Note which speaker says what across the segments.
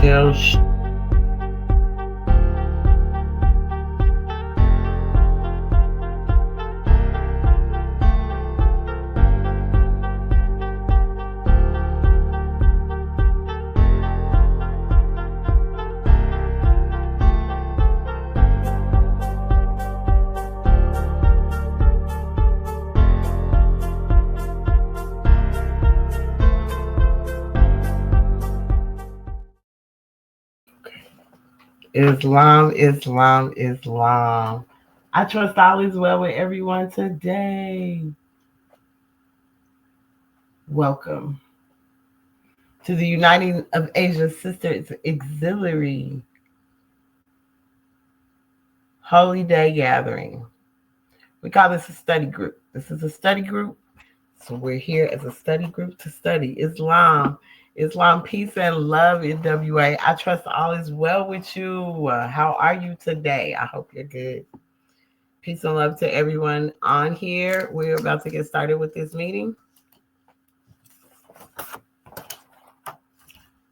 Speaker 1: Tell Islam, Islam, Islam. I trust all is well with everyone today. Welcome to the Uniting of Asia Sisters Auxiliary Holy Day Gathering. We call this a study group. This is a study group. So we're here as a study group to study Islam. Islam, peace, and love in WA. I trust all is well with you. How are you today? I hope you're good. Peace and love to everyone on here. We're about to get started with this meeting.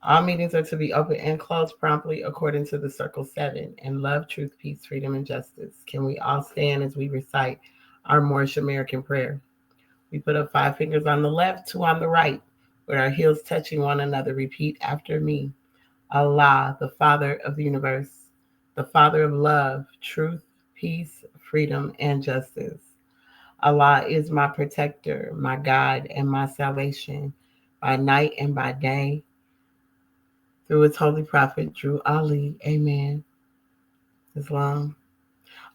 Speaker 1: All meetings are to be open and closed promptly according to the Circle 7 and love, truth, peace, freedom, and justice. Can we all stand as we recite our Moorish American prayer? We put up 5 fingers on the left, 2 on the right, with our heels touching one another. Repeat after me. Allah, the Father of the universe, the Father of love, truth, peace, freedom, and justice. Allah is my protector, my guide, and my salvation by night and by day. Through its holy prophet, Drew Ali. Amen. Islam.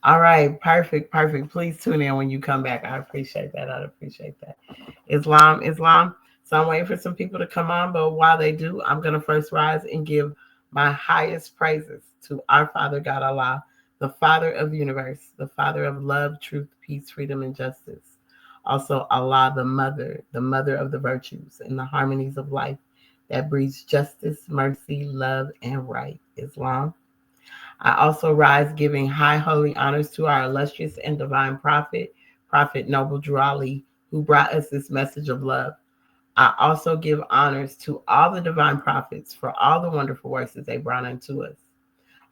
Speaker 1: All right, perfect. Please tune in when you come back. I appreciate that. Islam, Islam. So I'm waiting for some people to come on, but while they do, I'm going to first rise and give my highest praises to our Father, God Allah, the Father of the universe, the Father of love, truth, peace, freedom, and justice. Also, Allah, the Mother of the virtues and the harmonies of life that breeds justice, mercy, love, and right. Islam. I also rise giving high holy honors to our illustrious and divine prophet, Prophet Noble Drew Ali, who brought us this message of love. I also give honors to all the divine prophets for all the wonderful works that they brought unto us.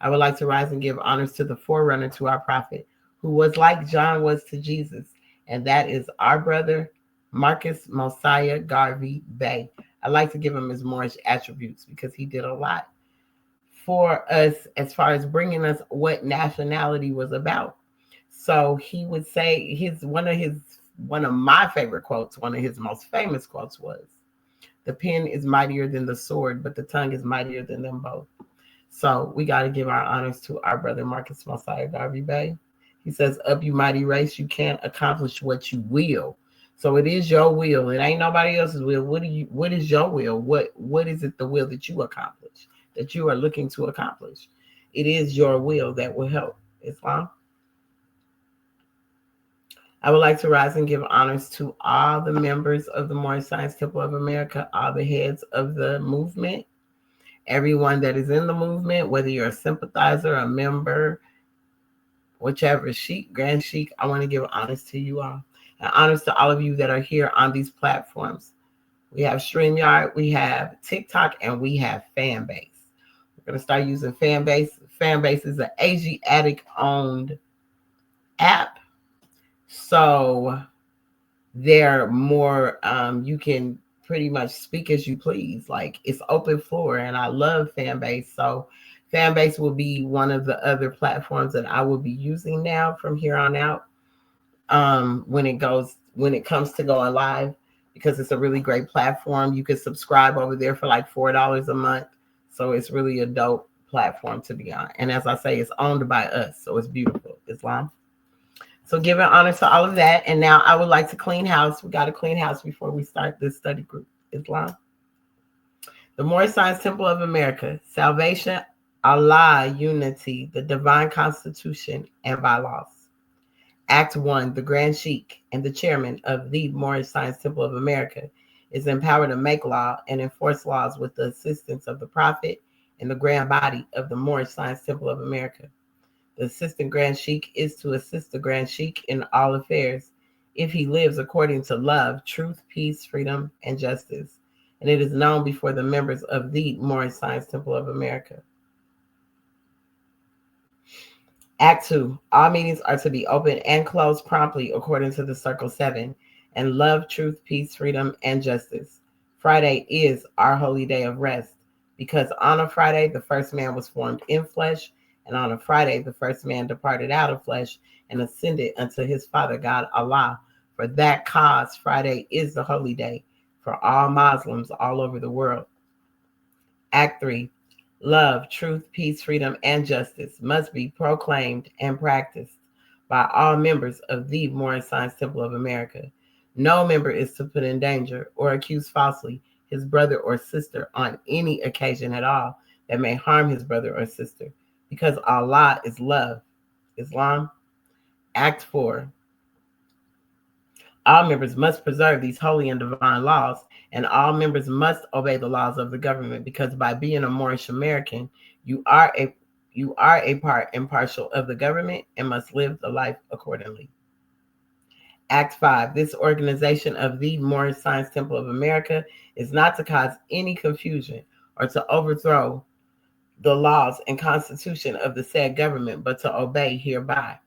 Speaker 1: I would like to rise and give honors to the forerunner to our prophet, who was like John was to Jesus, and that is our brother, Marcus Mosiah Garvey Bay. I like to give him his Moorish attributes because he did a lot for us as far as bringing us what nationality was about. So he would say one of my favorite quotes, one of his most famous quotes was, "The pen is mightier than the sword, but the tongue is mightier than them both." So we got to give our honors to our brother Marcus Mosiah Garvey Bay. He says, "Up, you mighty race, you can't accomplish what you will." So it is your will. It ain't nobody else's will. What is your will? What is it, the will that you accomplish, that you are looking to accomplish? It is your will that will help Islam. I would like to rise and give honors to all the members of the Moorish Science Temple of America, all the heads of the movement, everyone that is in the movement, whether you're a sympathizer, a member, whichever, Sheik, Grand Sheik, I want to give honors to you all. And honors to all of you that are here on these platforms. We have StreamYard, we have TikTok, and we have Fanbase. We're going to start using Fanbase. Fanbase is an Asiatic-owned app. So they're more, you can pretty much speak as you please. Like, it's open floor, and I love Fanbase. So Fanbase will be one of the other platforms that I will be using now from here on out, when it comes to going live, because it's a really great platform. You can subscribe over there for like $4 a month. So it's really a dope platform to be on. And as I say, it's owned by us. So it's beautiful. Islam. So giving honor to all of that. And now I would like to clean house. We got to clean house before we start this study group. Islam. The Moorish Science Temple of America. Salvation, Allah, unity, the divine constitution, and bylaws. Act 1, the Grand Sheik and the chairman of the Moorish Science Temple of America is empowered to make law and enforce laws with the assistance of the Prophet and the grand body of the Moorish Science Temple of America. The assistant Grand Sheik is to assist the Grand Sheik in all affairs if he lives according to love, truth, peace, freedom, and justice, and it is known before the members of the Moorish Science Temple of America. Act 2. All meetings are to be open and closed promptly according to the Circle 7 and love, truth, peace, freedom, and justice. Friday is our holy day of rest because on a Friday the first man was formed in flesh, and on a Friday the first man departed out of flesh and ascended unto his Father God Allah. For that cause, Friday is the holy day for all Muslims all over the world. Act 3. Love, truth, peace, freedom, and justice must be proclaimed and practiced by all members of the Moorish Science Temple of America. No member is to put in danger or accuse falsely his brother or sister on any occasion at all that may harm his brother or sister, because Allah is love. Islam. Act 4. All members must preserve these holy and divine laws, and all members must obey the laws of the government, because by being a Moorish American, you are a part and partial of the government and must live the life accordingly. Act 5. This organization of the Moorish Science Temple of America is not to cause any confusion or to overthrow the laws and constitution of the said government, but to obey hereby.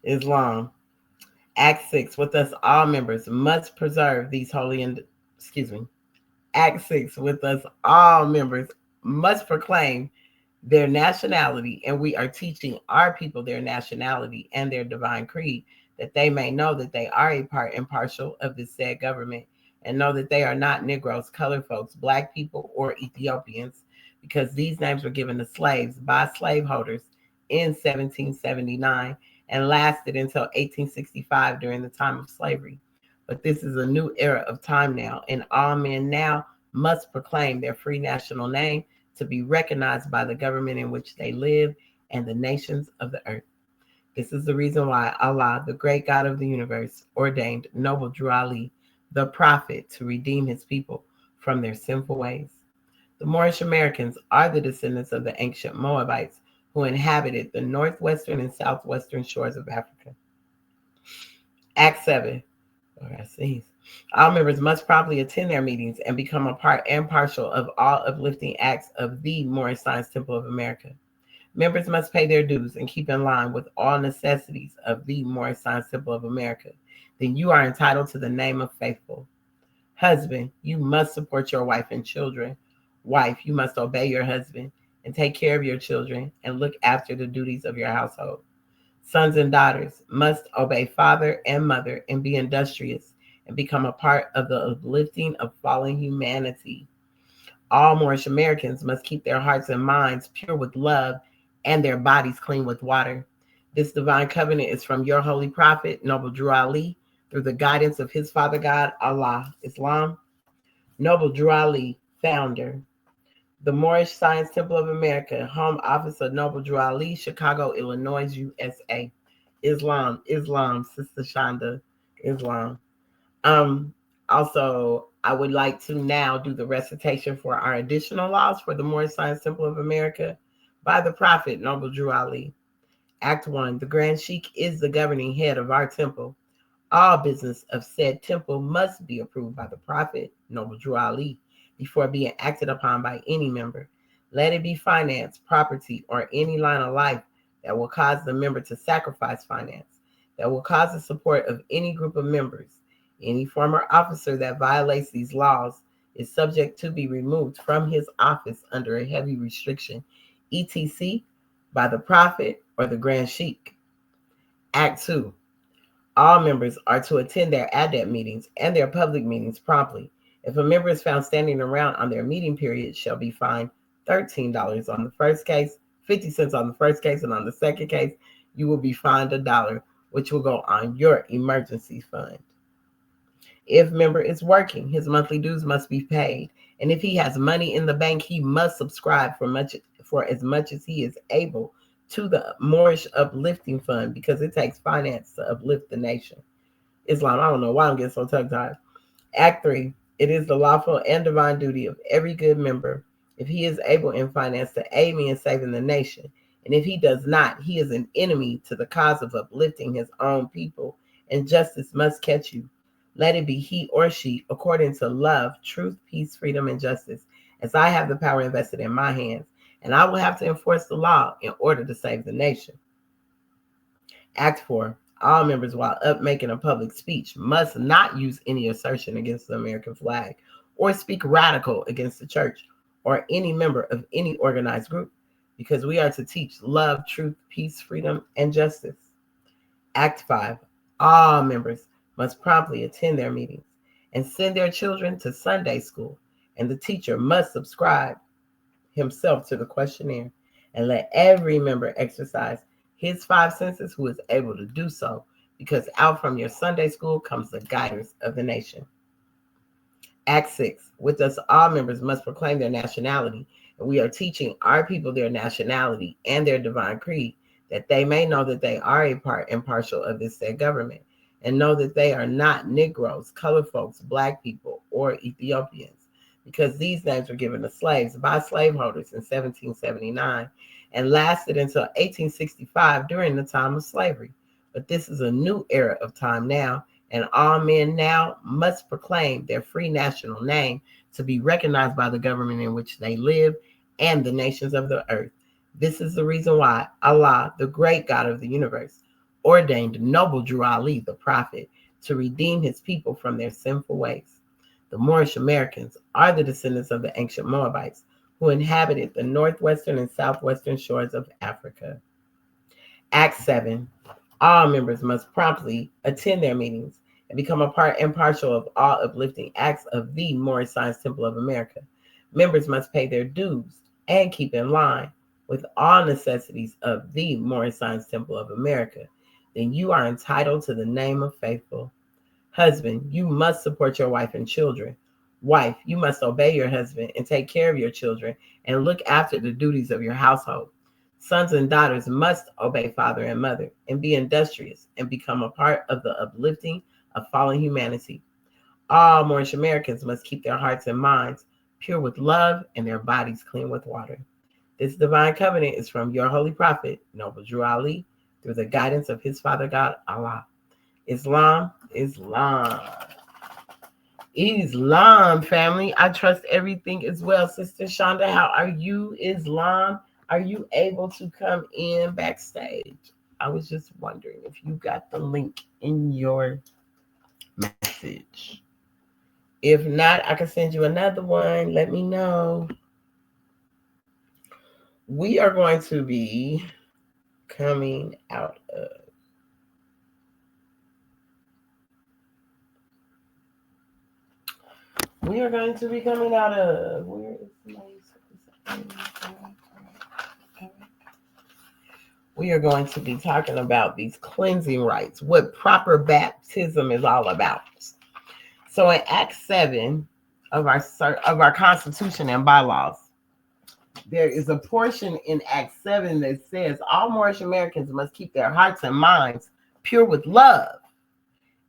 Speaker 1: Islam. Act 6. With us, all members must preserve these holy and Act 6. With us, all members must proclaim their nationality, and we are teaching our people their nationality and their divine creed, that they may know that they are a part and partial of this said government, and know that they are not Negroes, colored folks, black people, or Ethiopians, because these names were given to slaves by slaveholders in 1779 and lasted until 1865 during the time of slavery. But this is a new era of time now, and all men now must proclaim their free national name to be recognized by the government in which they live and the nations of the earth. This is the reason why Allah, the great God of the universe, ordained Noble Drew Ali, the prophet, to redeem his people from their sinful ways. The Moorish Americans are the descendants of the ancient Moabites who inhabited the northwestern and southwestern shores of Africa. Act 7. All members must promptly attend their meetings and become a part and partial of all uplifting acts of the Moorish Science Temple of America. Members must pay their dues and keep in line with all necessities of the Moorish Science Temple of America. Then you are entitled to the name of faithful. Husband, you must support your wife and children. Wife, you must obey your husband and take care of your children and look after the duties of your household. Sons and daughters must obey father and mother and be industrious and become a part of the uplifting of fallen humanity. All Moorish Americans must keep their hearts and minds pure with love and their bodies clean with water. This divine covenant is from your holy prophet, Noble Drew Ali, through the guidance of his Father God, Allah. Islam. Noble Drew Ali, founder. The Moorish Science Temple of America, home office of Noble Drew Ali, Chicago, Illinois, USA. Islam, Sister Shonda, Islam. Also, I would like to now do the recitation for our additional laws for the Moorish Science Temple of America by the Prophet Noble Drew Ali. Act 1. The Grand Sheikh is the governing head of our temple. All business of said temple must be approved by the Prophet Noble Drew Ali before being acted upon by any member. Let it be finance, property, or any line of life that will cause the member to sacrifice finance, that will cause the support of any group of members. Any former officer that violates these laws is subject to be removed from his office under a heavy restriction, etc., by the Prophet or the Grand Sheikh. Act 2. All members are to attend their adept meetings and their public meetings promptly. If a member is found standing around on their meeting period, shall be fined $13 on the first case, 50 cents on the first case, and on the second case, you will be fined $1, which will go on your emergency fund. If member is working, his monthly dues must be paid. And if he has money in the bank, he must subscribe for as much as he is able to the Moorish Uplifting Fund, because it takes finance to uplift the nation. Islam, I don't know why I'm getting so tongue-tied. Act 3. It is the lawful and divine duty of every good member, if he is able in finance, to aid me in saving the nation. And if he does not, he is an enemy to the cause of uplifting his own people, and justice must catch you. Let it be he or she according to love, truth, peace, freedom, and justice, as I have the power invested in my hands, and I will have to enforce the law in order to save the nation. Act 4. All members, while up making a public speech, must not use any assertion against the American flag or speak radical against the church or any member of any organized group, because we are to teach love, truth, peace, freedom, and justice. Act 5. All members must promptly attend their meetings and send their children to Sunday school, and the teacher must subscribe himself to the questionnaire, and let every member exercise his five senses who is able to do so, because out from your Sunday school comes the guidance of the nation. Act 6. With us, all members must proclaim their nationality, and we are teaching our people their nationality and their divine creed, that they may know that they are a part and partial of this said government, and know that they are not Negroes, colored folks, black people, or Ethiopians, because these names were given to slaves by slaveholders in 1779 and lasted until 1865 during the time of slavery. But this is a new era of time now, and all men now must proclaim their free national name to be recognized by the government in which they live and the nations of the earth. This is the reason why Allah, the great God of the universe, ordained noble Drew Ali, the prophet, to redeem his people from their sinful ways. The Moorish Americans are the descendants of the ancient Moabites who inhabited the northwestern and southwestern shores of Africa. Act 7. All members must promptly attend their meetings and become a part and partial of all uplifting acts of the Moorish Science Temple of America. Members must pay their dues and keep in line with all necessities of the Moorish Science Temple of America. Then you are entitled to the name of faithful. Husband, you must support your wife and children. Wife, you must obey your husband and take care of your children and look after the duties of your household. Sons and daughters must obey father and mother and be industrious and become a part of the uplifting of fallen humanity. All Moorish Americans must keep their hearts and minds pure with love and their bodies clean with water. This divine covenant is from your holy prophet, Noble Drew Ali, through the guidance of his Father God, Allah. Islam, Islam. Islam, family. I trust everything is well. Sister Shonda, how are you? Islam, are you able to come in backstage? I was just wondering if you got the link in your message. If not, I can send you another one. Let me know. We are going to be coming out of we are going to be coming out of where is my we are going to be talking about these cleansing rites, what proper baptism is all about. So in Act 7 of our Constitution and bylaws, there is a portion in Act 7 that says all Moorish Americans must keep their hearts and minds pure with love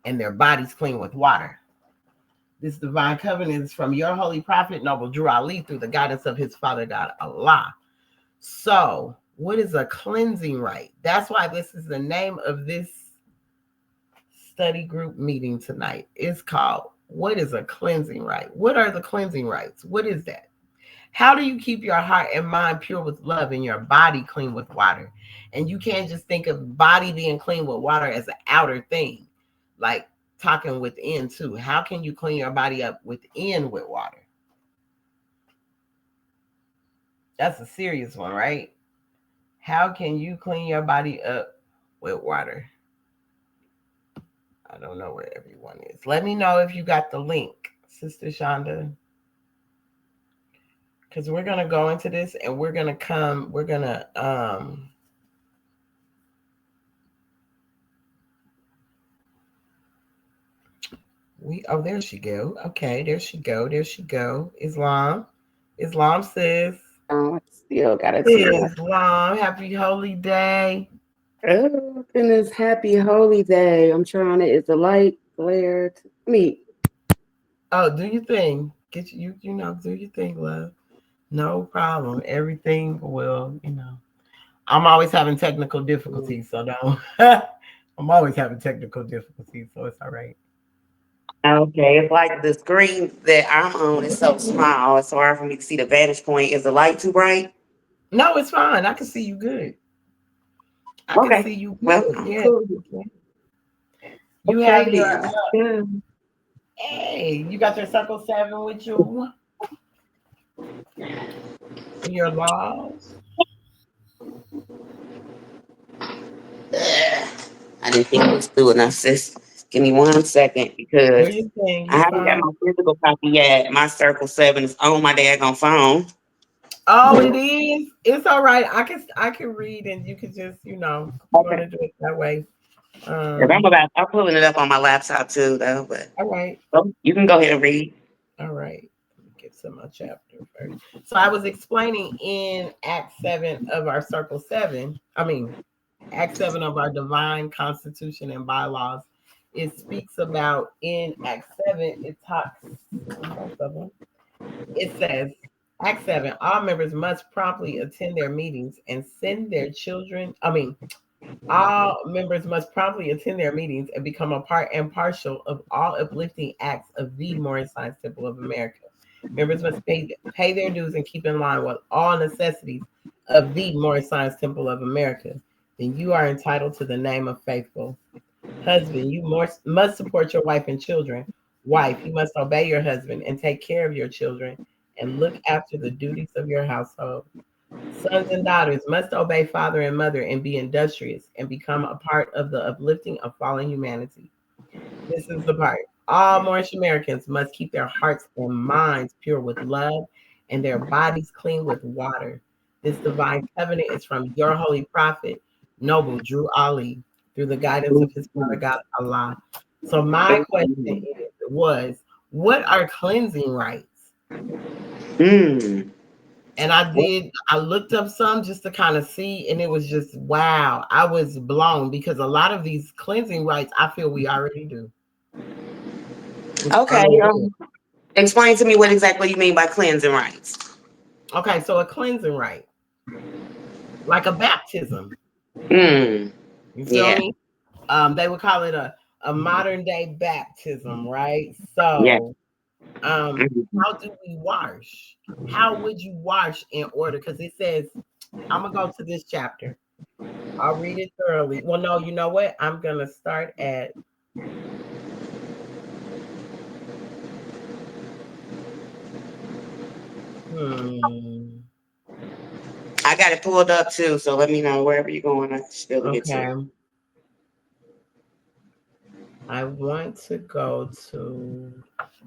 Speaker 1: and their bodies clean with water. This divine covenant is from your holy prophet, Noble Drew Ali, through the guidance of his Father God, Allah. So, what is a cleansing rite? That's why this is the name of this study group meeting tonight. It's called, What is a Cleansing Rite? What are the cleansing rites? What is that? How do you keep your heart and mind pure with love and your body clean with water? And you can't just think of body being clean with water as an outer thing, like talking within too. How can you clean your body up within with water? That's a serious one, right? How can you clean your body up with water? I don't know where everyone is. Let me know if you got the link, Sister Shonda. Because we're going to go into this and we're going to there she go. Okay, there she go. Islam says,
Speaker 2: I still gotta turn my.
Speaker 1: Islam, happy holy day.
Speaker 2: Oh goodness, happy holy day. I'm trying to. Is the light glared? Me.
Speaker 1: Oh, do your thing. Get do your thing, love. No problem. Everything will. I'm always having technical difficulties, so don't. I'm always having technical difficulties, so it's all right.
Speaker 2: Okay, it's like the screen that I'm on is so small. It's hard for me to see the vantage point. Is the light too bright?
Speaker 1: No, it's fine. I can see you good. I can
Speaker 2: Okay.
Speaker 1: see you
Speaker 2: Well,
Speaker 1: good.
Speaker 2: I'm
Speaker 1: Yeah.
Speaker 2: cool.
Speaker 1: Okay. You
Speaker 2: Okay,
Speaker 1: have your
Speaker 2: then. Yeah.
Speaker 1: hey, you got your circle seven with you and your laws.
Speaker 2: Ugh. I didn't think it was through enough, sis. Give me 1 second
Speaker 1: Do
Speaker 2: because
Speaker 1: your thing.
Speaker 2: I
Speaker 1: You
Speaker 2: haven't got
Speaker 1: fine.
Speaker 2: my physical copy yet. My Circle 7 is on my daggone phone.
Speaker 1: Oh, it is. It's all right. I can read and you can just, you want
Speaker 2: Okay.
Speaker 1: to do it that way.
Speaker 2: 'Cause
Speaker 1: Um,
Speaker 2: I'm pulling it up on my laptop too, though. But
Speaker 1: all right.
Speaker 2: oh, you can go ahead and read.
Speaker 1: All right. Let me get to my chapter first. So I was explaining in Act 7 of our Circle 7. I mean, Act 7 of our Divine Constitution and Bylaws. It speaks about in Act 7, it talks in both of them. It says, Act 7, all members must promptly attend their meetings and send their children, all members must promptly attend their meetings and become a part and partial of all uplifting acts of the Morris Science Temple of America. Members must pay their dues and keep in line with all necessities of the Morris Science Temple of America. Then you are entitled to the name of faithful. Husband, you must support your wife and children. Wife, you must obey your husband and take care of your children and look after the duties of your household. Sons and daughters must obey father and mother and be industrious and become a part of the uplifting of fallen humanity. This is the part. All Moorish Americans must keep their hearts and minds pure with love and their bodies clean with water. This divine covenant is from your holy prophet, Noble Drew Ali, through the guidance of his father God Allah. So my question was, what are cleansing rites?
Speaker 2: Mm.
Speaker 1: And I looked up some just to kind of see, and it was just wow. I was blown because a lot of these cleansing rites I feel we already do, which I
Speaker 2: Okay.
Speaker 1: mean, yeah.
Speaker 2: Explain to me what exactly you mean by cleansing rights.
Speaker 1: Okay, so a cleansing rite, like a baptism,
Speaker 2: Mm.
Speaker 1: you feel
Speaker 2: Yeah.
Speaker 1: me? They would call it a modern day baptism, right?
Speaker 2: Yeah.
Speaker 1: So,
Speaker 2: Mhm.
Speaker 1: how do we wash? How would you wash in order? Because it says, I'm gonna go to this chapter. I'll read it thoroughly. Well, no, you know what? I'm gonna start at hmm.
Speaker 2: I got it pulled up too, so let me know wherever you're going. I can still get to it.
Speaker 1: Okay. I want to go to,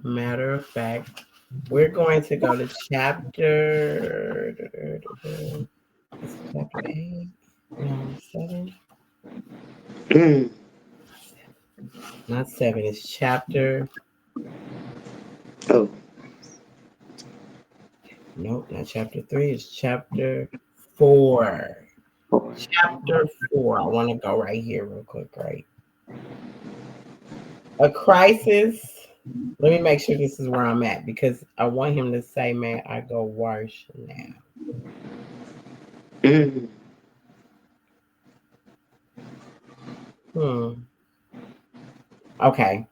Speaker 1: matter of fact, we're going to go to chapter, is it chapter 8? No, 7?
Speaker 2: Mm.
Speaker 1: Not 7, it's chapter,
Speaker 2: Oh.
Speaker 1: nope, not chapter 3, it's chapter 4. Chapter 4. I want to go right here real quick, right? A crisis. Let me make sure this is where I'm at because I want him to say, "May I go wash now?"
Speaker 2: Mm.
Speaker 1: Hmm. Okay.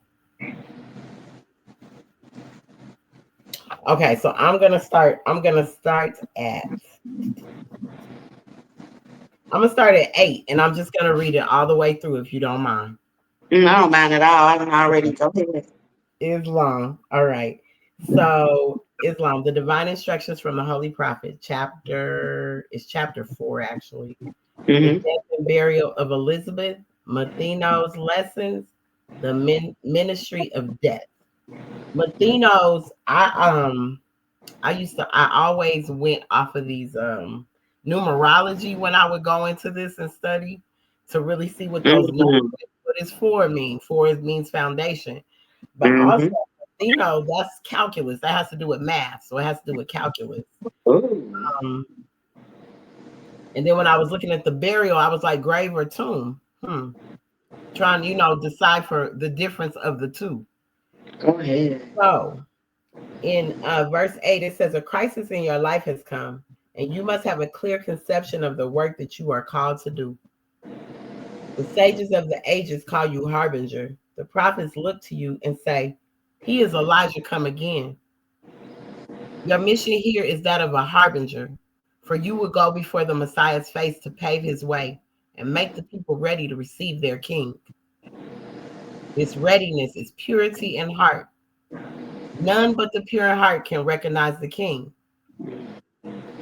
Speaker 1: Okay. So I'm gonna start. I'm gonna start at 8, and I'm just gonna read it all the way through if you don't mind.
Speaker 2: I don't mind at all. I can already go ahead.
Speaker 1: Islam. All right. So Islam, the divine instructions from the Holy Prophet, chapter 4 actually. The
Speaker 2: Mm-hmm.
Speaker 1: death and burial of Elizabeth, Matheno's lessons, the ministry of death. Matheno's, I always went off of these numerology when I would go into this and study to really see what those numbers,
Speaker 2: Mm-hmm.
Speaker 1: what is four mean. Four means foundation. But also,
Speaker 2: Mm-hmm.
Speaker 1: that's calculus. That has to do with math. So it has to do with calculus.
Speaker 2: Ooh.
Speaker 1: Um, and then when I was looking at the burial, I was like, grave or tomb? Trying to, decipher the difference of the two.
Speaker 2: Go ahead.
Speaker 1: So in verse 8, it says, a crisis in your life has come, and you must have a clear conception of the work that you are called to do. The sages of the ages call you harbinger. The prophets look to you and say, He is Elijah come again. Your mission here is that of a harbinger, for you will go before the Messiah's face to pave his way and make the people ready to receive their king. This readiness is purity in heart. None but the pure in heart can recognize the king.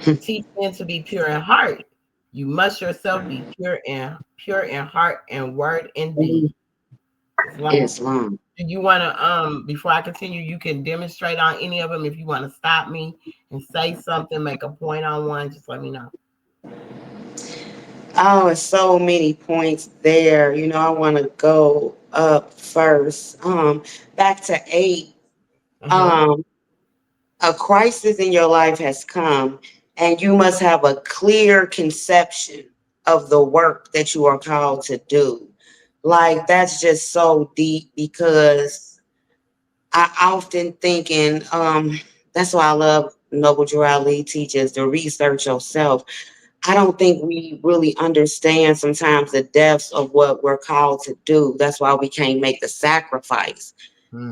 Speaker 1: To teach men to be pure in heart, you must yourself be pure in heart and word and deed. Islam.
Speaker 2: Islam.
Speaker 1: Do you want to before I continue, you can demonstrate on any of them. If you want to stop me and say something, make a point on one, just let me know.
Speaker 2: Oh, it's so many points there. I want to go up first. Back to 8.
Speaker 1: Mm-hmm.
Speaker 2: Um, a crisis in your life has come, and you must have a clear conception of the work that you are called to do. Like, that's just so deep because I often thinking, that's why I love Noble Drew Ali teaches to research yourself. I don't think we really understand sometimes the depths of what we're called to do. That's why we can't make the sacrifice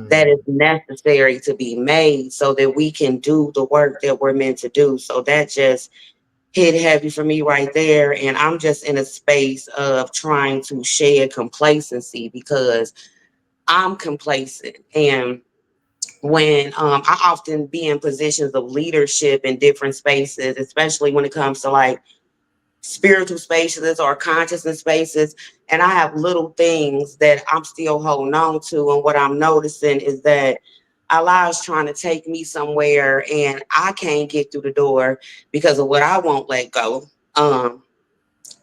Speaker 2: that is
Speaker 1: Mm.
Speaker 2: necessary to be made so that we can do the work that we're meant to do. So that just hit heavy for me right there. And I'm just in a space of trying to shed complacency because I'm complacent. And when I often be in positions of leadership in different spaces, especially when it comes to like spiritual spaces or consciousness spaces. And I have little things that I'm still holding on to. And what I'm noticing is that Allah is trying to take me somewhere and I can't get through the door because of what I won't let go.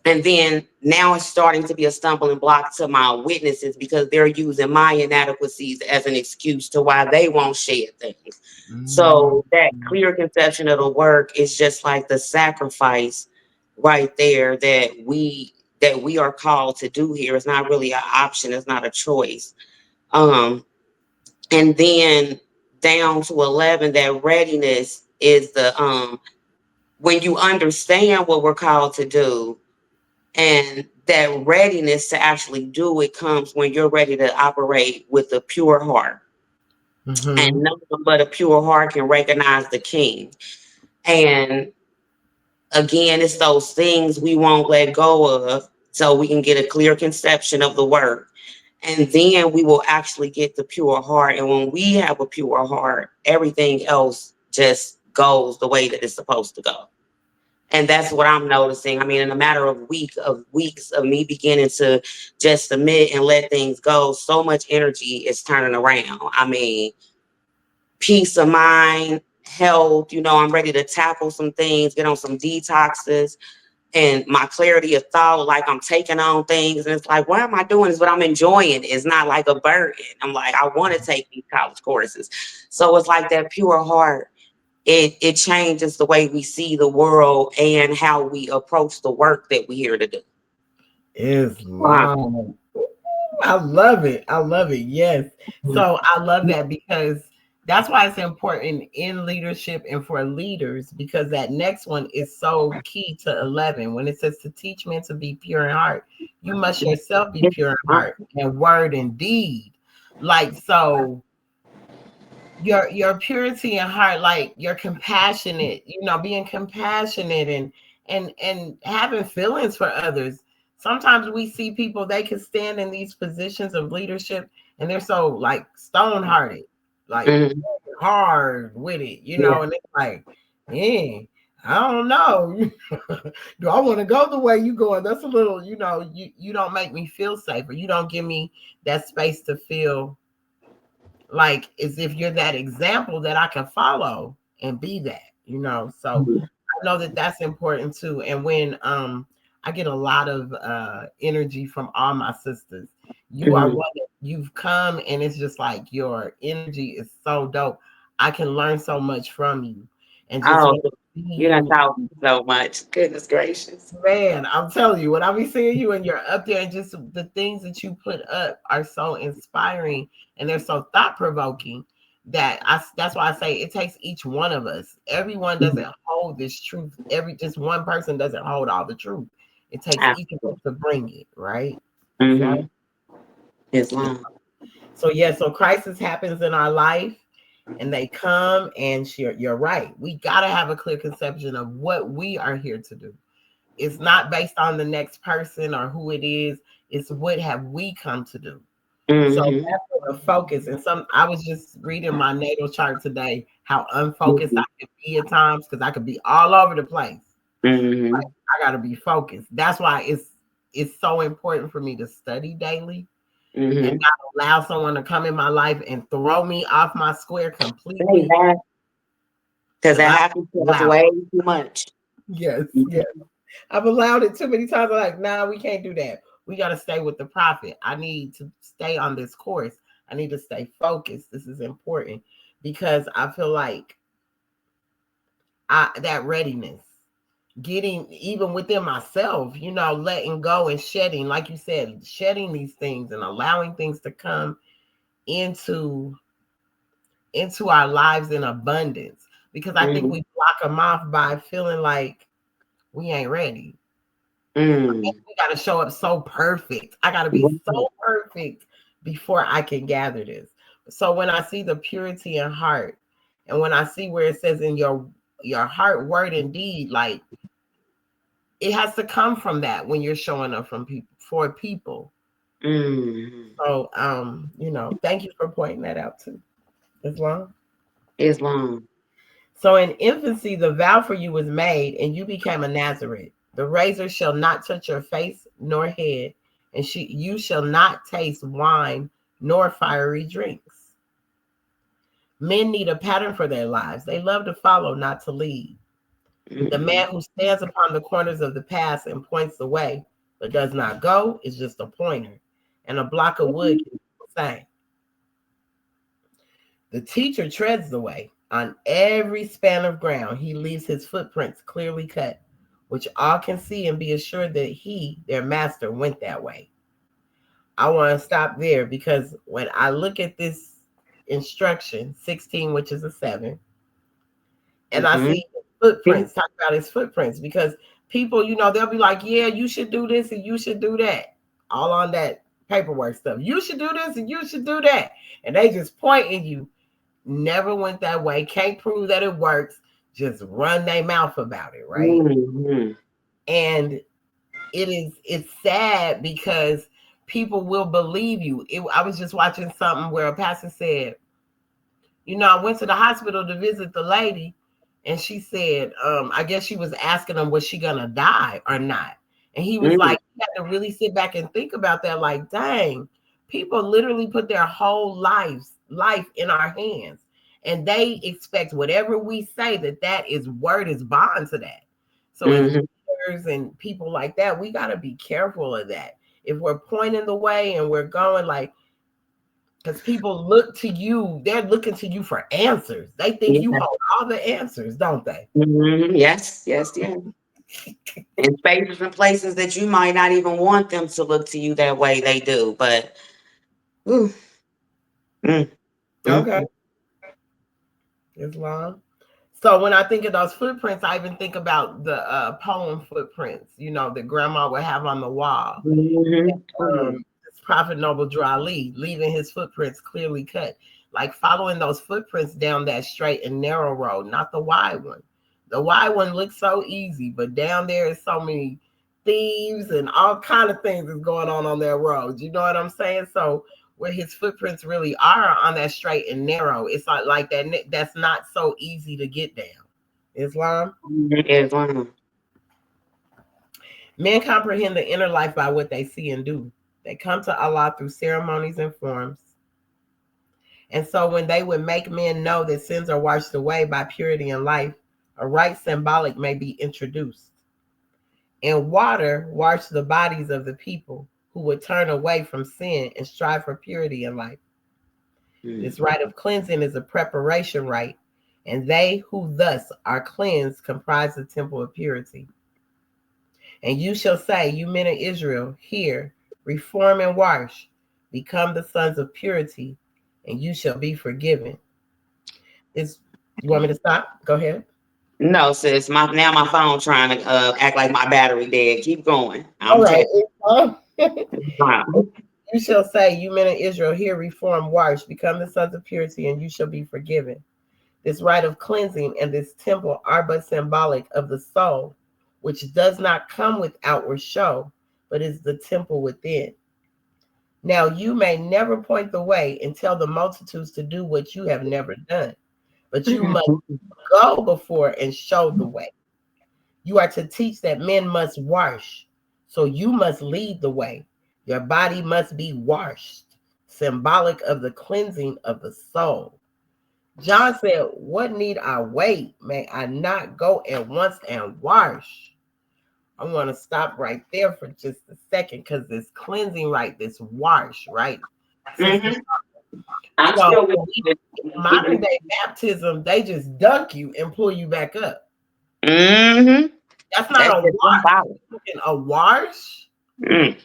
Speaker 2: And then now it's starting to be a stumbling block to my witnesses because they're using my inadequacies as an excuse to why they won't share things.
Speaker 1: Mm.
Speaker 2: So that clear conception of the work is just like the sacrifice right there that we are called to do here. It's not really an option, it's not a choice. Um, and then down to 11, that readiness is the when you understand what we're called to do, and that readiness to actually do it comes when you're ready to operate with a pure heart. And
Speaker 1: Mm-hmm.
Speaker 2: no one but a pure heart can recognize the king. And again, it's those things we won't let go of so we can get a clear conception of the word. And then we will actually get the pure heart. And when we have a pure heart, everything else just goes the way that it's supposed to go. And that's what I'm noticing. I mean, in a matter of weeks of me beginning to just submit and let things go, so much energy is turning around. I mean, peace of mind, health, I'm ready to tackle some things, get on some detoxes, and my clarity of thought, like I'm taking on things. And it's like, why am I doing this? But I'm enjoying it. It's not like a burden. I'm like, I want to take these college courses. So it's like that pure heart. It changes the way we see the world and how we approach the work that we're here to do. Wow.
Speaker 1: Islam. I love it. I love it. Yes. So I love that because that's why it's important in leadership and for leaders because that next one is so key to 11. When it says to teach men to be pure in heart, you must yourself be pure in heart and word and deed. Like, so your purity in heart, like you're compassionate, being compassionate and having feelings for others. Sometimes we see people, they can stand in these positions of leadership and they're so like stone hearted, like
Speaker 2: Mhm.
Speaker 1: hard with it,
Speaker 2: Yeah.
Speaker 1: and it's like, yeah, I don't know. Do I want to go the way you going? That's a little, you don't make me feel safe, or you don't give me that space to feel like as if you're that example that I can follow and be that. So I know that that's important too. And when I get a lot of energy from all my sisters. You are
Speaker 2: Mhm.
Speaker 1: one that you've come and it's just like your energy is so dope. I can learn so much from you. And just
Speaker 2: Oh,
Speaker 1: when I see
Speaker 2: you done
Speaker 1: you,
Speaker 2: taught me so much. Goodness gracious.
Speaker 1: man, I'm telling you, when I be seeing you and you're up there, and just the things that you put up are so inspiring and they're so thought provoking that's why I say it takes each one of us. Everyone
Speaker 2: Mhm.
Speaker 1: doesn't hold this truth. Just one person doesn't hold all the truth. It takes each of us
Speaker 2: Absolutely.
Speaker 1: to bring it, right? It's like,
Speaker 2: Mm-hmm. Islam.
Speaker 1: So yeah, so crisis happens in our life and they come and you're right. We got to have a clear conception of what we are here to do. It's not based on the next person or who it is. It's what have we come to do. So
Speaker 2: Mm-hmm.
Speaker 1: that's where the focus. And I was just reading my natal chart today, how unfocused I
Speaker 2: Mm-hmm.
Speaker 1: could be at times because I could be all over the place.
Speaker 2: Mm-hmm.
Speaker 1: I got to be focused. That's why it's so important for me to study daily and
Speaker 2: Mm-hmm.
Speaker 1: not allow someone to come in my life and throw me off my square
Speaker 2: Because
Speaker 1: completely. Because
Speaker 2: that
Speaker 1: I
Speaker 2: happens to us
Speaker 1: allow.
Speaker 2: way too much.
Speaker 1: Yes, yes. I've allowed it too many times. I'm like, nah, we can't do that. We got to stay with the prophet. I need to stay on this course. I need to stay focused. This is important because I feel like that readiness, getting even within myself, letting go and shedding, like you said, shedding these things and allowing things to come into our lives in abundance. Because I think
Speaker 2: Mm-hmm.
Speaker 1: we block them off by feeling like we ain't ready.
Speaker 2: Mm.
Speaker 1: We got to show up so perfect. I got to be so perfect before I can gather this. So when I see the purity in heart, and when I see where it says in your heart, word, and deed, like it has to come from that when you're showing up from people for people.
Speaker 2: Mm.
Speaker 1: So thank you for pointing that out too. Islam.
Speaker 2: Islam.
Speaker 1: So in infancy, the vow for you was made, and you became a Nazarite. The razor shall not touch your face nor head, and you shall not taste wine nor fiery drinks. Men need a pattern for their lives. They love to follow, not to lead. The
Speaker 2: Mm-hmm.
Speaker 1: man who stands upon the corners of the path and points the way, but does not go, is just a pointer, and a block of wood can do the same. The teacher treads the way. On every span of ground, he leaves his footprints clearly cut, which all can see and be assured that he, their master, went that way. I want to stop there because when I look at this instruction, 16, which is a 7, and I
Speaker 2: Mm-hmm.
Speaker 1: see footprints, talk about his footprints, because people, they'll be like, yeah, you should do this and you should do that, all on that paperwork stuff. You should do this and you should do that. And they just point at you. Never went that way. Can't prove that it works. Just run their mouth about it, right?
Speaker 2: Mm-hmm.
Speaker 1: And it's sad because people will believe you. I was just watching something where a pastor said, I went to the hospital to visit the lady, and she said, I guess she was asking him, was she gonna die or not? And he was
Speaker 2: Mm-hmm.
Speaker 1: like, he had to really sit back and think about that, like, dang, people literally put their whole life in our hands. And they expect whatever we say that is word is bond to that. So as
Speaker 2: Mm-hmm.
Speaker 1: leaders and people like that, we gotta be careful of that. If we're pointing the way and we're going like, because people look to you, they're looking to you for answers. They think you
Speaker 2: Yeah.
Speaker 1: hold all the answers, don't they?
Speaker 2: Mm-hmm. Yes, yes, yes. In spaces and places that you might not even want them to look to you that way, they do. But ooh, mm,
Speaker 1: Okay.
Speaker 2: mm,
Speaker 1: Islam. So when I think of those footprints, I even think about the poem footprints, that grandma would have on the wall.
Speaker 2: mm-hmm.
Speaker 1: This Prophet Noble Drew Ali, leaving his footprints clearly cut, like following those footprints down that straight and narrow road, not the wide one. The wide one looks so easy, but down there is so many thieves and all kind of things is going on that road. You know what I'm saying? So where his footprints really are on that straight and narrow, it's like that. That's not so easy to get down. Islam.
Speaker 2: Islam.
Speaker 1: Men comprehend the inner life by what they see and do. They come to Allah through ceremonies and forms. And so when they would make men know that sins are washed away by purity in life, a right symbolic may be introduced. And water washed the bodies of the people who would turn away from sin and strive for purity in life.
Speaker 2: Mm.
Speaker 1: This rite of cleansing is a preparation rite, and they who thus are cleansed comprise the temple of purity. And you shall say, you men of Israel, hear, reform and wash, become the sons of purity, and you shall be forgiven. Is You want me to stop? Go ahead.
Speaker 2: No, sis. My phone trying to act like my battery dead. Keep going.
Speaker 1: All
Speaker 2: I'm
Speaker 1: right.
Speaker 2: checking. Wow.
Speaker 1: You shall say, you men of Israel, hear, reform, wash, become the sons of purity, and you shall be forgiven. This rite of cleansing and this temple are but symbolic of the soul, which does not come with outward show, but is the temple within. Now you may never point the way and tell the multitudes to do what you have never done, but you must go before and show the way. You are to teach that men must wash, so you must lead the way. Your body must be washed, symbolic of the cleansing of the soul. John said, what need I wait? May I not go at once and wash? I want to stop right there for just a second because this cleansing, right? This wash, right? Sister.
Speaker 2: Mm-hmm. I'm
Speaker 1: So
Speaker 2: still with
Speaker 1: modern
Speaker 2: you.
Speaker 1: day baptism, they just dunk you and pull you back up.
Speaker 2: Mm-hmm.
Speaker 1: That's not
Speaker 2: That's
Speaker 1: a
Speaker 2: just symbolic.
Speaker 1: wash. A wash,
Speaker 2: Mm.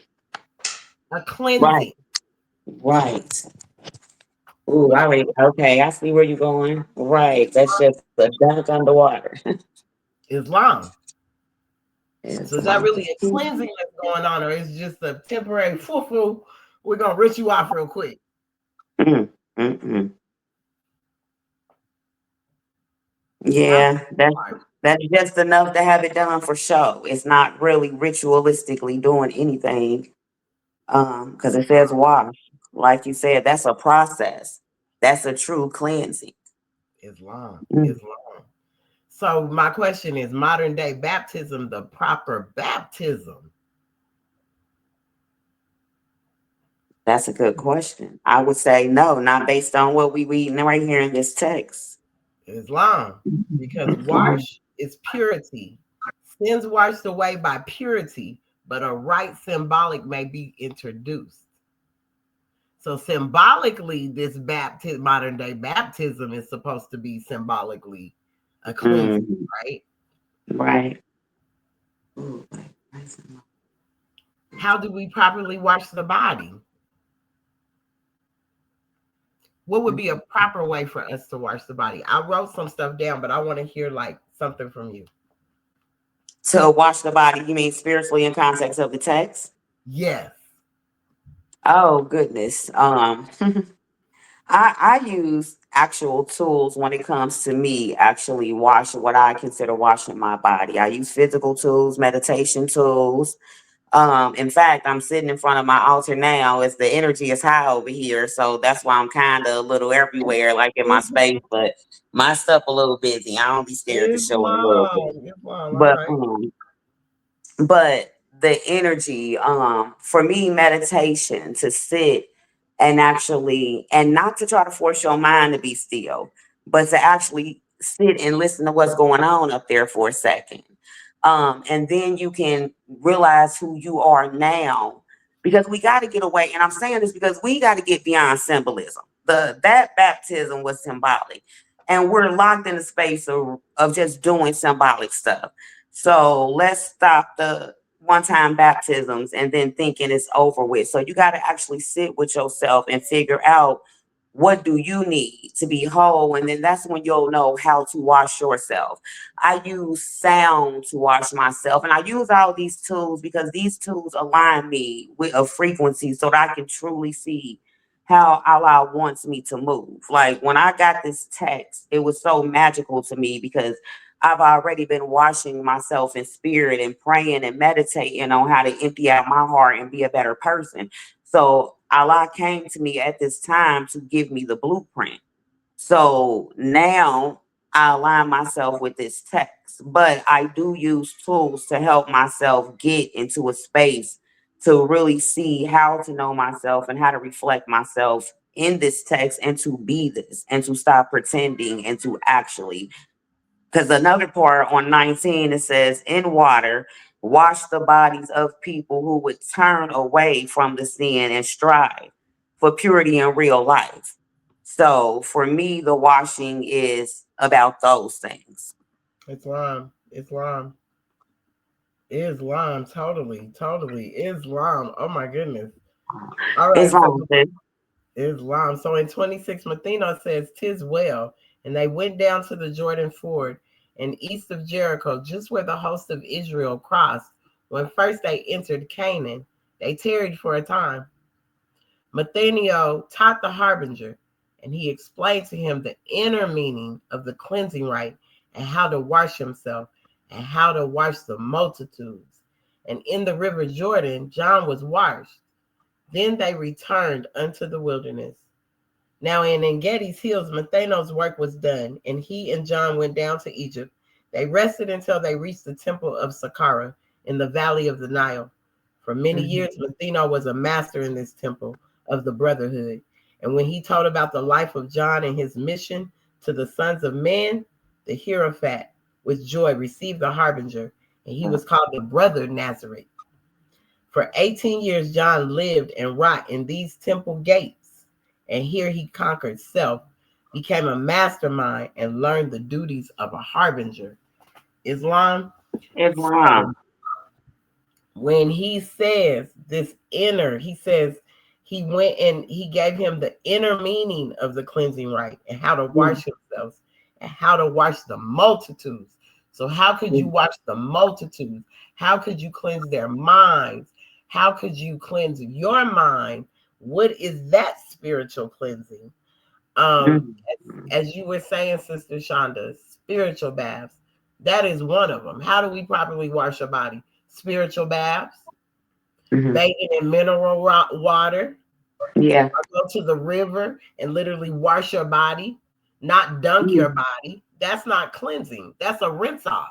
Speaker 1: a
Speaker 2: Right.
Speaker 1: cleansing.
Speaker 2: Right. Ooh,
Speaker 1: What
Speaker 2: all right. Okay, I see where you're going. Right. That's just a dunk underwater.
Speaker 1: Islam.
Speaker 2: It's
Speaker 1: So is that
Speaker 2: long.
Speaker 1: really a cleansing that's going on, or is it just a temporary foo-foo? We're gonna rinse you off real quick.
Speaker 2: Mm. Mm-mm.
Speaker 1: I'm
Speaker 2: Yeah, that's just enough to have it done for show. It's not really ritualistically doing anything. Because it says wash. Like you said, that's a process. That's a true cleansing.
Speaker 1: Islam.
Speaker 2: Mm.
Speaker 1: Islam. So my question is, modern day baptism, the proper baptism?
Speaker 2: That's a good question. I would say no, not based on what we reading right here in this text.
Speaker 1: Islam. Because wash is purity. Sins washed away by purity, but a right symbolic may be introduced. So symbolically, this baptism, modern day baptism, is supposed to be symbolically a cleansing,
Speaker 2: Mm,
Speaker 1: right?
Speaker 2: right.
Speaker 1: How do we properly wash the body? What would be a proper way for us to wash the body? I wrote some stuff down, but I want to hear like something from you.
Speaker 2: To wash the body, you mean spiritually in context of the text?
Speaker 1: Yes.
Speaker 2: Oh goodness. I use actual tools when it comes to me actually washing what I consider washing my body. I use physical tools, meditation tools. In fact, I'm sitting in front of my altar now as the energy is high over here. So that's why I'm kind of a little everywhere, like in my space, but my stuff a little busy. I don't be scared to show it a little bit.
Speaker 1: Islam. Islam. All
Speaker 2: But
Speaker 1: right.
Speaker 2: the energy for me, meditation, to sit and actually, and not to try to force your mind to be still, but to actually sit and listen to what's going on up there for a second. And then you can realize who you are now, because we got to get away, and I'm saying this because we got to get beyond symbolism. That baptism was symbolic, and we're locked in the space of just doing symbolic stuff. So let's stop the one time baptisms and then thinking it's over with. So you got to actually sit with yourself and figure out what do you need to be whole, and then that's when you'll know how to wash yourself. I use sound to wash myself, and I use all these tools because these tools align me with a frequency so that I can truly see how Allah wants me to move. Like when I got this text, it was so magical to me because I've already been washing myself in spirit and praying and meditating on how to empty out my heart and be a better person. So Allah came to me at this time to give me the blueprint. So now I align myself with this text, but I do use tools to help myself get into a space to really see how to know myself and how to reflect myself in this text and to be this and to stop pretending and to actually, because another part on 19, it says, in water, wash the bodies of people who would turn away from the sin and strive for purity in real life. So for me, the washing is about those things.
Speaker 1: Islam. Islam. Islam. Totally. Totally. Islam. Oh my goodness. All right. So
Speaker 2: Islam says,
Speaker 1: Islam. So in 26, Matheno says, "Tis well." And they went down to the Jordan Ford and east of Jericho, just where the host of Israel crossed. When first they entered Canaan, they tarried for a time. Nathaniel taught the harbinger, and he explained to him the inner meaning of the cleansing rite and how to wash himself and how to wash the multitudes. And in the river Jordan, John was washed. Then they returned unto the wilderness. Now in Engedi's hills, Nathanael's work was done, and he and John went down to Egypt. They rested until they reached the temple of Saqqara in the valley of the Nile. For many
Speaker 2: Mm-hmm.
Speaker 1: years, Nathanael was a master in this temple of the brotherhood. And when he told about the life of John and his mission to the sons of men, the Hierophat with joy received the harbinger, and he was called the brother Nazareth. For 18 years, John lived and wrought in these temple gates, and here he conquered self, became a mastermind, and learned the duties of a harbinger. Islam.
Speaker 2: Islam.
Speaker 1: So when he says this inner, he says he went and he gave him the inner meaning of the cleansing rite and how to wash himself and how to wash the multitudes. So, how could you wash the multitudes? How could you cleanse their minds? How could you cleanse your mind? What is that spiritual cleansing? Um, as you were saying, Sister Shonda, spiritual baths. That is one of them. How do we properly wash our body? Spiritual baths,
Speaker 2: Mm-hmm.
Speaker 1: bathing in mineral water,
Speaker 2: Yeah.
Speaker 1: or go to the river and literally wash your body, not dunk
Speaker 2: Mm.
Speaker 1: your body. That's not cleansing. That's a rinse off.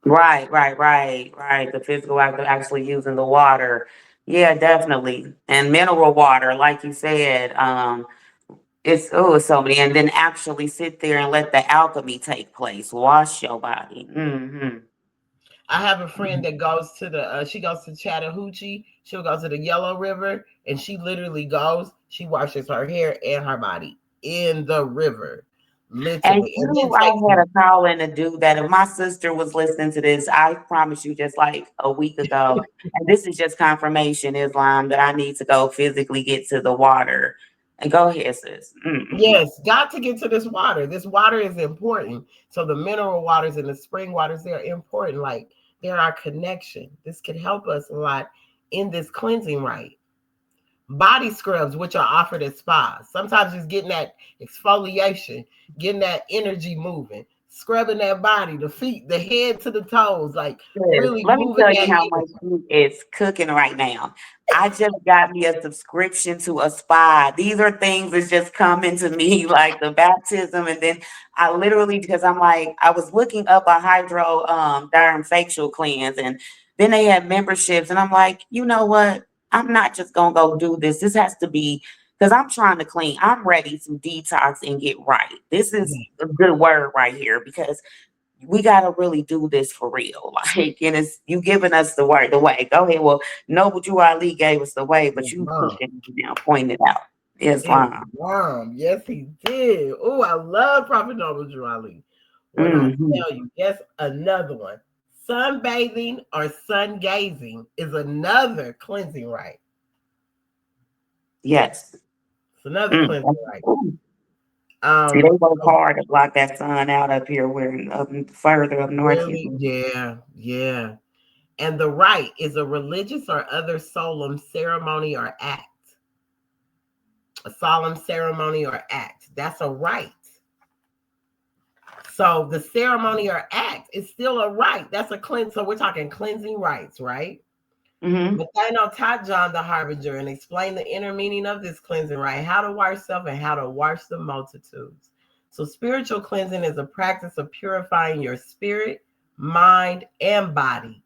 Speaker 2: Right, right, right, right. The physical act of actually using the water. Yeah, definitely. And mineral water, like you said, it's so many. And then actually sit there and let the alchemy take place. Wash your body. Mm-hmm.
Speaker 1: I have a friend that goes to she goes to Chattahoochee. She'll go to the Yellow River and she literally goes, she washes her hair and her body in the river,
Speaker 2: And
Speaker 1: literally, and then
Speaker 2: you, I
Speaker 1: takes
Speaker 2: had
Speaker 1: them.
Speaker 2: a call in to do that. If my sister was listening to this, I promise you, just like a week ago, and this is just confirmation, Islam, that I need to go physically get to the water. And go ahead, sis. Mm-mm.
Speaker 1: Yes, got to get to this water. This water is important. So the mineral waters and the spring waters, they're important. Like they're our connection. This could help us a lot in this cleansing rite. Body scrubs, which are offered at spas. Sometimes just getting that exfoliation, getting that energy moving, scrubbing that body, the feet, the head to the toes, like
Speaker 2: Sis,
Speaker 1: really
Speaker 2: let me
Speaker 1: moving
Speaker 2: tell
Speaker 1: that
Speaker 2: you how much
Speaker 1: energy.
Speaker 2: food is cooking right now. I just got me a subscription to a spa. These are things that's just coming to me like the baptism. And then I literally, because I'm like, I was looking up a hydro derm facial cleanse, and then they had memberships. And I'm like, you know what? I'm not just gonna go do this. This has to be because I'm trying to clean. I'm ready to detox and get right. This is
Speaker 1: Yeah,
Speaker 2: a good word right here because we gotta really do this for real. Like, and it's you giving us the word, the way. Go ahead. Well, Noble Drew Ali gave us the way, but you pushed
Speaker 1: Islam.
Speaker 2: it down, pointed out Islam.
Speaker 1: Islam. Yes, he did. Oh, I love Prophet Noble Drew Ali. When I
Speaker 2: Hmm.
Speaker 1: tell you, yes, another one. Sunbathing or sun gazing is another cleansing rite.
Speaker 2: Yes.
Speaker 1: It's another
Speaker 2: Mm.
Speaker 1: cleansing rite.
Speaker 2: Ooh. See, they
Speaker 1: Um,
Speaker 2: work hard to block that sun out up here. We're up further up north.
Speaker 1: really, yeah, yeah. And the rite is a religious or other solemn ceremony or act. A solemn ceremony or act. That's a rite. So the ceremony or act is still a rite. That's a cleanse. So we're talking cleansing rites, right?
Speaker 2: Mm-hmm.
Speaker 1: Nathaniel taught John the harbinger and explained the inner meaning of this cleansing rite, how to wash self and how to wash the multitudes. So spiritual cleansing is a practice of purifying your spirit, mind, and body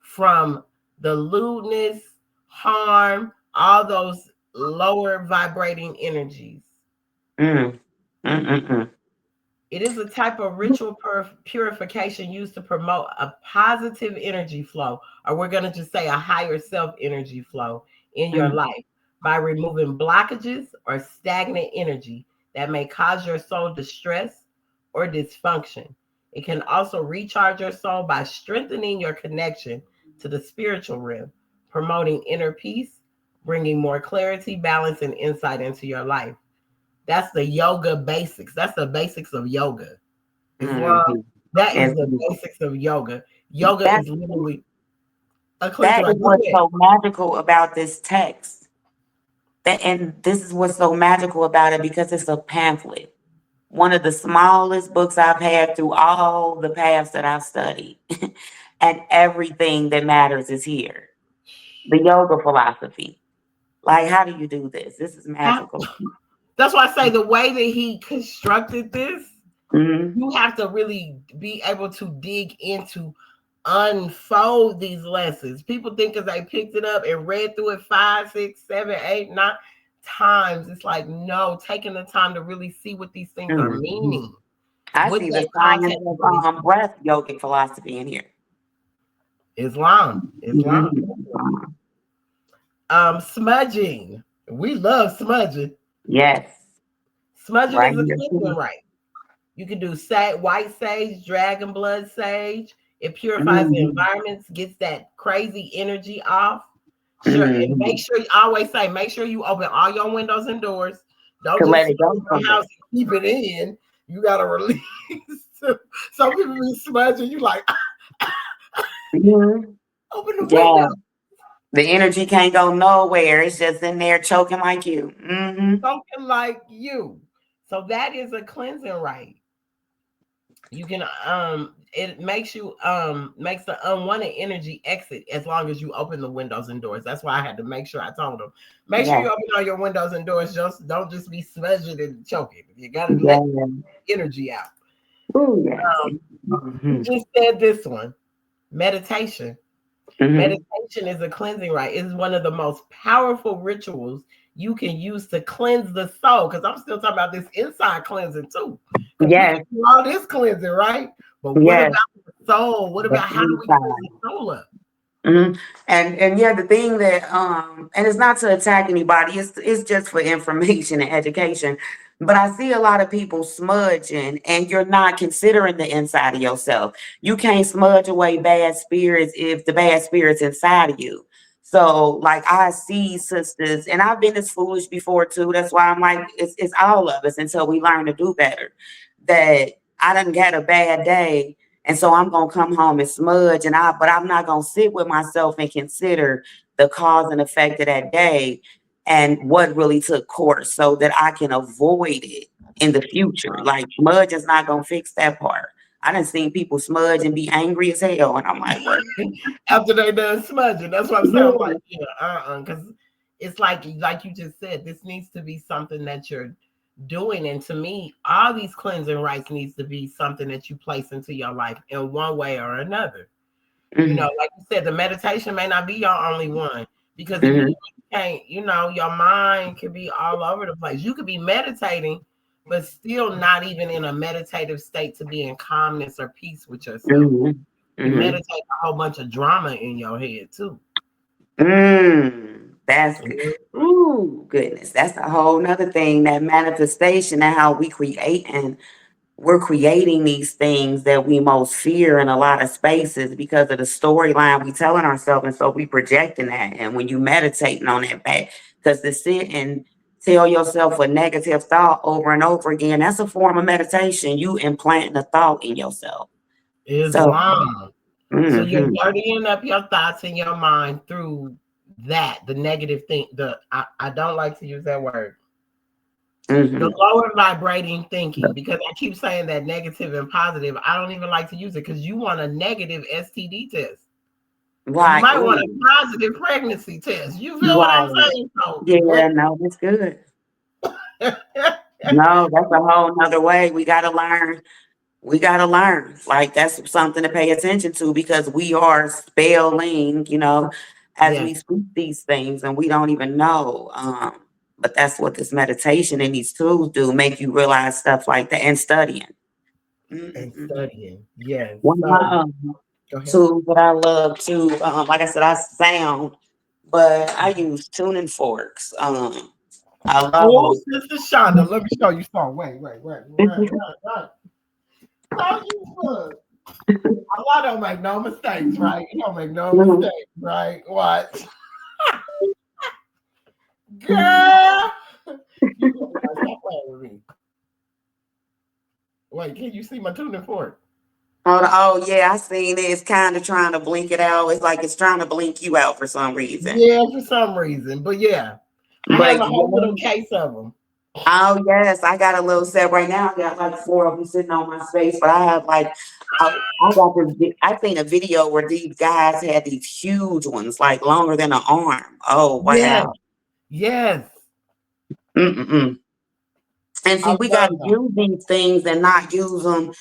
Speaker 1: from the lewdness, harm, all those lower vibrating energies.
Speaker 2: Mm. Mm-mm-mm.
Speaker 1: It is a type of ritual purification used to promote a positive energy flow, or we're going to just say a higher self energy flow in your
Speaker 2: Mm.
Speaker 1: life by removing blockages or stagnant energy that may cause your soul distress or dysfunction. It can also recharge your soul by strengthening your connection to the spiritual realm, promoting inner peace, bringing more clarity, balance, and insight into your life. That's the yoga basics. That's the basics of yoga. Islam,
Speaker 2: Mm-hmm.
Speaker 1: that is
Speaker 2: And
Speaker 1: the basics of yoga. Yoga
Speaker 2: that
Speaker 1: is literally a cleanser.
Speaker 2: that is
Speaker 1: Like, go
Speaker 2: what's
Speaker 1: ahead.
Speaker 2: so magical about this text. And this is what's so magical about it because it's a pamphlet. One of the smallest books I've had through all the paths that I've studied. And everything that matters is here. The yoga philosophy. Like, how do you do this? This is
Speaker 1: How-
Speaker 2: magical.
Speaker 1: That's why I say the way that he constructed this,
Speaker 2: Hmm.
Speaker 1: you have to really be able to dig into unfold these lessons. People think because they picked it up and read through it 5, 6, 7, 8, 9 times, it's like no, taking the time to really see what these things are
Speaker 2: Hmm.
Speaker 1: meaning,
Speaker 2: I
Speaker 1: what
Speaker 2: see the
Speaker 1: that
Speaker 2: science
Speaker 1: context
Speaker 2: of
Speaker 1: really
Speaker 2: breath yogic philosophy in here.
Speaker 1: Islam.
Speaker 2: Mhm.
Speaker 1: Smudging. We love smudging.
Speaker 2: Yes,
Speaker 1: Smudging
Speaker 2: right
Speaker 1: is a
Speaker 2: here
Speaker 1: cleansing
Speaker 2: too.
Speaker 1: right. You can do white sage, dragon blood sage. It purifies the
Speaker 2: Hmm.
Speaker 1: environments, gets that crazy energy off. Sure, and make
Speaker 2: Hmm.
Speaker 1: sure I always say, make sure you open all your windows and doors. Don't
Speaker 2: To
Speaker 1: just
Speaker 2: let
Speaker 1: sit
Speaker 2: it go
Speaker 1: in your
Speaker 2: somewhere.
Speaker 1: house and keep it in. You gotta release. Some people be smudging. You like
Speaker 2: Hmm.
Speaker 1: open the window,
Speaker 2: Yeah, the energy can't go nowhere. It's just in there choking like you. Hmm.
Speaker 1: something like you. So that is a cleansing right. You can it makes you makes the unwanted energy exit as long as you open the windows and doors. That's why I had to make sure I told them. Make sure you
Speaker 2: Yes,
Speaker 1: open all your windows and doors. Just don't just be smudging and choking. You gotta let
Speaker 2: yeah.
Speaker 1: energy out.
Speaker 2: Oh, yes.
Speaker 1: You
Speaker 2: Hmm.
Speaker 1: just said this one. Meditation.
Speaker 2: Hmm.
Speaker 1: Meditation is a cleansing right. It is one of the most powerful rituals you can use to cleanse the soul. Because I'm still talking about this inside cleansing too. Because we can
Speaker 2: Yes,
Speaker 1: do all this cleansing, right? But what
Speaker 2: yes.
Speaker 1: about the soul? What
Speaker 2: The
Speaker 1: about how do we cleanse
Speaker 2: inside.
Speaker 1: the soul up?
Speaker 2: Mhm. And yeah, the thing that and it's not to attack anybody, it's just for information and education. But I see a lot of people smudging and you're not considering the inside of yourself. You can't smudge away bad spirits if the bad spirits inside of you. So like I see sisters, and I've been this foolish before too. That's why I'm like, it's all of us until we learn to do better. That I done got a bad day and so I'm gonna come home and smudge, but I'm not gonna sit with myself and consider the cause and effect of that day and what really took course so that I can avoid it in the future. Like smudge is not gonna fix that part. I done seen people smudge and be angry as hell, and I'm like, what?
Speaker 1: After they done smudging. That's what I'm saying. I'm like,
Speaker 2: Yeah.
Speaker 1: yeah, because it's like you just said, this needs to be something that you're doing. And to me, all these cleansing rites needs to be something that you place into your life in one way or another. You know,
Speaker 2: Mhm,
Speaker 1: like you said, the meditation may not be your only one because if you
Speaker 2: mhm,
Speaker 1: can't, your mind could be all over the place. You could be meditating, but still not even in a meditative state to be in calmness or peace with yourself.
Speaker 2: mhm,
Speaker 1: You
Speaker 2: mhm.
Speaker 1: meditate a whole bunch of drama in your head too.
Speaker 2: That's good. Ooh, goodness. That's a whole nother thing. That manifestation and how we create and we're creating these things that we most fear in a lot of spaces because of the storyline we telling ourselves, and so we projecting that. And when you meditating on that back, because to sit and tell yourself a negative thought over and over again, that's a form of meditation. You implanting a thought in yourself. So,
Speaker 1: Islam. So you're
Speaker 2: mm-hmm,
Speaker 1: dirtying up your thoughts in your mind through that, the negative thing. I don't like to use that word. The
Speaker 2: mm-hmm.
Speaker 1: lower vibrating thinking, because I keep saying that negative and positive. I don't even like to use it because you want a negative STD test. You
Speaker 2: Right,
Speaker 1: might want
Speaker 2: ooh,
Speaker 1: a positive pregnancy test. You feel what I'm
Speaker 2: right.
Speaker 1: saying? So what?
Speaker 2: Yeah, no, that's good. No, that's a whole nother way. We gotta learn. Like that's something to pay attention to because we are spelling, as we
Speaker 1: Yes,
Speaker 2: speak these things and we don't even know. But that's what this meditation and these tools do, make you realize stuff like that and studying.
Speaker 1: and
Speaker 2: Mhm.
Speaker 1: studying. Yes.
Speaker 2: One of
Speaker 1: So
Speaker 2: my
Speaker 1: go ahead.
Speaker 2: tools that I love to, like I said, I sound, but I use tuning forks. I love
Speaker 1: Oh,
Speaker 2: them.
Speaker 1: Sister Shonda, let me show you something. Wait. So you look. Allah don't make no mistakes, right? He don't make no mistakes, right? What? Girl, you gonna be like, stop playing with me. Wait, can you see my tuning fork?
Speaker 2: Oh, yeah, I seen it. It's kind of trying to blink it out. It's like it's trying to blink you out for some reason.
Speaker 1: Yeah, for some reason. But yeah. I have
Speaker 2: But
Speaker 1: a whole
Speaker 2: yeah.
Speaker 1: little case of them.
Speaker 2: Oh yes, I got a little set right now. I got like four of them sitting on my space, but I have like I got this. I seen a video where these guys had these huge ones, like longer than an arm. Oh
Speaker 1: Yes,
Speaker 2: wow.
Speaker 1: yes.
Speaker 2: Mm-mm-mm. And
Speaker 1: I
Speaker 2: see, we got
Speaker 1: love
Speaker 2: to
Speaker 1: them.
Speaker 2: use these things and not use them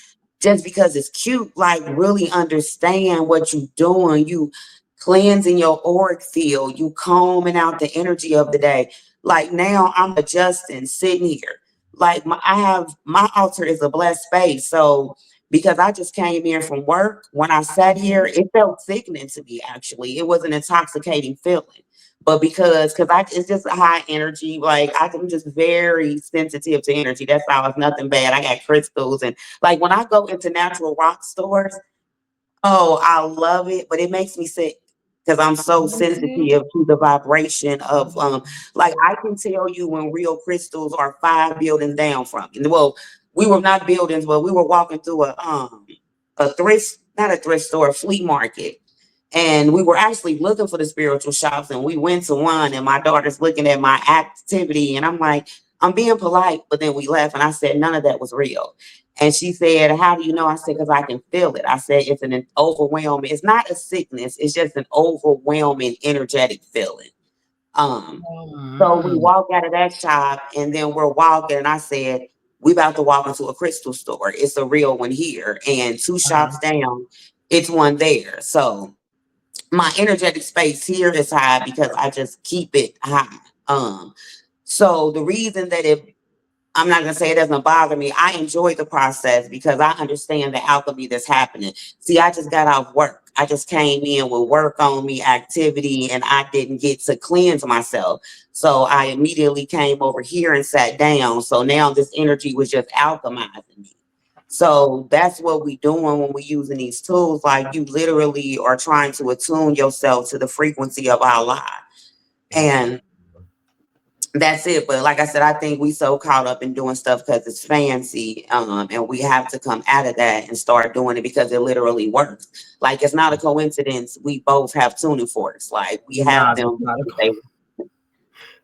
Speaker 2: just because it's cute. Like, really understand what you're doing. You cleansing your auric field, you combing out the energy of the day. Like, now I'm adjusting, sitting here. Like, my altar is a blessed space. So, because I just came here from work, when I sat here,
Speaker 1: Mhm.
Speaker 2: it felt sickening to me, actually. It was an intoxicating feeling. But because it's just a high energy, like I'm just very sensitive to energy. That's all. It's nothing bad. I got crystals, and like when I go into natural rock stores, oh, I love it, but it makes me sick because I'm so
Speaker 1: Me too.
Speaker 2: sensitive to the vibration of like I can tell you when real crystals are 5 buildings down from you. Well, we were not buildings, but we were walking through a thrift, not a thrift store, a flea market. And we were actually looking for the spiritual shops, and we went to one, and my daughter's looking at my activity, and I'm like, I'm being polite, but then we left, and I said none of that was real. And she said, how do you know? I said, because I can feel it. I said, it's an overwhelming, it's not a sickness, it's just an overwhelming energetic feeling. Um, so we
Speaker 1: Mhm.
Speaker 2: walk out of that shop and then we're walking, and I said, we about to walk into a crystal store. It's a real one here. And two shops
Speaker 1: Uh-huh.
Speaker 2: down, it's one there. So my energetic space here is high because I just keep it high. So the reason that I'm not gonna say it doesn't bother me. I enjoy the process because I understand the alchemy that's happening. See, I just got off work. I just came in with work on me, activity, and I didn't get to cleanse myself. So I immediately came over here and sat down. So now this energy was just alchemizing me. So that's what we doing when we using these tools. Like, you literally are trying to attune yourself to the frequency of our life. And that's it. But like I said, I think we so caught up in doing stuff because it's fancy, and we have to come out of that and start doing it because it literally works. Like, it's not a coincidence. We both have tuning forks. Like, we have
Speaker 1: Nah, that's
Speaker 2: them.
Speaker 1: not a
Speaker 2: They,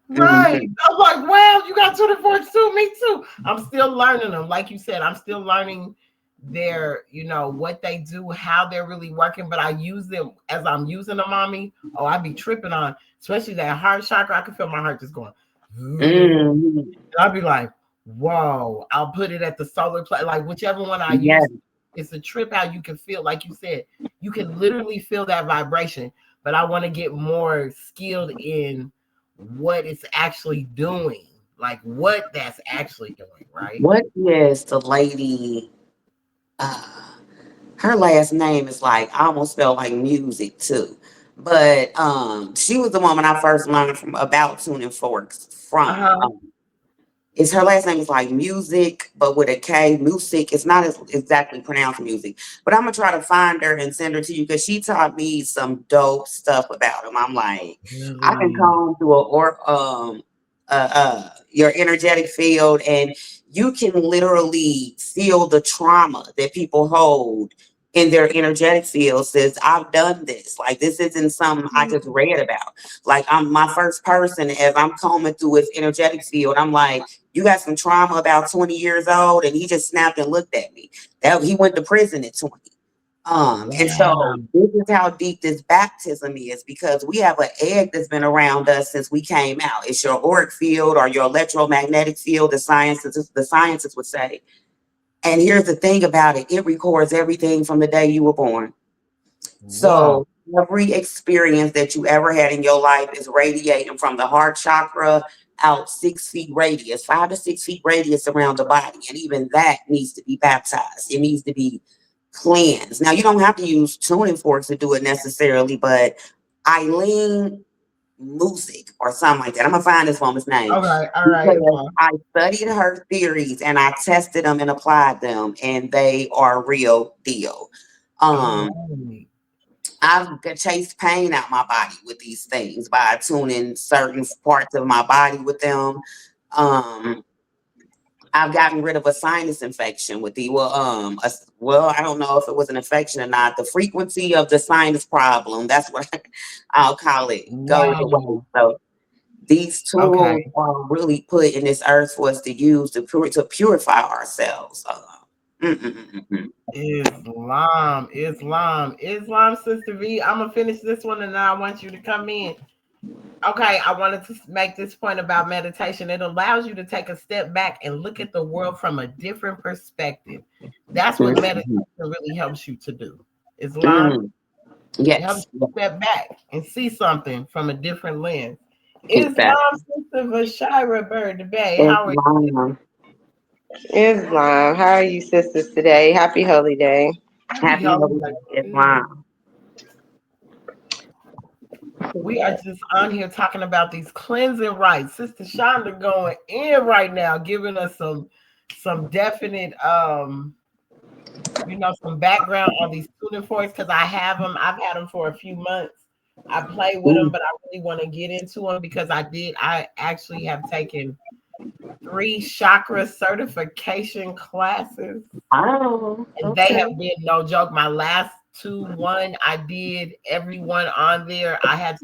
Speaker 1: right.
Speaker 2: mhm.
Speaker 1: I'm like, wow, you got 24 too. Me too. I'm still learning them. Like you said, I'm still learning their, what they do, how they're really working. But I use them as I'm using them on me. Oh, I be tripping on, especially that heart chakra. I can feel my heart just going.
Speaker 2: Mhm.
Speaker 1: I'll be like, whoa. I'll put it at the solar plate, like whichever one I use.
Speaker 2: Yes.
Speaker 1: It's a trip how you can feel, like you said, you can literally feel that vibration. But I want to get more skilled in what it's actually doing, like what that's actually doing, right?
Speaker 2: What is the lady? Uh, Her last name is like, I almost felt like music too. But she was the woman I first learned from about tuning forks
Speaker 1: Uh
Speaker 2: from.
Speaker 1: huh.
Speaker 2: Is her last name is like music, but with a K. Music. It's not as exactly pronounced music, but I'm gonna try to find her and send her to you because she taught me some dope stuff about them. I'm like, I can
Speaker 1: Really?
Speaker 2: come through your energetic field, and you can literally feel the trauma that people hold in their energetic field. Says, I've done this. Like, this isn't something I just read about. Like, I'm my first person as I'm combing through his energetic field. I'm like, you got some trauma about 20 years old, and he just snapped and looked at me. That he went to prison at 20. And
Speaker 1: Wow.
Speaker 2: so this is how deep this baptism is, because we have an egg that's been around us since we came out. It's your auric field or your electromagnetic field, the scientists would say. And here's the thing about it, it records everything from the day you were born.
Speaker 1: Wow.
Speaker 2: So every experience that you ever had in your life is radiating from the heart chakra out 6 feet radius, 5 to 6 feet radius around the body. And even that needs to be baptized. It needs to be cleansed. Now, you don't have to use tuning forks to do it necessarily, but Eileen Music or something like that. I'm gonna find this woman's name
Speaker 1: Okay. All right.
Speaker 2: because I studied her theories and I tested them and applied them, and they are real deal.
Speaker 1: All
Speaker 2: Um,
Speaker 1: right.
Speaker 2: I've chased pain out my body with these things by tuning certain parts of my body with them. Um, I've gotten rid of a sinus infection with the I don't know if it was an infection or not. The frequency of the sinus problem, that's what I'll call it, goes away.
Speaker 1: Wow.
Speaker 2: So These tools
Speaker 1: Okay.
Speaker 2: are really put in this earth for us to use to purify ourselves. Mm, mm, mm, mm, mm.
Speaker 1: Islam, Sister V. I'm gonna finish this one and then I want you to come in. Okay, I wanted to make this point about meditation. It allows you to take a step back and look at the world from a different perspective. That's what meditation
Speaker 2: Mhm.
Speaker 1: really helps you to do. Islam,
Speaker 2: Mm.
Speaker 1: it helps
Speaker 2: Yes,
Speaker 1: you step back and see something from a different lens. Islam,
Speaker 2: exactly.
Speaker 1: Sister Vashira Bird the Bay,
Speaker 2: It's
Speaker 1: how are you?
Speaker 2: long.
Speaker 3: Islam. How are you, sisters, today? Happy Holy Day.
Speaker 1: Happy
Speaker 2: Happy
Speaker 1: holiday.
Speaker 2: holiday. It's
Speaker 1: Good.
Speaker 2: long.
Speaker 1: We are just on here talking about these cleansing rites. Sister Shonda going in right now, giving us some definite some background on these tuning forks because I have them. I've had them for a few months. I play with them,
Speaker 2: Mm.
Speaker 1: but I really want to get into them because I actually have taken 3 chakra certification classes,
Speaker 2: Oh,
Speaker 1: and they
Speaker 2: okay.
Speaker 1: have been no joke. My last two, one I did everyone on there. I had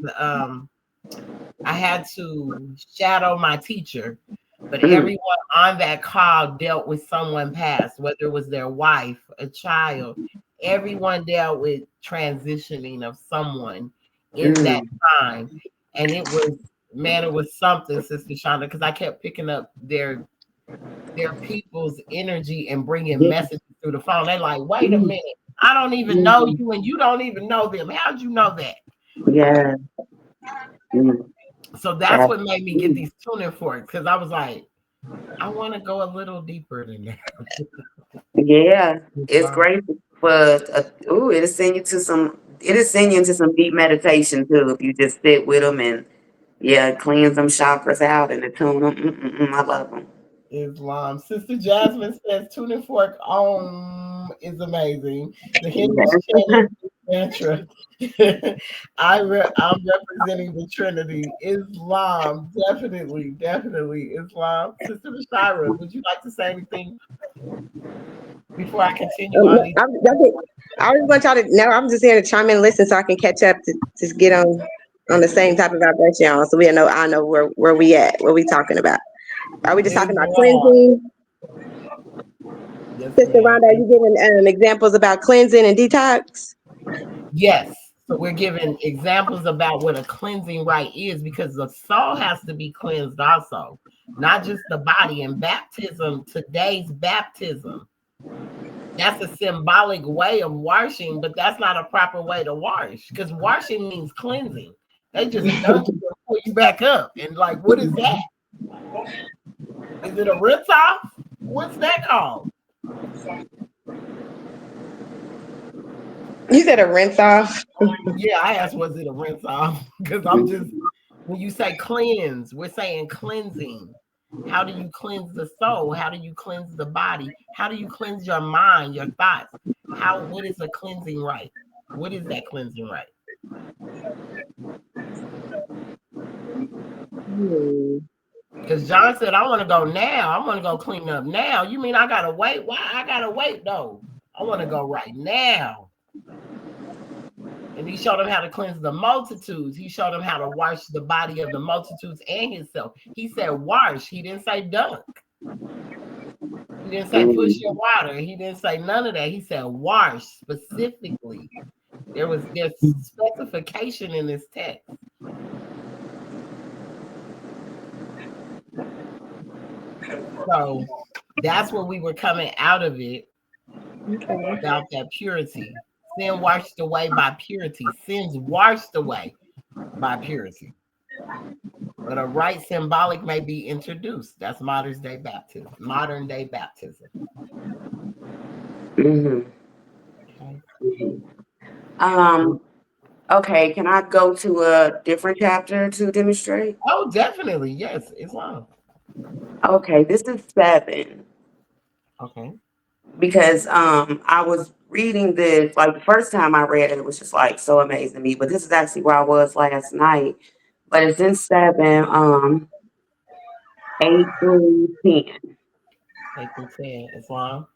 Speaker 1: to shadow my teacher, but
Speaker 2: Mm.
Speaker 1: everyone on that call dealt with someone past, whether it was their wife, a child. Everyone dealt with transitioning of someone in that
Speaker 2: Mm.
Speaker 1: time. And it was, man, it was something, Sister Shonda, because I kept picking up their people's energy and bringing
Speaker 2: Yeah.
Speaker 1: messages through the phone. They're like, wait a
Speaker 2: Mm.
Speaker 1: minute, I don't even know
Speaker 2: Mm.
Speaker 1: you and you don't even know them. How'd you know that?
Speaker 2: Yeah. Mm.
Speaker 1: So that's
Speaker 2: That's
Speaker 1: what made me get
Speaker 2: mm.
Speaker 1: these tuning forks because I was like, I want to go a little deeper than that.
Speaker 2: Yeah. It's
Speaker 1: Wow.
Speaker 2: great for it'll send you into some deep meditation too if you just sit with them and yeah, cleanse them chakras out and attune them. I love them.
Speaker 1: Islam. Sister Jasmine says tuning fork is amazing. The Hindus chanting
Speaker 2: Yes.
Speaker 1: this mantra. I'm representing the Trinity. Islam, definitely, definitely Islam. Sister Bashira, would you like to say anything before I continue on these?
Speaker 3: I just want y'all to know I'm just here to chime in and listen so I can catch up to just get on the same type of vibration, y'all. So I know where we at, what we talking about. Are we just talking about
Speaker 1: Islam.
Speaker 3: cleansing?
Speaker 1: Yes,
Speaker 3: Sister
Speaker 1: ma'am.
Speaker 3: Rhonda, are you giving examples about cleansing and detox?
Speaker 1: Yes. So we're giving examples about what a cleansing rite is because the soul has to be cleansed also, not just the body. And baptism, today's baptism, that's a symbolic way of washing, but that's not a proper way to wash because washing means cleansing. They just dunk you and pull you back up. And like, what is that? Is it a rinse off? What's that called?
Speaker 3: You said a rinse off.
Speaker 1: Yeah, I asked, was it a rinse off? Because I'm just, when you say cleanse, we're saying cleansing. How do you cleanse the soul? How do you cleanse the body? How do you cleanse your mind, your thoughts? What is a cleansing right? What is that cleansing right?
Speaker 3: Hmm.
Speaker 1: Because John said, I want to go now. I want to go clean up now. You mean I gotta wait? Why I gotta wait though? I want to go right now. And he showed him how to cleanse the multitudes. He showed him how to wash the body of the multitudes and himself. He said wash. He didn't say dunk. He didn't say push your
Speaker 2: Mm.
Speaker 1: water. He didn't say none of that. He said wash specifically. There's specification in this text. So that's when we were coming out of it
Speaker 3: Okay.
Speaker 1: about that purity. Sin washed away by purity. Sin's washed away by purity. But a right symbolic may be introduced. That's modern day baptism. Modern day baptism.
Speaker 2: Hmm.
Speaker 1: Okay.
Speaker 2: Um, okay, can I go to a different chapter to demonstrate?
Speaker 1: Oh, definitely. Yes, Islam.
Speaker 2: Okay, this is 7
Speaker 1: Okay.
Speaker 2: because I was reading this like the first time I read it, it was just like so amazing to me. But this is actually where I was last night. But it's in 7, 8 through 10.
Speaker 1: 8 through 10, Islam.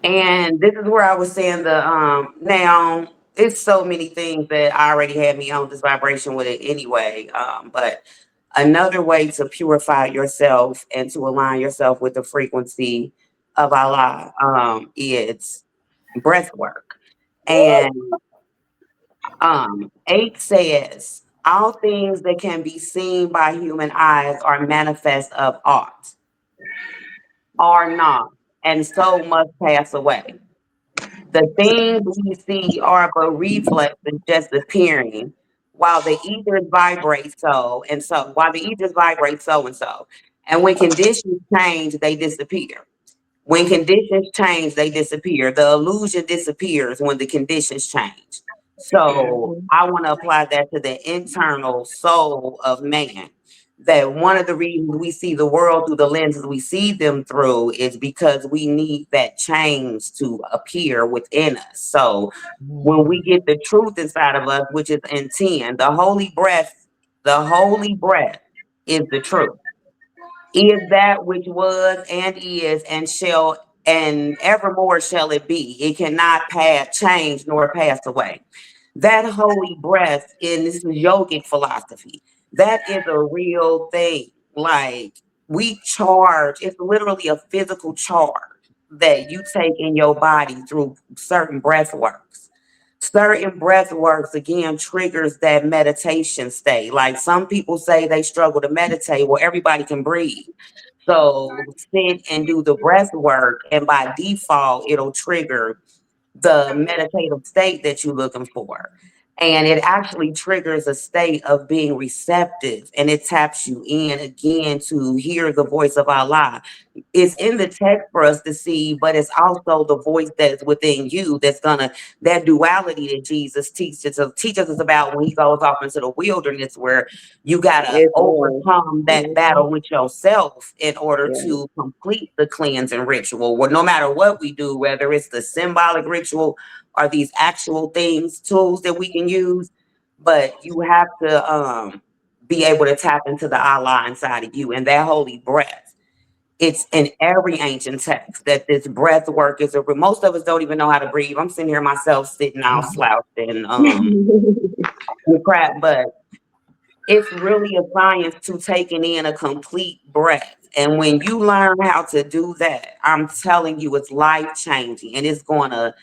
Speaker 2: And this is where I was saying now it's so many things that I already had me on this vibration with it anyway. But Another way to purify yourself and to align yourself with the frequency of Allah is breath work. And 8 says, all things that can be seen by human eyes are manifest of art, are not, and so must pass away. The things we see are but reflexes just appearing, while the ethers vibrate so and so, while the ethers vibrate so and so. And when conditions change, they disappear. When conditions change, they disappear. The illusion disappears when the conditions change. So
Speaker 3: Mhm.
Speaker 2: I want to apply that to the internal soul of man. That one of the reasons we see the world through the lenses we see them through is because we need that change to appear within us. So when we get the truth inside of us, which is in 10, the holy breath is the truth, is that which was and is and shall and evermore shall it be. It cannot pass, change, nor pass away. That holy breath in this yogic philosophy, that is a real thing. Like we charge, it's literally a physical charge that you take in your body through certain breath works. Certain breath works again triggers that meditation state. Like some people say they struggle to meditate. Well, everybody can breathe. So sit and do the breath work, and by default, it'll trigger the meditative state that you're looking for. And it actually triggers a state of being receptive, and it taps you in again to hear the voice of Allah. It's in the text for us to see, but it's also the voice that's within you that's gonna, that duality that Jesus teaches us about when he goes off into the wilderness, where you gotta
Speaker 3: It's
Speaker 2: overcome that
Speaker 3: Mhm.
Speaker 2: battle with yourself in order
Speaker 3: Yeah.
Speaker 2: to complete the cleansing ritual. Well, no matter what we do, whether it's the symbolic ritual or these actual things, tools that we can use, but you have to be able to tap into the Allah inside of you and that holy breath. It's in every ancient text that this breath work is a. Most of us don't even know how to breathe. I'm sitting here myself, sitting all slouched and with crap, but it's really a science to taking in a complete breath. And when you learn how to do that, I'm telling you, it's life changing, and it's going to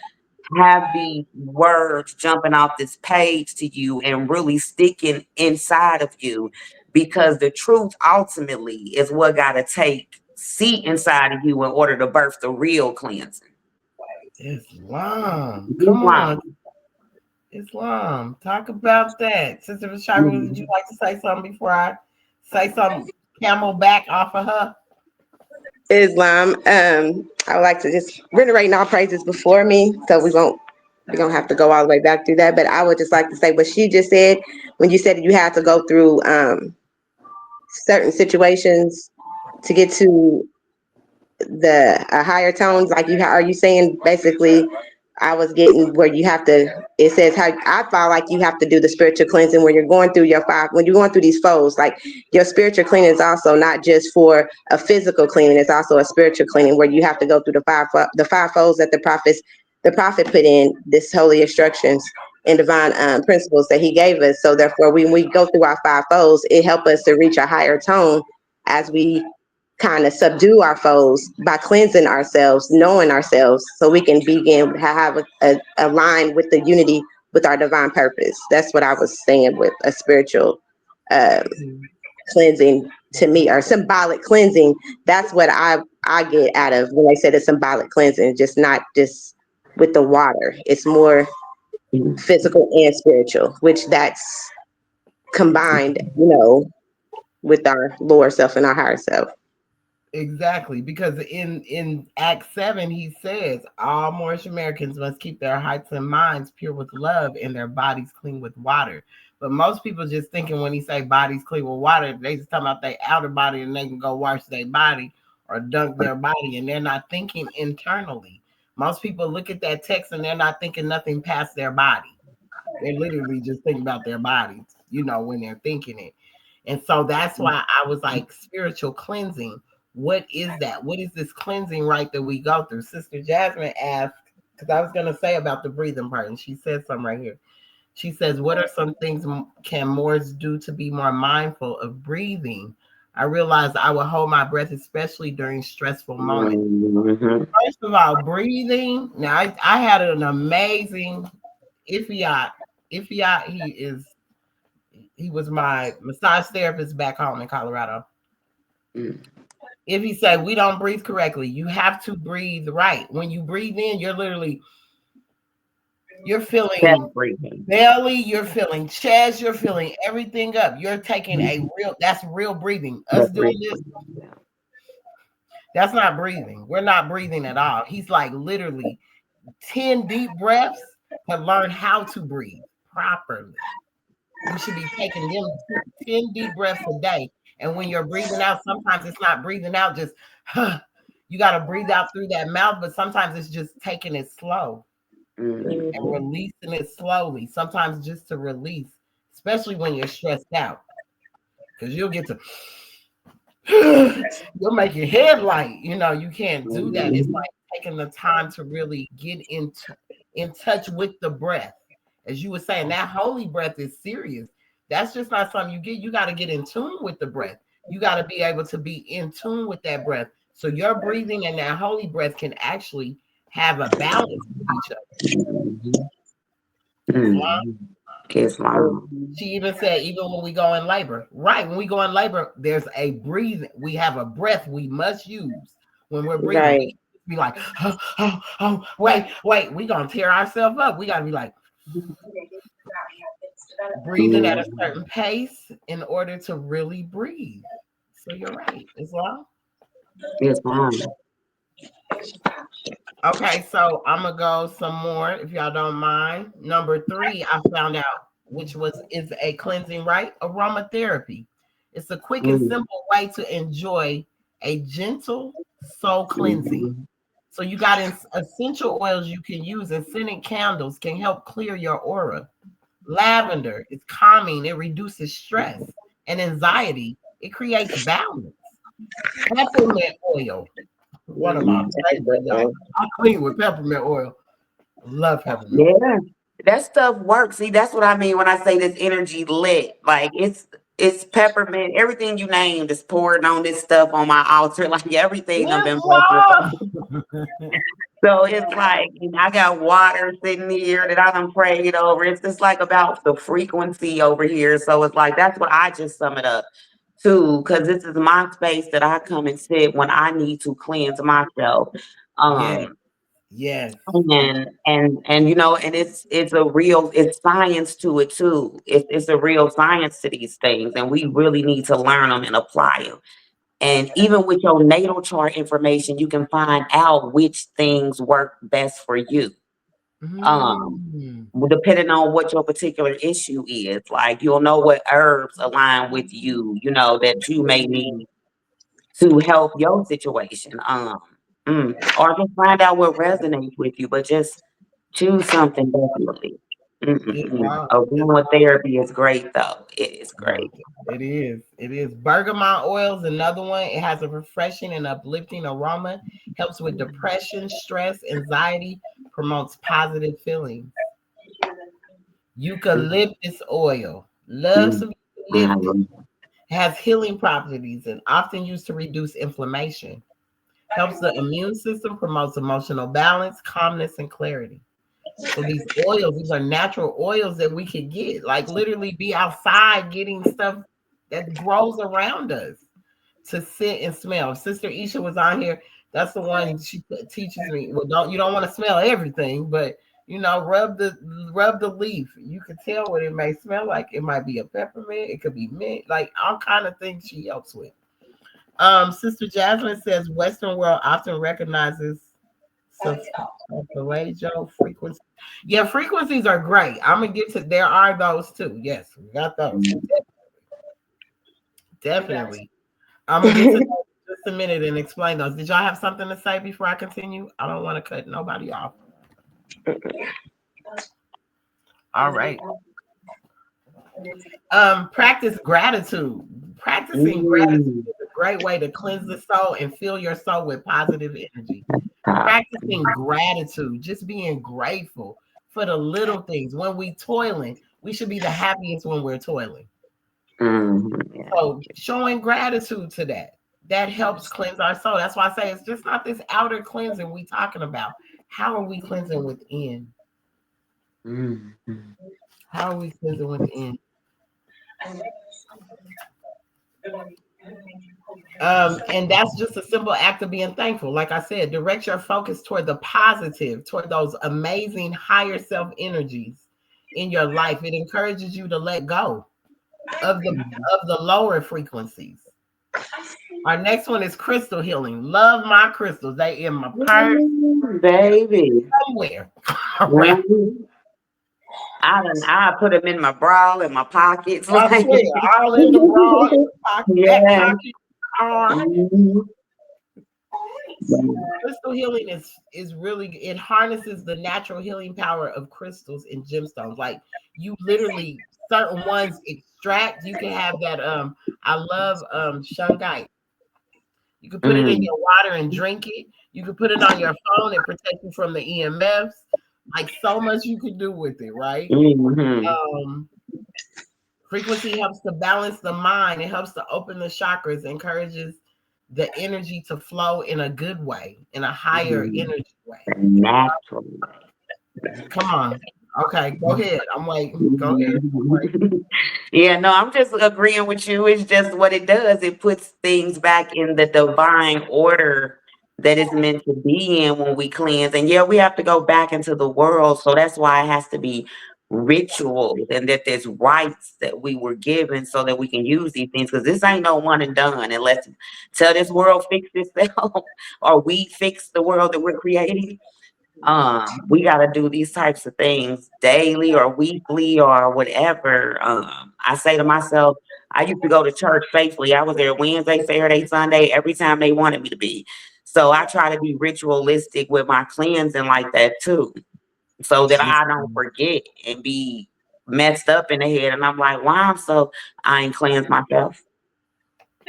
Speaker 2: have these words jumping off this page to you and really sticking inside of you, because the truth ultimately is what got to take seat inside of you in order to birth the real cleansing.
Speaker 1: Islam. Come on,
Speaker 2: Islam.
Speaker 1: Islam. Talk about that. Sister Rashida, would you
Speaker 2: Mhm.
Speaker 1: like to say something before I say something camel back off of her?
Speaker 3: Islam. I would like to just reiterate all praises before me, so we don't have to go all the way back through that. But I would just like to say what she just said when you said you had to go through certain situations to get to the higher tones. Like are you saying basically? I was getting where you have to. It says how I feel like you have to do the spiritual cleansing when you're going through your five. When you're going through these folds, like your spiritual cleaning is also not just for a physical cleaning. It's also a spiritual cleaning where you have to go through the five folds that the prophet put in this holy instructions and divine principles that he gave us. So therefore, when we go through our five folds, it helps us to reach a higher tone as we kind of subdue our foes by cleansing ourselves, knowing ourselves, so we can begin to have a line with the unity with our divine purpose. That's what I was saying with a spiritual uh, cleansing to me, or symbolic cleansing. That's what I get out of when they say the symbolic cleansing, just not just with the water. It's more physical and spiritual, which that's combined, with our lower self and our higher self.
Speaker 1: Exactly, because in Act 7 he says all Moorish Americans must keep their hearts and minds pure with love and their bodies clean with water. But most people just thinking when he say bodies clean with water, they just talking about their outer body and they can go wash their body or dunk their body, and they're not thinking internally. Most people look at that text and they're not thinking nothing past their body. They're literally just thinking about their bodies, when they're thinking it. And so that's why I was like, spiritual cleansing. What is that? What is this cleansing right that we go through? Sister Jasmine asked, because I was going to say about the breathing part, and she said something right here. She says, what are some things can Moors do to be more mindful of breathing? I realized I would hold my breath, especially during stressful moments.
Speaker 2: Mhm.
Speaker 1: First of all, breathing. Now, I had an amazing Ifiat. Ifiat, he was my massage therapist back home in Colorado.
Speaker 2: Mm.
Speaker 1: If he said we don't breathe correctly, you have to breathe right. When you breathe in, you're
Speaker 2: Chest
Speaker 1: feeling
Speaker 2: breathing.
Speaker 1: belly, you're feeling chest, you're feeling everything up. You're taking that's real breathing. Us
Speaker 2: Chest
Speaker 1: doing this,
Speaker 2: breathing. Yeah.
Speaker 1: that's not breathing. We're not breathing at all. He's like literally 10 deep breaths to learn how to breathe properly. You should be taking them 10 deep breaths a day. And when you're breathing out, sometimes it's not breathing out, just you got to breathe out through that mouth, but sometimes it's just taking it slow
Speaker 2: Mm.
Speaker 1: and releasing it slowly. Sometimes just to release, especially when you're stressed out, because you'll get to you'll make your head light. You can't do that. It's
Speaker 2: Mhm.
Speaker 1: like taking the time to really get in touch with the breath. As you were saying, that holy breath is serious. That's just not something you get. You got to get in tune with the breath. You got to be able to be in tune with that breath. So your breathing and that holy breath can actually have a balance with each other.
Speaker 2: Mhm.
Speaker 1: Islam.
Speaker 2: Mhm. Islam.
Speaker 1: She even said, even when we go in labor, right? When we go in labor, there's a breathing. We have a breath we must use when we're breathing. We
Speaker 3: Right.
Speaker 1: can't be like, oh, wait. We're going to tear ourselves up. We got to be like breathing at a
Speaker 2: Mhm.
Speaker 1: certain pace in order to really breathe. So you're right, Islam.
Speaker 2: Islam.
Speaker 1: Okay, so I'm gonna go some more if y'all don't mind. Number three, I found out, which is a cleansing right, aromatherapy. It's a quick and
Speaker 2: Mm.
Speaker 1: simple way to enjoy a gentle soul cleansing.
Speaker 2: Mhm.
Speaker 1: So you got essential oils you can use, and scented candles can help clear your aura. Lavender is calming; it reduces stress and anxiety. It creates balance. Peppermint oil, one of my
Speaker 2: Mhm.
Speaker 1: favorite, y'all. I clean with peppermint oil. Love peppermint.
Speaker 2: Yeah, that stuff works. See, that's what I mean when I say this energy lit. Like it's peppermint. Everything you named is pouring on this stuff on my altar. Like everything I've been blessed with.
Speaker 1: Islam.
Speaker 2: So it's like I got water sitting here that I done prayed over. It's just like about the frequency over here. So it's like that's what I just sum it up to, because this is my space that I come and sit when I need to cleanse myself.
Speaker 1: Yes,
Speaker 2: Um,
Speaker 1: yes.
Speaker 2: and and it's a real, it's science to it too. It's a real science to these things, and we really need to learn them and apply them. And even with your natal chart information, you can find out which things work best for you. Um,
Speaker 1: Mm.
Speaker 2: depending on what your particular issue is, like you'll know what herbs align with you, that you may need to help your situation. Or just find out what resonates with you, but just choose something definitely.
Speaker 1: Islam.
Speaker 2: Aromatherapy is great though. It is
Speaker 1: Islam.
Speaker 2: great.
Speaker 1: It is. It is. Bergamot oil is another one. It has a refreshing and uplifting aroma, helps with depression, stress, anxiety, promotes positive feelings. Eucalyptus oil. Love some eucalyptus.
Speaker 2: Mhm.
Speaker 1: Has healing properties and often used to reduce inflammation. Helps the immune system, promotes emotional balance, calmness, and clarity. So these are natural oils that we could get, like literally be outside getting stuff that grows around us to sit and smell. Sister Isha was on here. That's the one she teaches me. Well, you don't want to smell everything, but rub the leaf. You can tell what it may smell like. It might be a peppermint. It could be mint. Like all kind of things she helps with. Sister Jasmine says Western world often recognizes Solfeggio frequency. Yeah, frequencies are great. I'm gonna get to. There are those too. Yes, we got those. Definitely. I'm gonna get to those in just a minute and explain those. Did y'all have something to say before I continue? I don't want to cut nobody off. All right. Practice gratitude. Practicing gratitude
Speaker 2: Mm.
Speaker 1: is a great way to cleanse the soul and fill your soul with positive energy.
Speaker 2: Top.
Speaker 1: Practicing gratitude, just being grateful for the little things. When we toiling, we should be the happiest when we're toiling.
Speaker 2: Yeah.
Speaker 1: So showing gratitude to that helps cleanse our soul. That's why I say it's just not this outer cleansing we talking about. How are we cleansing within?
Speaker 2: Mhm.
Speaker 1: How are we cleansing within? And that's just a simple act of being thankful. Like I said, direct your focus toward the positive, toward those amazing higher self energies in your life. It encourages you to let go of the lower frequencies. Our next one is crystal healing. Love my crystals. They in my purse
Speaker 2: Baby.
Speaker 1: somewhere. Around.
Speaker 2: Mhm. I put them in my bra, in my pockets,
Speaker 1: I
Speaker 2: like
Speaker 1: swear, all in the bra, in the pocket, back
Speaker 2: yeah.
Speaker 1: pocket, car.
Speaker 2: Mhm.
Speaker 1: Crystal healing is really, it harnesses the natural healing power of crystals and gemstones. Like you literally, certain ones extract. You can have that. I love shungite. You can put it in
Speaker 2: Mhm.
Speaker 1: your water and drink it. You can put it on your phone and protect you from the EMFs. Like so much you can do with it, right?
Speaker 2: Mhm.
Speaker 1: Um, Frequency helps to balance the mind. It helps to open the chakras, encourages the energy to flow in a good way, in a higher
Speaker 2: Mhm.
Speaker 1: energy way.
Speaker 2: Natural.
Speaker 1: Come on. Okay, go ahead. I'm waiting. Go ahead.
Speaker 2: Mhm. Yeah, no, I'm just agreeing with you. It's just what it does. It puts things back in the divine order that it's meant to be in when we cleanse. And yeah, we have to go back into the world. So that's why it has to be rituals and that there's rites that we were given so that we can use these things. Because this ain't no one and done unless till this world fix itself or we fix the world that we're creating. We got to do these types of things daily or weekly or whatever. I say to myself, I used to go to church faithfully. I was there Wednesday, Saturday, Sunday, every time they wanted me to be. So I try to be ritualistic with my cleansing like that too, so that I don't forget and be messed up in the head. And I'm like, why I ain't cleansed myself.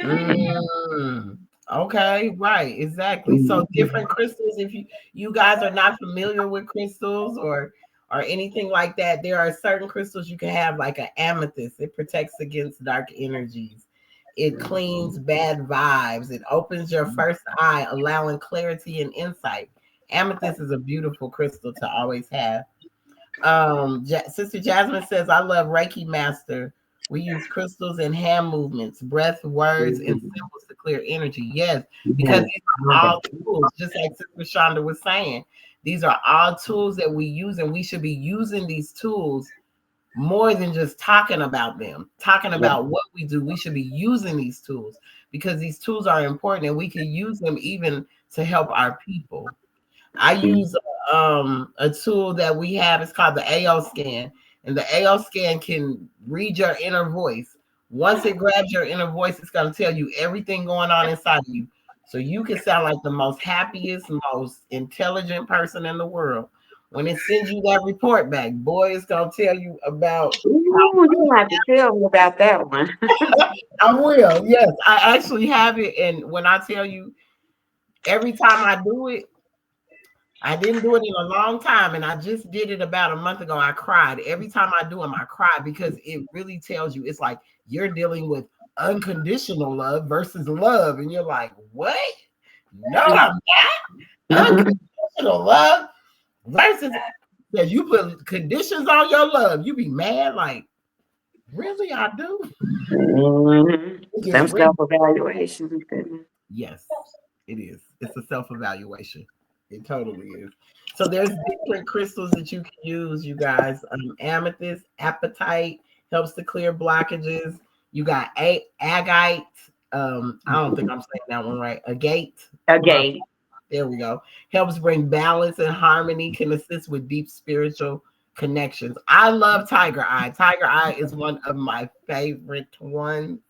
Speaker 1: Mm, okay, right, exactly. So
Speaker 2: Mhm.
Speaker 1: different crystals. If you guys are not familiar with crystals or anything like that, there are certain crystals you can have, like an amethyst. It protects against dark energies. It cleans bad vibes. It opens your first eye, allowing clarity and insight. Amethyst is a beautiful crystal to always have. Sister Jasmine says, I love Reiki Master. We use crystals and hand movements, breath, words, and
Speaker 2: Mhm.
Speaker 1: symbols to clear energy. Yes, because
Speaker 2: Yes.
Speaker 1: these are all tools, just like Sister Shonda was saying. These are all tools that we use, and we should be using these tools more than just talking about them, talking
Speaker 2: Yes.
Speaker 1: about what we do. We should be using these tools because these tools are important and we can use them even to help our people. I use a tool that we have. It's called the AO scan, and the AO scan can read your inner voice. Once it grabs your inner voice, it's going to tell you everything going on inside of you, so you can sound like the most happiest, most intelligent person in the world. When it sends you that report back, boy, it's going to tell you about.
Speaker 2: Ooh, you have to tell me about that one.
Speaker 1: I will. Yes, I actually have it, and when I tell you, every time I do it, I didn't do it in a long time, and I just did it about a month ago. I cried. Every time I do them, I cry because it really tells you it's like you're dealing with unconditional love versus love, and you're like, what? No, I'm not. Unconditional love versus that you put conditions on your love. You be mad, like, really? I do.
Speaker 2: Mhm.
Speaker 1: It just
Speaker 2: Them
Speaker 1: really,
Speaker 2: self-evaluations.
Speaker 1: yes, it is. It's a self evaluation. It totally is. So there's different crystals that you can use, you guys. Amethyst, apatite helps to clear blockages. You got agate. I don't think I'm saying that one right. Agate. My,
Speaker 2: Okay.
Speaker 1: there we go. Helps bring balance and harmony. Can assist with deep spiritual connections. I love Tiger Eye. Tiger Eye is one of my favorite ones.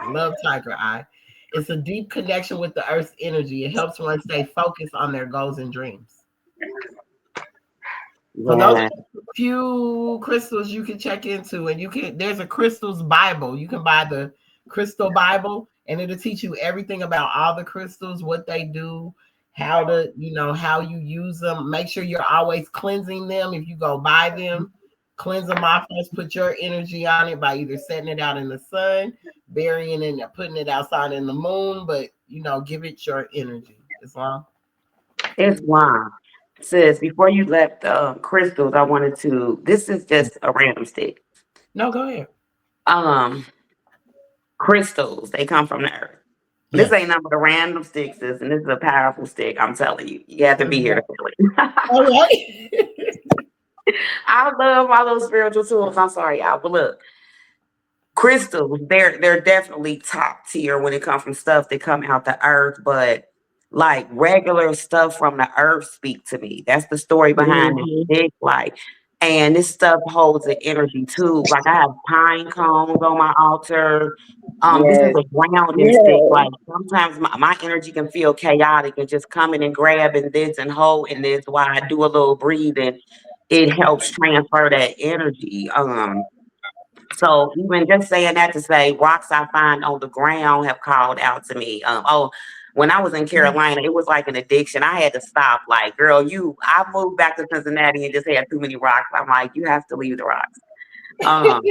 Speaker 1: Love Tiger Eye. It's a deep connection with the earth's energy. It helps one stay focused on their goals and dreams. So those
Speaker 2: Yeah.
Speaker 1: are a few crystals you can check into, and there's a crystals Bible. You can buy the crystal Bible, and it'll teach you everything about all the crystals, what they do. how to, how you use them. Make sure you're always cleansing them. If you go buy them, cleanse them off first. Put your energy on it by either setting it out in the sun, burying it, and putting it outside in the moon. But give it your energy. Islam.
Speaker 2: Islam. Sis, before you left crystals, I wanted to. This is just a random stick.
Speaker 1: No, go ahead.
Speaker 2: Um, Crystals, they come from the earth. This ain't
Speaker 1: Yes.
Speaker 2: none of the random sticks, sis, and this is a powerful stick. I'm telling you, you have to be here to feel it.
Speaker 1: All right.
Speaker 2: I love my little spiritual tools. I'm sorry, y'all, but look, crystals, they're definitely top tier when it comes from stuff that come out the earth, but like regular stuff from the earth speak to me. That's the story behind this
Speaker 1: Mhm.
Speaker 2: stick. Like, and this stuff holds an energy too. Like I have pine cones on my altar. This is
Speaker 3: Yes.
Speaker 2: a grounding stick.
Speaker 3: Yes.
Speaker 2: Like sometimes my energy can feel chaotic and just coming and grabbing this and holding this while I do a little breathing. It helps transfer that energy. So even just saying that to say rocks I find on the ground have called out to me. When I was in Carolina, it was like an addiction. I had to stop. Like, girl, I moved back to Cincinnati and just had too many rocks. I'm like, you have to leave the rocks. Um,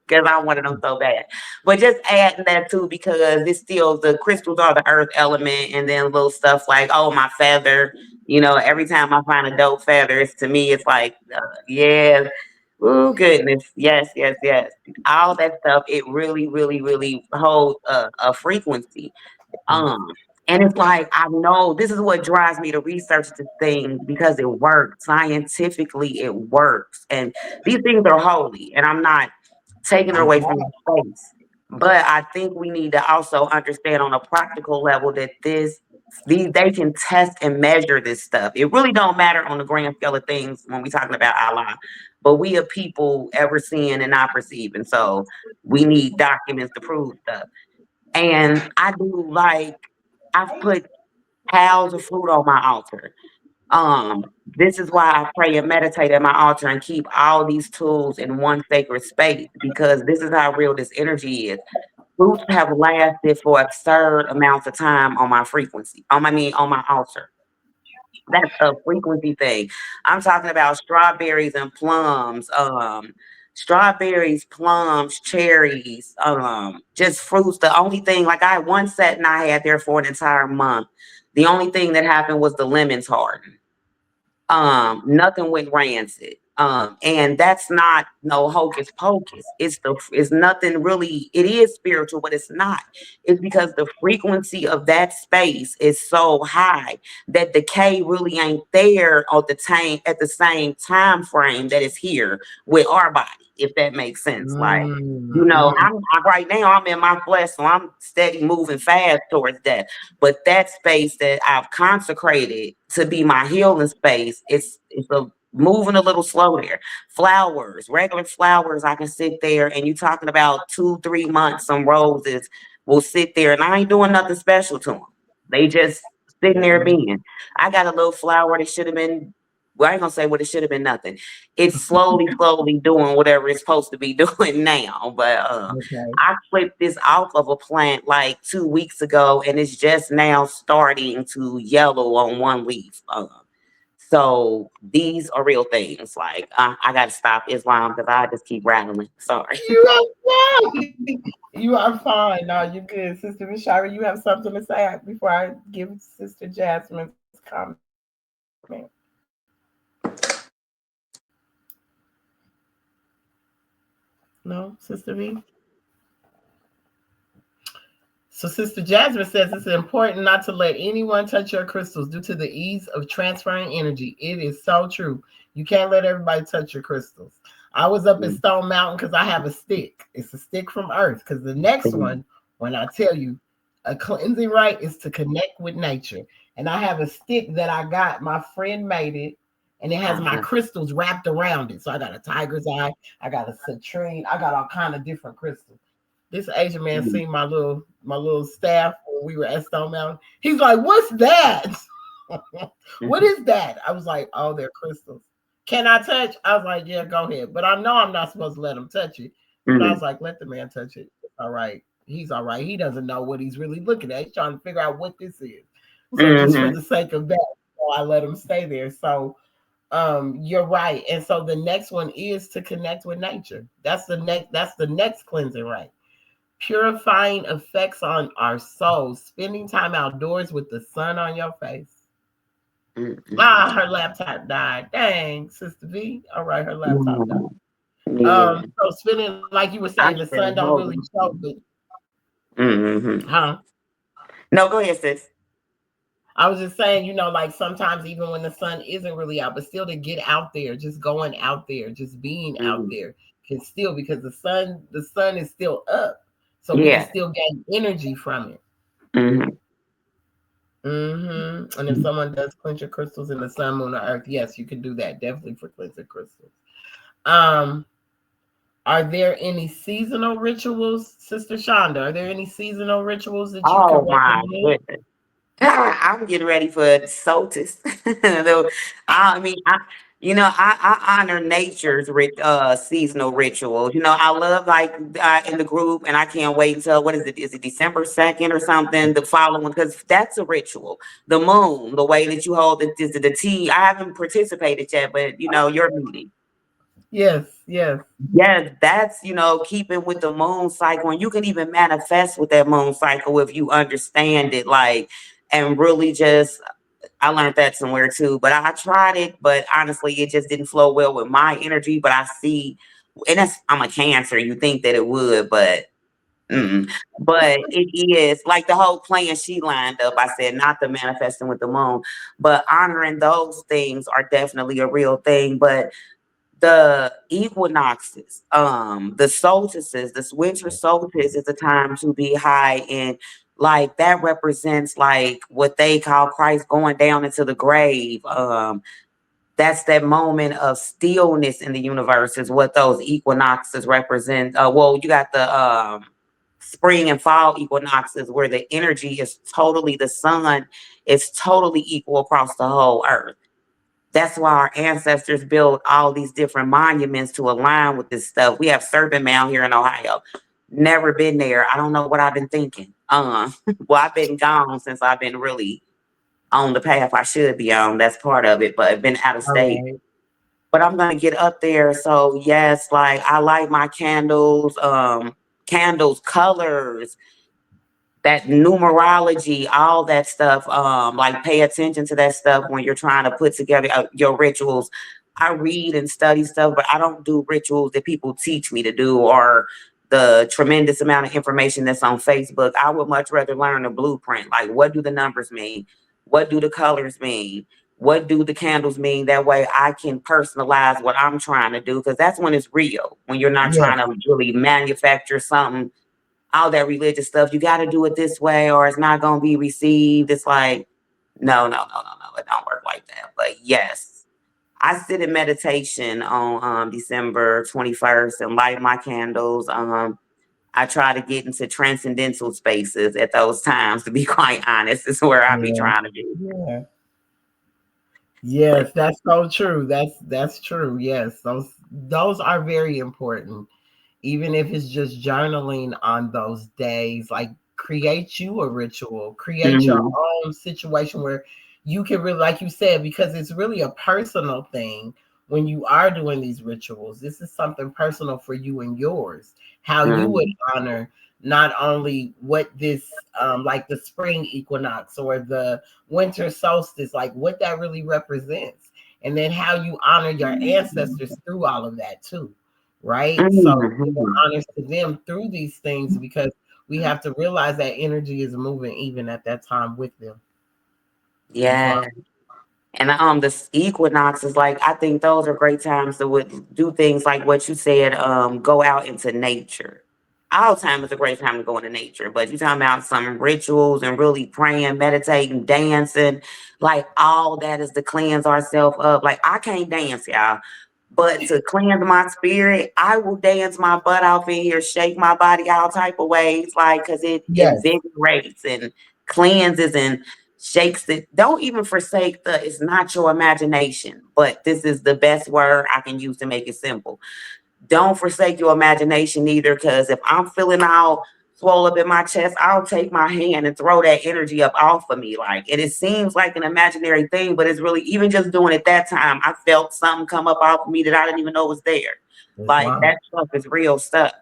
Speaker 2: because I wanted them so bad. But just adding that too, because it's still the crystals are the earth element, and then little stuff like, oh, my feather. Every time I find a dope feather, to me, it's like, yeah, oh goodness, yes, yes, yes. All that stuff, it really, really, really holds a frequency. Um, and it's like I know this is what drives me to research this thing because it works scientifically. It works, and these things are holy. And I'm not taking it away from the space, but I think we need to also understand on a practical level that these they can test and measure this stuff. It really don't matter on the grand scale of things when we're talking about Allah, but we are people ever seeing and not perceiving. So we need documents to prove stuff. And I do like I've put piles of fruit on my altar. This is why I pray and meditate at my altar and keep all these tools in one sacred space because this is how real this energy is. Fruits have lasted for absurd amounts of time on my frequency. On my altar. That's a frequency thing. I'm talking about strawberries and plums, strawberries, plums, cherries, just fruits. The only thing, like I had one set and I had there for an entire month. The only thing that happened was the lemons hardened. Nothing went rancid. And that's not no hocus pocus. It's nothing really, it is spiritual, but it's not. It's because the frequency of that space is so high that decay really ain't there at the same time frame that it's here with our body, if that makes sense. Like,
Speaker 1: Mm-hmm.
Speaker 2: right now I'm in my flesh, so I'm steady moving fast towards that. But that space that I've consecrated to be my healing space, it's moving a little slow there. Flowers, regular flowers, I can sit there and you talking about 2, 3 months, some roses will sit there and I ain't doing nothing special to them. They just sitting there
Speaker 1: Yeah.
Speaker 2: being. I got a little flower that should have been, well, I ain't gonna say what it should have been nothing. It's slowly, slowly doing whatever it's supposed to be doing now. But
Speaker 1: Okay.
Speaker 2: I clipped this off of a plant like 2 weeks ago, and it's just now starting to yellow on one leaf. So these are real things. Like I got to stop Islam because I just keep rattling. Sorry.
Speaker 1: You are fine. You are fine. No, you're good. Sister Mishara, you have something to say before I give Sister Jasmine's comment? No, Sister V? So, Sister Jasmine says it's important not to let anyone touch your crystals due to the ease of transferring energy. It is so true. You can't let everybody touch your crystals. I was up at Stone Mountain because I have a stick. It's a stick from Earth. Because the next one, when I tell you, a cleansing rite is to connect with nature. And I have a stick that I got. My friend made it, and it has my crystals wrapped around it. So I got a tiger's eye, I got a citrine, I got all kind of different crystals. This Asian man seen my little staff when we were at Stone Mountain. He's like, "What's that? What is that?" I was like, "Oh, they're crystals. Can I touch?" I was like, "Yeah, go ahead." But I know I'm not supposed to let him touch it. But I was like, "Let the man touch it. It's all right. He's all right. He doesn't know what he's really looking at. He's trying to figure out what this is." So just for
Speaker 2: Mm-hmm.
Speaker 1: the sake of that, I let them stay there. So you're right. And so the next one is to connect with nature. That's the next cleansing, right? Purifying effects on our souls, spending time outdoors with the sun on your face. Ah, her laptop died. Dang, Sister V. All right, her laptop died.
Speaker 2: Mm-hmm. Yeah,
Speaker 1: So spending, like you were saying, the
Speaker 2: I'm
Speaker 1: sun
Speaker 2: sure.
Speaker 1: don't really show, but
Speaker 2: Mm-hmm.
Speaker 1: huh?
Speaker 2: No, go ahead, sis.
Speaker 1: I was just saying, like sometimes even when the sun isn't really out, but still to get out there, just going out there, just being out
Speaker 2: Mm-hmm.
Speaker 1: there can still, because the sun is still up. So we can
Speaker 2: Yeah.
Speaker 1: still gain energy from it.
Speaker 2: Mm-hmm.
Speaker 1: And if someone does cleanser crystals in the sun, moon, or earth, yes, you can do that definitely for cleanser crystals. Um, are there any seasonal rituals, Sister Shonda? Are there any seasonal rituals that you could
Speaker 2: Oh my
Speaker 1: recommend?
Speaker 2: goodness. I'm getting ready for the solstice. I mean, I honor nature's seasonal rituals. I love like in the group, and I can't wait until what is it? Is it December 2nd or something? The following, because that's a ritual. The moon, the way that you hold the tea. I haven't participated yet, but your meeting.
Speaker 1: Yes, yes,
Speaker 2: Yes, that's keeping with the moon cycle, and you can even manifest with that moon cycle if you understand it, like, and really just I learned that somewhere too. But I tried it, but honestly, it just didn't flow well with my energy. But I see, and I'm a Cancer. You think that it would, but mm-mm. But it is like the whole plan she lined up. I said not the manifesting with the moon, but honoring those things are definitely a real thing. But the equinoxes, the solstices, this winter solstice is a time to be high in, like that represents like what they call Christ going down into the grave. That's that moment of stillness in the universe is what those equinoxes represent. Well, you got the spring and fall equinoxes where the energy is totally the sun is totally equal across the whole earth. That's why our ancestors built all these different monuments to align with this stuff. We have Serpent Mound here in Ohio. Never been there. I don't know what I've been thinking. Well, I've been gone since I've been really on the path I should be on. That's part of it, but I've been out of
Speaker 1: all
Speaker 2: state.
Speaker 1: right.
Speaker 2: But I'm gonna get up there. So yes, like I light my candles, candles, colors, that numerology, all that stuff. Like pay attention to that stuff when you're trying to put together your rituals. I read and study stuff, but I don't do rituals that people teach me to do or the tremendous amount of information that's on Facebook. I would much rather learn the blueprint. Like, what do the numbers mean? What do the colors mean? What do the candles mean? That way I can personalize what I'm trying to do because that's when it's real. When you're not trying
Speaker 1: Yes,
Speaker 2: to really manufacture something, all that religious stuff. You got to do it this way, or it's not going to be received. It's like, no, no, no, no, no. It don't work like that. But yes, I sit in meditation on December 21st and light my candles. I try to get into transcendental spaces at those times. To be quite honest, is where I be
Speaker 1: yeah,
Speaker 2: trying to be.
Speaker 1: yeah.
Speaker 2: But
Speaker 1: Yes, that's so true. That's true. Yes, those are very important. Even if it's just journaling on those days, like create you a ritual, create your
Speaker 2: mhm,
Speaker 1: own situation where you can really, like you said, because it's really a personal thing when you are doing these rituals. This is something personal for you and yours, how you would
Speaker 2: mhm,
Speaker 1: honor not only what this, like the spring equinox or the winter solstice, like what that really represents, and then how you honor your ancestors through all of that too, right? So
Speaker 2: mhm.
Speaker 1: honors to them through these things, because we have to realize that energy is moving even at that time with them as
Speaker 2: Yeah.
Speaker 1: well.
Speaker 2: And the equinox is like I think those are great times to would do things like what you said, go out into nature. All time is a great time to go into nature, but you talking about some rituals and really praying, meditating, dancing, like all that is to cleanse ourselves up. Like I can't dance, y'all. But to cleanse my spirit, I will dance my butt off in here, shake my body all type of ways, like because it
Speaker 1: Yes,
Speaker 2: invigorates and cleanses and shakes it. Don't even forsake it's not your imagination, but this is the best word I can use to make it simple. Don't forsake your imagination either, because if I'm feeling all swole up in my chest, I'll take my hand and throw that energy up off of me. Like, and it seems like an imaginary thing, but it's really, even just doing it that time, I felt something come up off of me that I didn't even know was there. Like,
Speaker 1: Islam.
Speaker 2: that stuff is real stuff.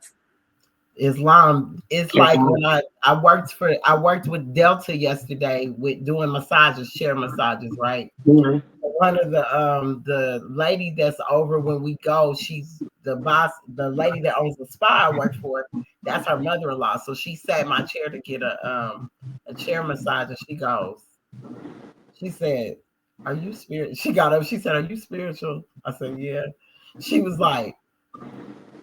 Speaker 1: Islam. It's
Speaker 2: It's
Speaker 1: like when I worked with Delta yesterday with doing massages, chair massages, right?
Speaker 2: mhm,
Speaker 1: One of the lady that's over when we go, she's the boss, the lady that owns the spa I work for, that's her mother-in-law. So she sat in my chair to get a chair massage, and she said, "Are you spirit?" She got up, she said, "Are you spiritual?" I said, "Yeah." She was like,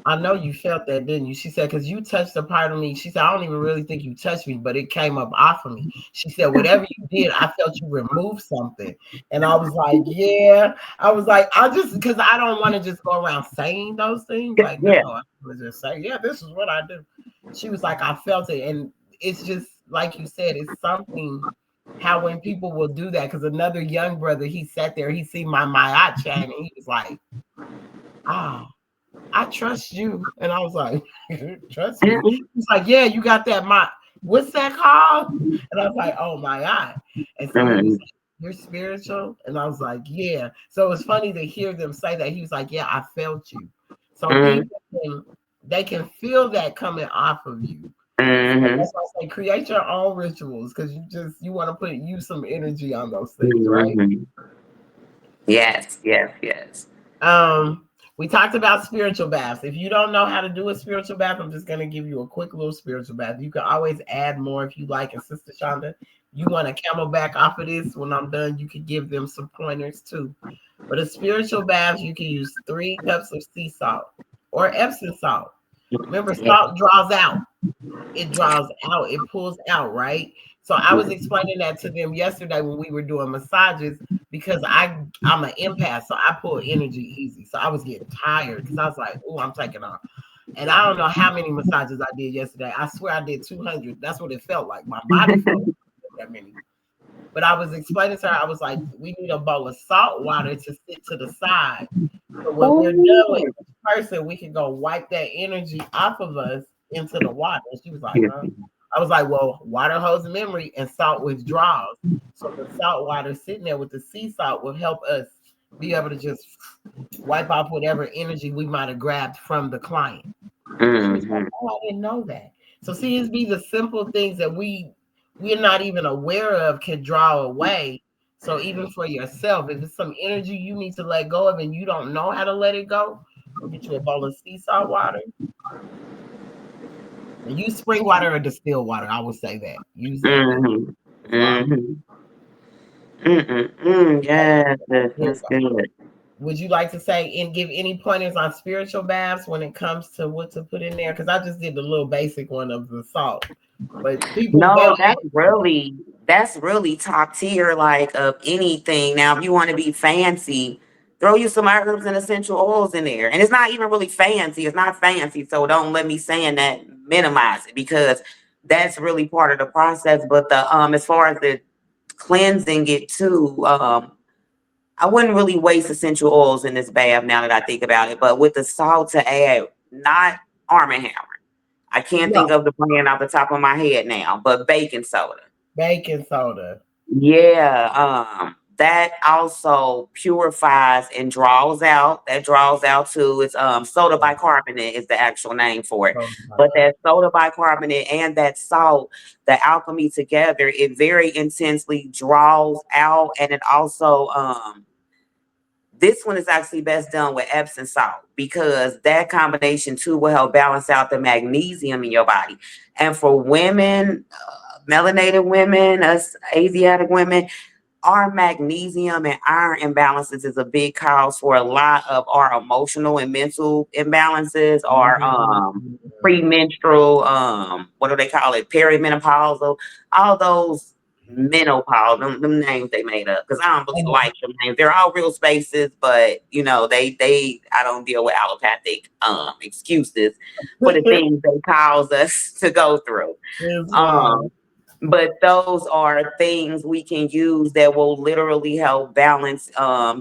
Speaker 1: "I know you felt that, didn't you?" She said, "Because you touched a part of me." She said, "I don't even really think you touched me, but it came up off of me." She said, "Whatever you did, I felt you remove something." And I was like, "Yeah." I was like, I just, because I don't want to just go around saying those things. Like, no,
Speaker 2: yeah.
Speaker 1: I was just say, "Yeah, this is what I do." She was like, "I felt it." And it's just, like you said, it's something how when people will do that. Because another young brother, he sat there, he see my eye chain, and he was like, "Ah, I trust you." And I was like, "Trust me?"
Speaker 2: Mhm,
Speaker 1: He's like, "Yeah, you got that what's that called?" And I was like, "Oh my God." And so he was
Speaker 2: mhm,
Speaker 1: like, "You're spiritual?" And I was like, "Yeah." So it's funny to hear them say that. He was like, "Yeah, I felt you." So
Speaker 2: mhm,
Speaker 1: people can, they can feel that coming off of you. So
Speaker 2: mhm,
Speaker 1: that's why I say create your own rituals, because you want to put use some energy on those things, right?
Speaker 2: mhm. Yes, yes, yes.
Speaker 1: Um, we talked about spiritual baths. If you don't know how to do a spiritual bath, I'm just gonna give you a quick little spiritual bath. You can always add more if you like. And Sister Shonda, you want a camelback off of this? When I'm done, you can give them some pointers too. But a spiritual bath, you can use 3 cups of sea salt or Epsom salt. Remember,
Speaker 2: Yeah.
Speaker 1: salt draws out, it draws out, it pulls out, right? So I was explaining that to them yesterday when we were doing massages, because I'm an empath, so I pull energy easy. So I was getting tired because I was like, "Oh, I'm taking off." And I don't know how many massages I did yesterday. I swear I did 200. That's what it felt like. My body felt like that many. But I was explaining to her, I was like, "We need a bowl of salt water to sit to the side. So when we're done with
Speaker 2: Oh,
Speaker 1: each person, we can go wipe that energy off of us into the water." And she was like,
Speaker 2: yeah.
Speaker 1: "Huh?" I was like, "Well, water holds memory and salt withdraws. So the salt water sitting there with the sea salt will help us be able to just wipe off whatever energy we might have grabbed from the client." She was like,
Speaker 2: Mhm.
Speaker 1: "Oh, I didn't know that." So see, it's be the simple things that we're not even aware of can draw away. So even for yourself, if it's some energy you need to let go of and you don't know how to let it go get you a bowl of sea salt water and use spring water or distilled water. I would say that. Use that
Speaker 2: Mhm.
Speaker 1: as well.
Speaker 2: Mhm. Mm-mm-mm. Yes, yes,
Speaker 1: Here we
Speaker 2: that's
Speaker 1: go.
Speaker 2: good.
Speaker 1: Would you like to say and give any pointers on spiritual baths when it comes to what to put in there? Because I just did the little basic one of the salt. But people they
Speaker 2: No,
Speaker 1: don't
Speaker 2: that's really top tier, like of anything. Now, if you want to be fancy, throw you some herbs and essential oils in there. And it's not even really fancy. It's not fancy. So don't let me saying that minimize it because that's really part of the process. But the as far as the cleansing it too, I wouldn't really waste essential oils in this bath now that I think about it. But with the salt to add, not Arm& and Hammer. I can't think
Speaker 1: no
Speaker 2: of the brand off the top of my head now, but baking soda.
Speaker 1: baking soda.
Speaker 2: Yeah, that also purifies and draws out. That draws out too. It's soda
Speaker 1: Yeah,
Speaker 2: bicarbonate is the actual name for it.
Speaker 1: soda
Speaker 2: But
Speaker 1: bicarbonate.
Speaker 2: that soda bicarbonate and that salt, the alchemy together, it very intensely draws out, and it also this one is actually best done with Epsom salt because that combination too will help balance out the magnesium in your body. And for women, melanated women, us Asiatic women, our magnesium and iron imbalances is a big cause for a lot of our emotional and mental imbalances, our
Speaker 1: Mhm.
Speaker 2: premenstrual, what do they call it, perimenopausal, all those menopause, them names they made up because I don't really
Speaker 1: Mhm.
Speaker 2: like them names. They're all real spaces, but you know they I don't deal with allopathic excuses for the things they cause us to go through.
Speaker 1: Islam.
Speaker 2: Um, but those are things we can use that will literally help balance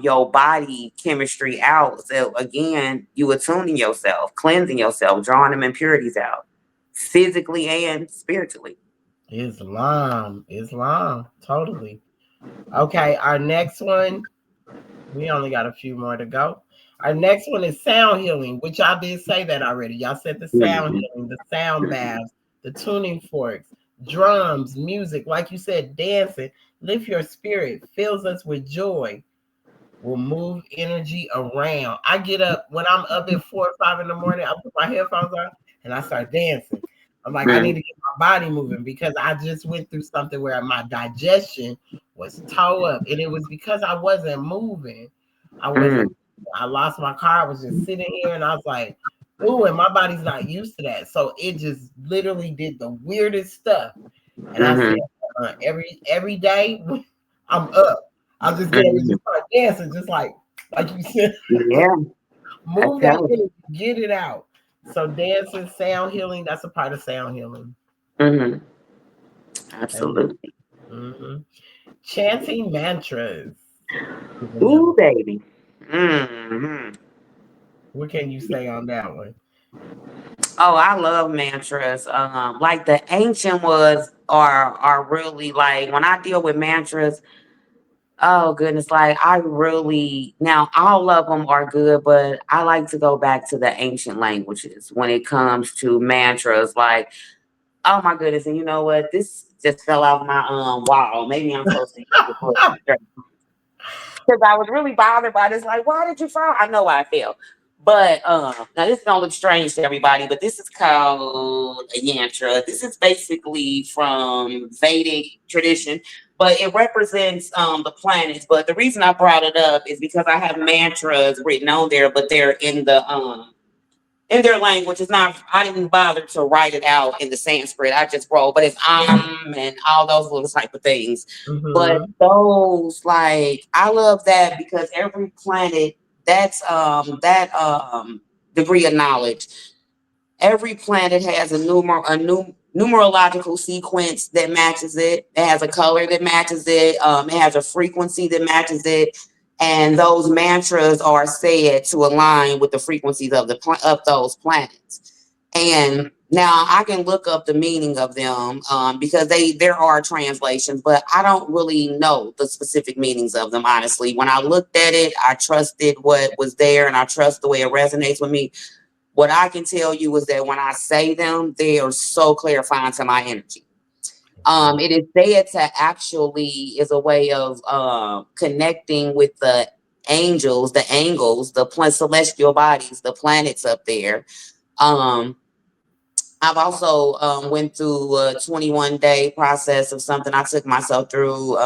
Speaker 2: your body chemistry out. So again, you attuning yourself, cleansing yourself, drawing them impurities out. physically and spiritually.
Speaker 1: Islam, totally. Okay, our next one, we only got a few more to go. Our next one is sound healing, which I did say that already. Y'all said the sound
Speaker 2: Mhm.
Speaker 1: healing, the sound baths, the tuning forks, drums, music, like you said, dancing, lift your spirit, fills us with joy, will move energy around. I get up when I'm up at 4 or 5 in the morning. I put my headphones on and I start dancing. I'm like, I need
Speaker 2: Mhm.
Speaker 1: to get my body moving because I just went through something where my digestion was toe up, and it was because I wasn't moving. I wasn't.
Speaker 2: Mhm.
Speaker 1: I lost my car. I was just sitting here, and I was like, "Ooh," and my body's not used to that, so it just literally did the weirdest stuff. And I said,
Speaker 2: Mhm.
Speaker 1: every day I'm up. I just get up and
Speaker 2: Mhm.
Speaker 1: just start dancing, just like you said,
Speaker 2: Yeah, I
Speaker 1: move that
Speaker 2: tell you.
Speaker 1: energy, get it out. So dancing, sound healing, that's a part of sound healing.
Speaker 2: Mhm.
Speaker 1: Amen.
Speaker 2: Absolutely.
Speaker 1: Mhm. Chanting mantras is another.
Speaker 2: Ooh, baby. Hmm.
Speaker 1: What can you say on that one?
Speaker 2: Oh, I love mantras. Like the ancient was are really like when I deal with mantras. Oh goodness, like I really now all of them are good, but I like to go back to the ancient languages when it comes to mantras. Like, oh my goodness, and you know what? This just fell off my wall. Maybe I'm supposed to use the book because I was really bothered by this. Like, why did you fall? I know why I fell. But now this is gonna look strange to everybody, but this is called a yantra. This is basically from Vedic tradition, but it represents the planets. But the reason I brought it up is because I have mantras written on there, but they're in their language. It's not. I didn't bother to write it out in the Sanskrit. I just wrote, but it's and all those little type of things. But
Speaker 1: Mm-hmm.
Speaker 2: those like I love that because every planet that's that degree of knowledge. Every planet has a new numerological sequence that matches it. It has a color that matches it. It has a frequency that matches it, and those mantras are said to align with the frequencies of of those planets. And now I can look up the meaning of them because there are translations, but I don't really know the specific meanings of them. Honestly, when I looked at it, I trusted what was there, and I trust the way it resonates with me. What I can tell you is that when I say them, they are so clarifying to my energy.
Speaker 1: Amen.
Speaker 2: It is said to actually is a way of connecting with the angels, the angles, the celestial bodies, the planets up there. Um, I've also went through a 21-day process of something I took myself through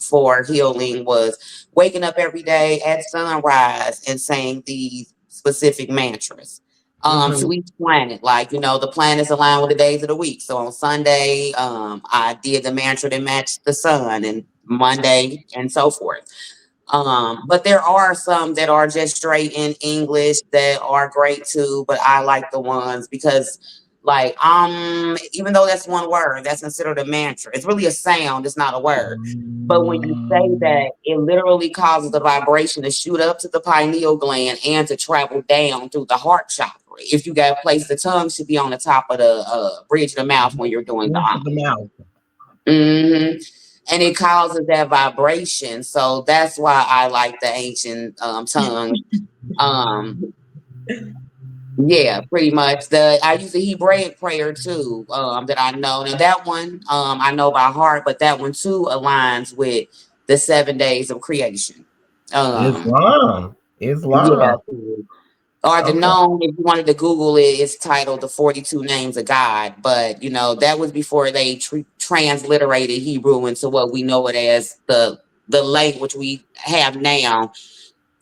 Speaker 2: for healing was waking up every day at sunrise and saying these specific mantras
Speaker 1: Mm-hmm.
Speaker 2: to each planet. Like, you know, the planets align with the days of the week. So on Sunday, I did the mantra that matched the sun, and Monday and so forth. But there are some that are just straight in English that are great too. But I like the ones because like even though that's one word, that's considered a mantra. It's really a sound, it's not a word. But when you say
Speaker 1: Mm.
Speaker 2: that, it literally causes the vibration to shoot up to the pineal gland and to travel down through the heart chakra. If you got a place, the tongue should be on the top of the bridge of the mouth when you're doing the
Speaker 1: Roof of the mouth.
Speaker 2: hmm And it causes that vibration. So that's why I like the ancient tongues. Um, yeah, pretty much. I use the Hebraic prayer too, that I know. Now that one I know by heart, but that one too aligns with the 7 days of creation. Um,
Speaker 1: Islam.
Speaker 2: yeah.
Speaker 1: Islam.
Speaker 2: Or the
Speaker 1: Okay.
Speaker 2: known, if you wanted to Google it, it's titled The 42 Names of God. But, you know, that was before they transliterated Hebrew into what we know it as the language we have now.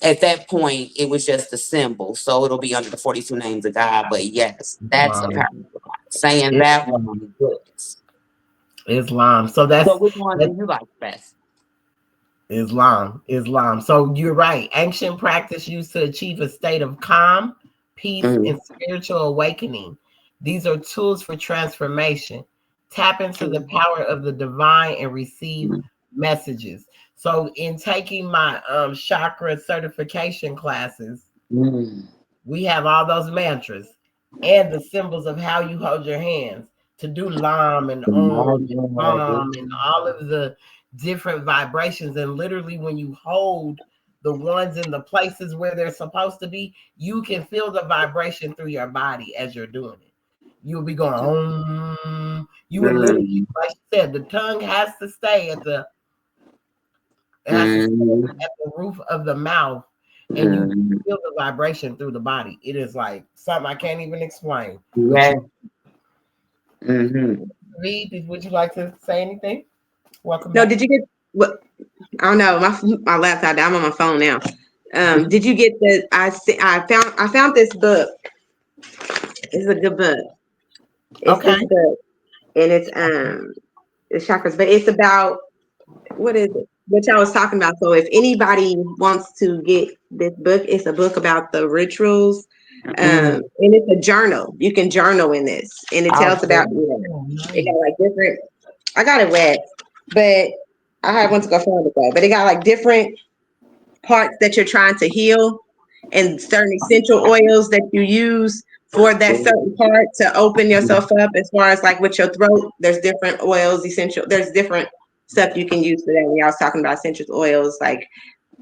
Speaker 2: At that point, it was just a symbol. So it'll be under the 42 Names of God. But yes, that's a
Speaker 1: Islam.
Speaker 2: powerful one. Saying that one
Speaker 1: Islam.
Speaker 2: is good.
Speaker 1: Islam. So
Speaker 2: So which one
Speaker 1: that's
Speaker 2: do you like best?
Speaker 1: Islam. Islam. So you're right. Ancient practice used to achieve a state of calm, peace,
Speaker 2: Mm-hmm.
Speaker 1: and spiritual awakening. These are tools for transformation. Tap into the power of the divine and receive messages. So in taking my chakra certification classes,
Speaker 2: Mm-hmm.
Speaker 1: we have all those mantras. and the symbols of how you hold your hands to do lam and
Speaker 2: My
Speaker 1: and
Speaker 2: God.
Speaker 1: bam and all of the different vibrations. And literally, when you hold the ones in the places where they're supposed to be, you can feel the vibration through your body as you're doing it. You'll be going, you will literally,
Speaker 2: Mm,
Speaker 1: like you said, the tongue has to stay at the, it has to stay
Speaker 2: mm,
Speaker 1: at the roof of the mouth, and you
Speaker 2: mm.
Speaker 1: feel the vibration through the body. It is like something I can't even explain. But
Speaker 2: Yeah.
Speaker 1: you
Speaker 2: Mm-hmm.
Speaker 1: read, would you like to say anything? Welcome
Speaker 3: No,
Speaker 1: back.
Speaker 3: did you get what? I don't know. My laptop. I'm on my phone now. Did you get the? I found this book. It's a good book. It's
Speaker 1: Okay.
Speaker 3: this book, and it's chakras, but it's about what is it? Which I was talking about. So if anybody wants to get this book, it's a book about the rituals.
Speaker 2: Mm.
Speaker 3: And it's a journal. You can journal in this, and it
Speaker 2: Oh,
Speaker 3: tells about
Speaker 2: cool.
Speaker 1: Oh,
Speaker 3: it got
Speaker 1: nice.
Speaker 3: like different. I got it wet, but I had one to go find it though. But it got like different parts that you're trying to heal, and certain essential oils that you use for that
Speaker 2: Ooh.
Speaker 3: certain part to open yourself up. As far as like with your throat, there's different oils, essential. There's different stuff you can use for that. When y'all was talking about essential oils, like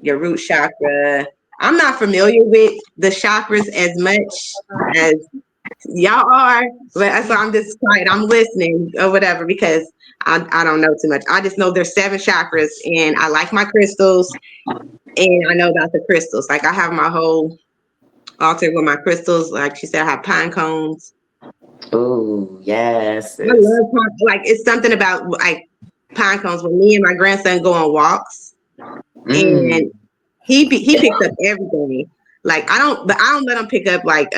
Speaker 3: your root chakra. I'm not familiar with the chakras as much as y'all are, but that's why I'm just quiet. I'm listening or whatever because I don't know too much. I just know there's 7 chakras, and I like my crystals, and I know about the crystals. Like I have my whole altar with my crystals. Like she said, I have pine cones.
Speaker 2: Ooh, yes.
Speaker 3: I love pine. Like it's something about like pine cones. When me and my grandson go on walks, and
Speaker 2: Mm.
Speaker 3: he picks up everything. Like I don't let him pick up like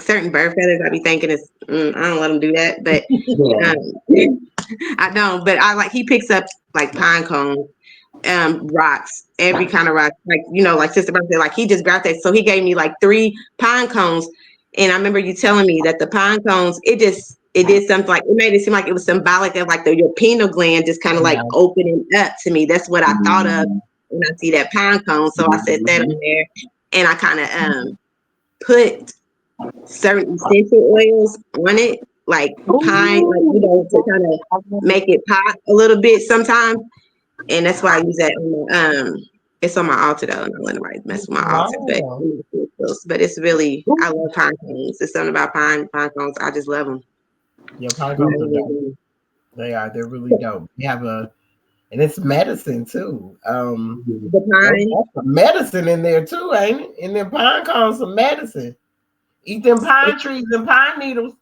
Speaker 3: certain bird feathers. I be thinking I don't let him do that, but
Speaker 2: Yeah.
Speaker 3: um, I don't. But I like he picks up like pine cones, rocks, every kind of rock. Like like Sister Bird said, like he just grabbed that. So he gave me like 3 pine cones, and I remember you telling me that the pine cones, it did something like it made it seem like it was symbolic of like your pineal gland just kind of like
Speaker 1: Yeah.
Speaker 3: opening up to me. That's what I thought of
Speaker 2: Mm.
Speaker 3: when I see that pine cone. So I set that on
Speaker 2: Mhm.
Speaker 3: there, and I kind of put certain essential oils on it, like pine, like
Speaker 2: Ooh.
Speaker 3: to kind of make it pop a little bit sometimes. And that's why I use that on it's on my altar though. I'm not letting nobody mess with my altar,
Speaker 1: Wow.
Speaker 3: but it's really I love
Speaker 2: Ooh.
Speaker 3: pine cones. There's something about pine cones. I just love them.
Speaker 1: Your pine
Speaker 3: I
Speaker 1: cones are
Speaker 3: really
Speaker 1: dope.
Speaker 3: do.
Speaker 1: They are. They're really dope. They have and it's medicine too.
Speaker 3: The pine.
Speaker 1: That's some medicine in there too, ain't it? In them pine cones, some medicine. Eat them pine trees and pine needles.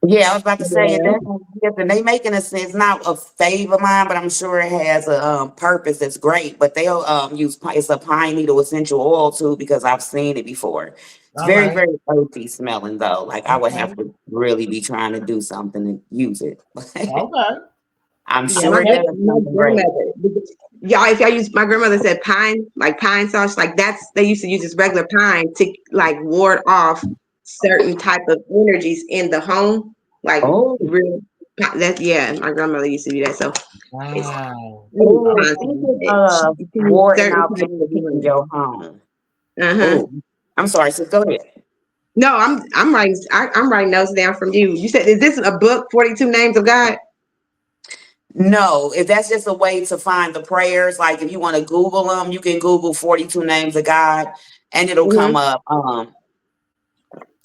Speaker 2: Yeah, I was about to say it
Speaker 3: Yeah.
Speaker 2: definitely is, and they making a sense, not a fave of mine, but I'm sure it has a purpose that's great. But they'll use it's a pine needle essential oil too because I've seen it before. It's
Speaker 1: All
Speaker 2: very
Speaker 1: right.
Speaker 2: very earthy smelling though. Like I would
Speaker 1: Okay.
Speaker 2: have to really be trying to do something to use it.
Speaker 1: Okay.
Speaker 2: I'm
Speaker 3: Yeah,
Speaker 2: sure it does
Speaker 3: my
Speaker 2: something great.
Speaker 3: grandmother. Y'all, if y'all use my grandmother said pine, like pine sauce, like that's they used to use this regular pine to like ward off certain type of energies in the home. Like
Speaker 2: Oh,
Speaker 3: real that yeah, my grandmother used to do that. So it's
Speaker 1: Wow.
Speaker 3: really
Speaker 2: oh,
Speaker 3: pine
Speaker 2: speaking
Speaker 3: sauce.
Speaker 2: of
Speaker 3: You can use
Speaker 2: warding
Speaker 3: certain
Speaker 2: off
Speaker 3: types of
Speaker 2: energies in
Speaker 3: pine.
Speaker 2: your home.
Speaker 3: Uh-huh.
Speaker 2: Oh, I'm sorry, sis. Go ahead.
Speaker 3: No, I'm writing notes down from you. You said is this a book, 42 Names of God?
Speaker 2: No, if that's just a way to find the prayers, like if you want to Google them, you can Google 42 names of God and it'll come
Speaker 3: Mm-hmm.
Speaker 2: up.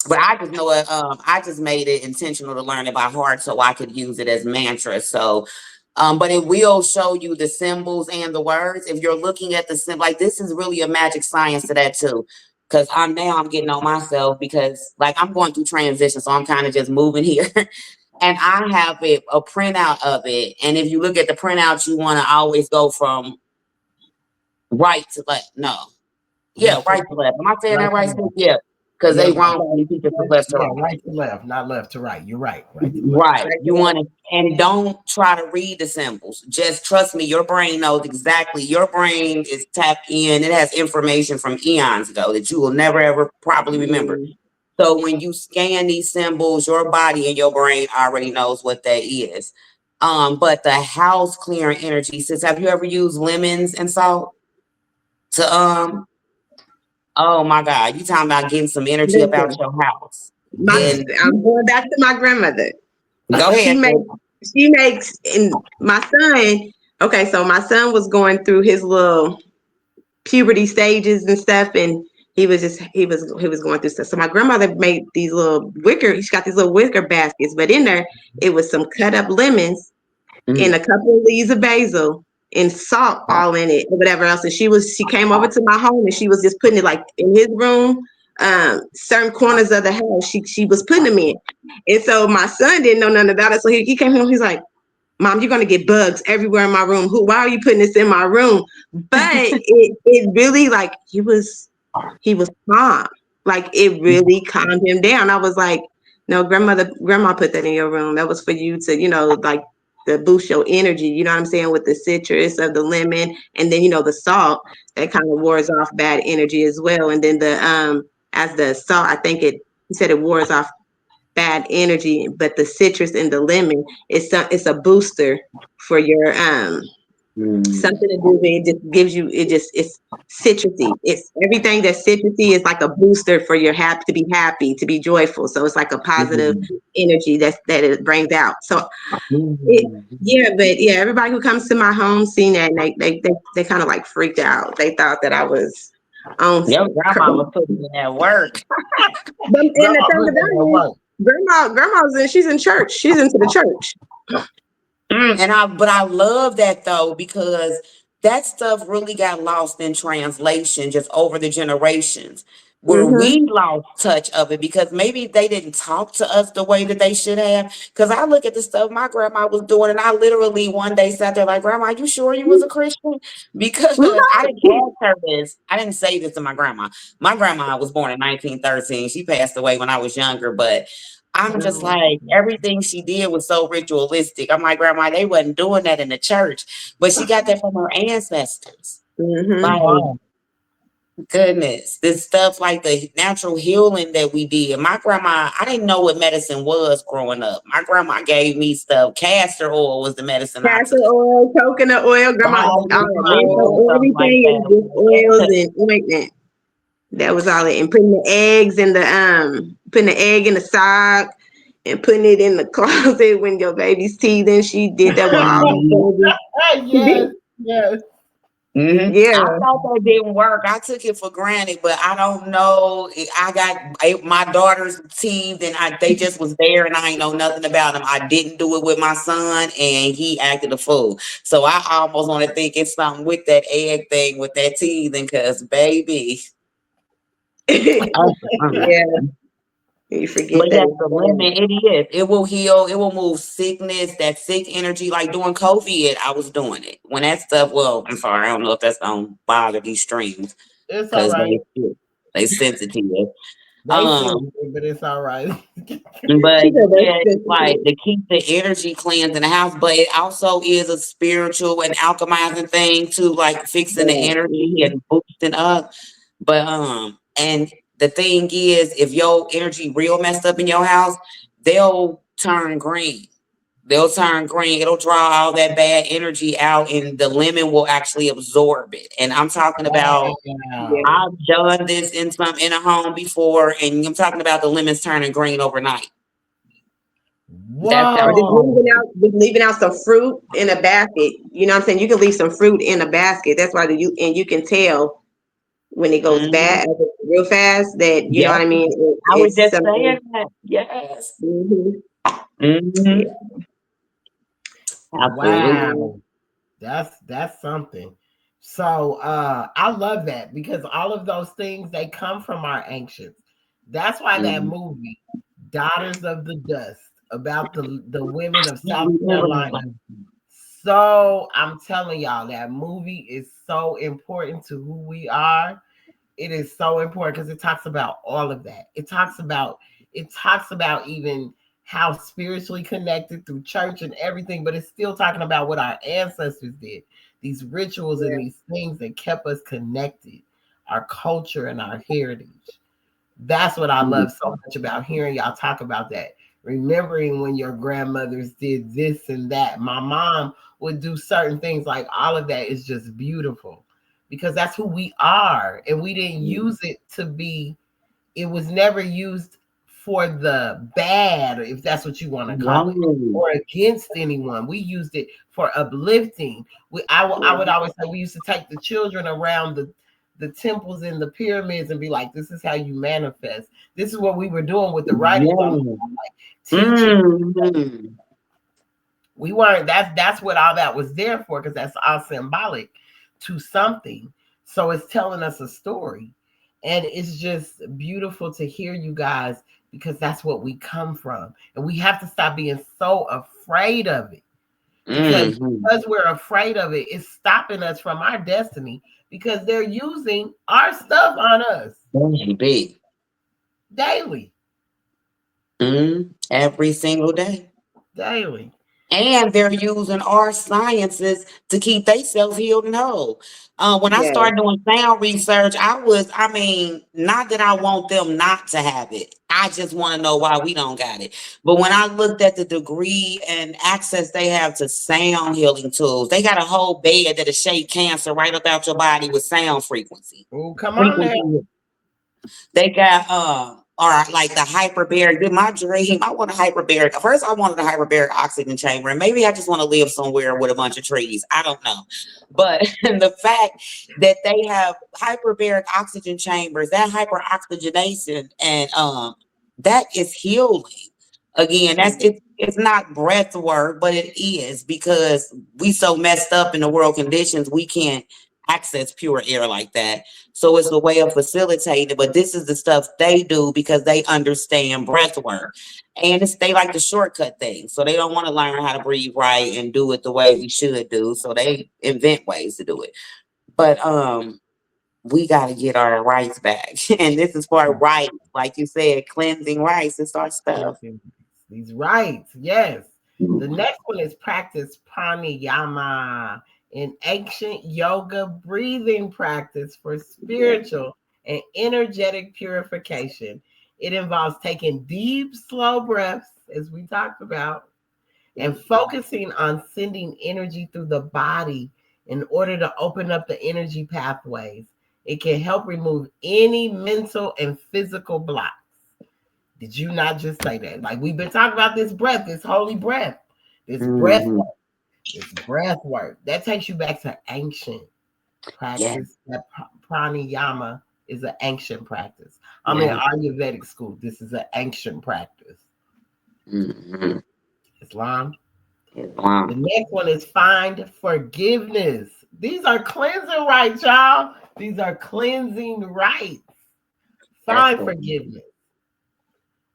Speaker 2: But I just know it, I just made it intentional to learn it by heart so I could use it as mantra. So, but it will show you the symbols and the words. If you're looking at the symbol, like this is really a magic science to that too. Cause I'm getting on myself because like I'm going through transition. So I'm kind of just moving here. And I have a printout of it. And if you look at the printout, you want to always go from right to left. No. Yeah,
Speaker 1: Left to
Speaker 2: right to left. Am I saying
Speaker 1: right
Speaker 2: that
Speaker 1: to
Speaker 2: right,
Speaker 1: left.
Speaker 2: Sis? Yeah. Because
Speaker 1: You're
Speaker 2: they
Speaker 1: right.
Speaker 2: wrongfully teach us from
Speaker 3: Right,
Speaker 2: left to
Speaker 1: Yeah,
Speaker 2: right.
Speaker 1: right to left, not left to right. You're right. Right to left.
Speaker 2: Right.
Speaker 3: right to
Speaker 2: You want to, and don't try to read the symbols. Just trust me, your brain knows exactly. Your brain is tapped in. It has information from eons ago that you will never ever probably remember.
Speaker 3: left.
Speaker 2: So when you scan these symbols, your body and your brain already knows what that is. But the house clearing energy, sis, have you ever used lemons and salt to oh my God, you talking about getting some energy about
Speaker 3: Listen,
Speaker 2: your house.
Speaker 1: Yes.
Speaker 3: I'm going back to my grandmother.
Speaker 2: Go
Speaker 3: She
Speaker 2: ahead.
Speaker 3: makes she makes and my son. Okay, so my son was going through his little puberty stages and stuff, and he was going through stuff. So my grandmother made these little wicker. She got these little wicker baskets, but in there it was some cut up lemons and
Speaker 2: Mm.
Speaker 3: a couple of leaves of basil and salt all in it or whatever else. And she came over to my home and she was just putting it like in his room, certain corners of the house. She was putting them in. And so my son didn't know nothing about it. So he came home, he's like, Mom, you're gonna get bugs everywhere in my room. Why are you putting this in my room? But it really like he was calm. Like it really calmed him down. I was like, no, grandma put that in your room. That was for you to, like to boost your energy. You know what I'm saying? With the citrus of the lemon and then the salt that kind of wars off bad energy as well. And then the as the salt, I think he said it wars off bad energy, but the citrus and the lemon it's a booster for your
Speaker 2: Mm.
Speaker 3: something to do with it. Just gives you it's citrusy. It's everything that's citrusy is like a booster for your happy, to be joyful. So it's like a positive
Speaker 2: Mm.
Speaker 3: energy that it brings out. So it
Speaker 2: Mm.
Speaker 3: yeah, but yeah, everybody who comes to my home seen that and they kind of like freaked out. They thought that I was on
Speaker 2: Your grandma
Speaker 3: crazy.
Speaker 2: was putting in that work.
Speaker 3: And the
Speaker 1: Grandma
Speaker 3: thing
Speaker 1: put that at
Speaker 3: about it is,
Speaker 1: work.
Speaker 3: she's in church. She's into the church.
Speaker 2: But I love that though, because that stuff really got lost in translation just over the generations, where
Speaker 3: Mm-hmm.
Speaker 2: we lost touch of it because maybe they didn't talk to us the way that they should have. Because I look at the stuff my grandma was doing, and I literally one day sat there like, Grandma, you sure you was a Christian? Because I didn't ask her this. I didn't say this to my grandma. My grandma was born in 1913. She passed away when I was younger, but I'm just
Speaker 1: Oh,
Speaker 2: like, everything she did was so ritualistic. I'm like, Grandma, they wasn't doing that in the church, but she got that from her ancestors.
Speaker 3: Mm-hmm.
Speaker 2: Like,
Speaker 1: wow.
Speaker 2: goodness, this stuff like the natural healing that we did. My grandma, I didn't know what medicine was growing up. My grandma gave me stuff. Castor oil was the medicine I
Speaker 3: Castor
Speaker 2: took.
Speaker 3: oil, coconut oil, grandma, all
Speaker 2: Olive
Speaker 3: that
Speaker 2: oil,
Speaker 3: menthol,
Speaker 2: stuff like
Speaker 3: everything is just oils
Speaker 2: that.
Speaker 3: and ointment. That was all it. And putting the eggs in the putting the egg in the sock and putting it in the closet when your baby's teething. She did that with all my children. She
Speaker 1: Yes,
Speaker 3: did.
Speaker 1: yes.
Speaker 2: I
Speaker 3: Yeah.
Speaker 2: thought that didn't work. I took it for granted, but I don't know. My daughter's teeth, and they just was there, and I ain't know nothing about them. I didn't do it with my son, and he acted a fool. So I almost want to think it's something with that egg thing with that teething, cause baby.
Speaker 3: Yeah. You forget
Speaker 2: But
Speaker 3: that
Speaker 2: yes,
Speaker 3: it's
Speaker 2: the lemon,
Speaker 3: bad.
Speaker 2: it is. It will heal. It will move sickness, that sick energy. Like during COVID, I was doing it. When that stuff, well, I'm sorry, I don't know if that's gonna bother these streams
Speaker 1: It's all
Speaker 2: because
Speaker 1: right.
Speaker 2: they sensitive.
Speaker 1: They
Speaker 2: Um,
Speaker 1: sensitive, but it's all right.
Speaker 2: but
Speaker 3: She said
Speaker 2: yeah,
Speaker 3: that's
Speaker 2: it's like
Speaker 3: sensitive.
Speaker 2: to keep the energy cleansed in the house, but it also is a spiritual and alchemizing thing too, like fixing the
Speaker 3: Yeah.
Speaker 2: energy
Speaker 3: Mhm.
Speaker 2: and boosting up. But and the thing is, if your energy real messed up in your house, they'll turn green. They'll turn green. It'll draw all that bad energy out, and the lemon will actually absorb it. And I'm talking about
Speaker 1: Wow.
Speaker 3: Yeah.
Speaker 2: I've done this in a home before, and I'm talking about the lemons turning green overnight. That's
Speaker 3: Or
Speaker 2: how
Speaker 1: Whoa.
Speaker 3: just leaving out some fruit in a basket. You know what I'm saying? You can leave some fruit in a basket. That's why you can tell when it goes
Speaker 2: Mhm.
Speaker 3: bad real fast that you know what
Speaker 2: Yep.
Speaker 3: I mean.
Speaker 2: I was
Speaker 3: It's
Speaker 2: just
Speaker 3: something.
Speaker 2: saying that. Yes.
Speaker 3: Hmm.
Speaker 2: Hmm.
Speaker 3: Yeah.
Speaker 2: Absolutely.
Speaker 1: Wow. That's something. So I love that because all of those things they come from our ancients. That's why that
Speaker 2: Mhm.
Speaker 1: movie, Daughters of the Dust, about the women of
Speaker 2: I
Speaker 1: South
Speaker 2: remember
Speaker 1: Carolina.
Speaker 2: that.
Speaker 1: So I'm telling y'all that movie is so important to who we are. It is so important because it talks about all of that. It talks about even how spiritually connected through church and everything, but it's still talking about what our ancestors did. These rituals and
Speaker 3: Yeah.
Speaker 1: these things that kept us connected, our culture and our heritage. That's what I
Speaker 2: Mhm.
Speaker 1: love so much about hearing y'all talk about that. Remembering when your grandmothers did this and that. My mom would do certain things like all of that is just beautiful because that's who we are. And we didn't use it to be, it was never used for the bad, if that's what you want to call it,
Speaker 2: Right.
Speaker 1: or against anyone. We used it for uplifting. I would always say we used to take the children around the temples and the pyramids and be like, this is how you manifest. This is what we were doing with the writings on the
Speaker 2: Yeah.
Speaker 1: wall, like teaching.
Speaker 2: Mm-hmm.
Speaker 1: We weren't, that's what all that was there for, because that's all symbolic to something. So it's telling us a story. And it's just beautiful to hear you guys, because that's what we come from. And we have to stop being so afraid of it.
Speaker 2: Mm-hmm.
Speaker 1: Because we're afraid of it, it's stopping us from our destiny, because they're using our stuff on us
Speaker 2: Baby.
Speaker 1: daily.
Speaker 2: Every single day.
Speaker 1: Daily.
Speaker 2: And they're using our sciences to keep themselves healed and whole. When I
Speaker 3: Yes.
Speaker 2: started doing sound research, I mean, not that I want them not to have it. I just want to know why we don't got it. But when I looked at the degree and access they have to sound healing tools, they got a whole bed that'll shake cancer right up out your body with sound frequency.
Speaker 1: Oh, come on now.
Speaker 2: Frequency. They got or like the hyperbaric. In my dream, I want a hyperbaric. First, I wanted a hyperbaric oxygen chamber, and maybe I just want to live somewhere with a bunch of trees. I don't know, but the fact that they have hyperbaric oxygen chambers, that hyperoxygenation, and that is healing. Again, that's it's not breath work, but it is because we so messed up in the world conditions, we can't access pure air like that. So it's a way of facilitating it. But this is the stuff they do because they understand breath work. And they like the shortcut thing. So they don't want to learn how to breathe right and do it the way we should do. So they invent ways to do it. But we gotta get our rights back. And this is for our rights. Like you said, cleansing rights. It's our stuff.
Speaker 1: These rights, yes. The
Speaker 2: Mhm.
Speaker 1: next one is practice pranayama, an ancient yoga breathing practice for spiritual and energetic purification. It involves taking deep, slow breaths, as we talked about, and focusing on sending energy through the body in order to open up the energy pathways. It can help remove any mental and physical blocks. Did you not just say that? Like, we've been talking about this breath, this holy breath, this breath
Speaker 2: Mhm.
Speaker 1: work, this breath work. That takes you back to ancient
Speaker 2: Yeah,
Speaker 1: practice. That pranayama is an ancient practice. I'm in
Speaker 2: yeah.
Speaker 1: Ayurvedic school. This is an ancient practice.
Speaker 2: Mm-hmm.
Speaker 1: Islam. The
Speaker 2: Islam.
Speaker 1: next one is find forgiveness. These are cleansing rights, y'all. These are cleansing rights.
Speaker 2: That's
Speaker 1: Find
Speaker 2: what
Speaker 1: forgiveness.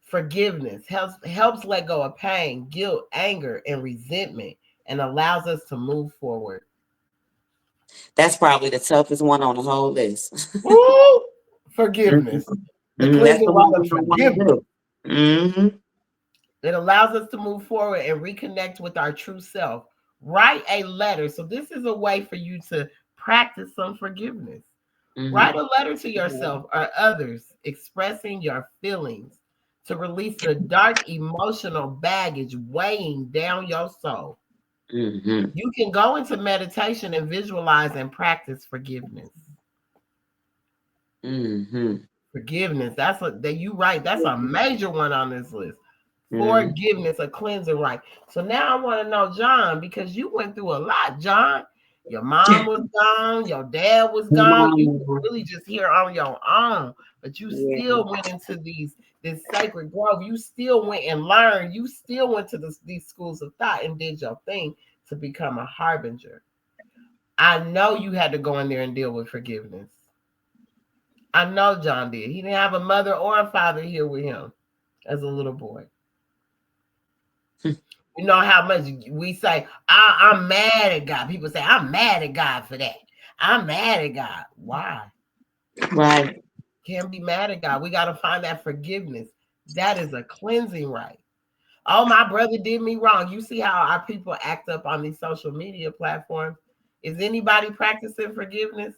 Speaker 1: Forgiveness helps let go of pain, guilt, anger, and resentment, and allows us to move forward.
Speaker 2: that's probably the toughest one on the whole list.
Speaker 1: Woo!
Speaker 2: Mhm.
Speaker 1: Forgiveness. The
Speaker 2: That's
Speaker 1: cleansing
Speaker 2: the one
Speaker 1: rite
Speaker 2: we
Speaker 1: of
Speaker 2: don't want to
Speaker 1: forgiveness.
Speaker 2: do. Mm-hmm.
Speaker 1: It allows us to move forward and reconnect with our true self. Write a letter. So this is a way for you to practice some forgiveness.
Speaker 2: Mm-hmm.
Speaker 1: Write a letter to yourself or others expressing your feelings to release the dark emotional baggage weighing down your soul.
Speaker 2: Mm-hmm.
Speaker 1: You can go into meditation and visualize and practice forgiveness.
Speaker 2: Mm-hmm.
Speaker 1: Forgiveness. That's a that you right. That's a major one on this list.
Speaker 2: Mm-hmm.
Speaker 1: Forgiveness, a cleansing right. So now I want to know, John, because you went through a lot, John. Your mom was gone, your dad was gone. You were really just here on your own, but you
Speaker 3: Yeah.
Speaker 1: still went into this sacred grove. You still went and learned. You still went to these schools of thought and did your thing to become a harbinger. I know you had to go in there and deal with forgiveness. I know John did. He didn't have a mother or a father here with him as a little boy. You know how much we say, I'm mad at God. People say, I'm mad at God for that. I'm mad at God. Why?
Speaker 2: Right.
Speaker 1: Can't be mad at God. We got to find that forgiveness. That is a cleansing right. Oh, my brother did me wrong. You see how our people act up on these social media platforms? Is anybody practicing forgiveness?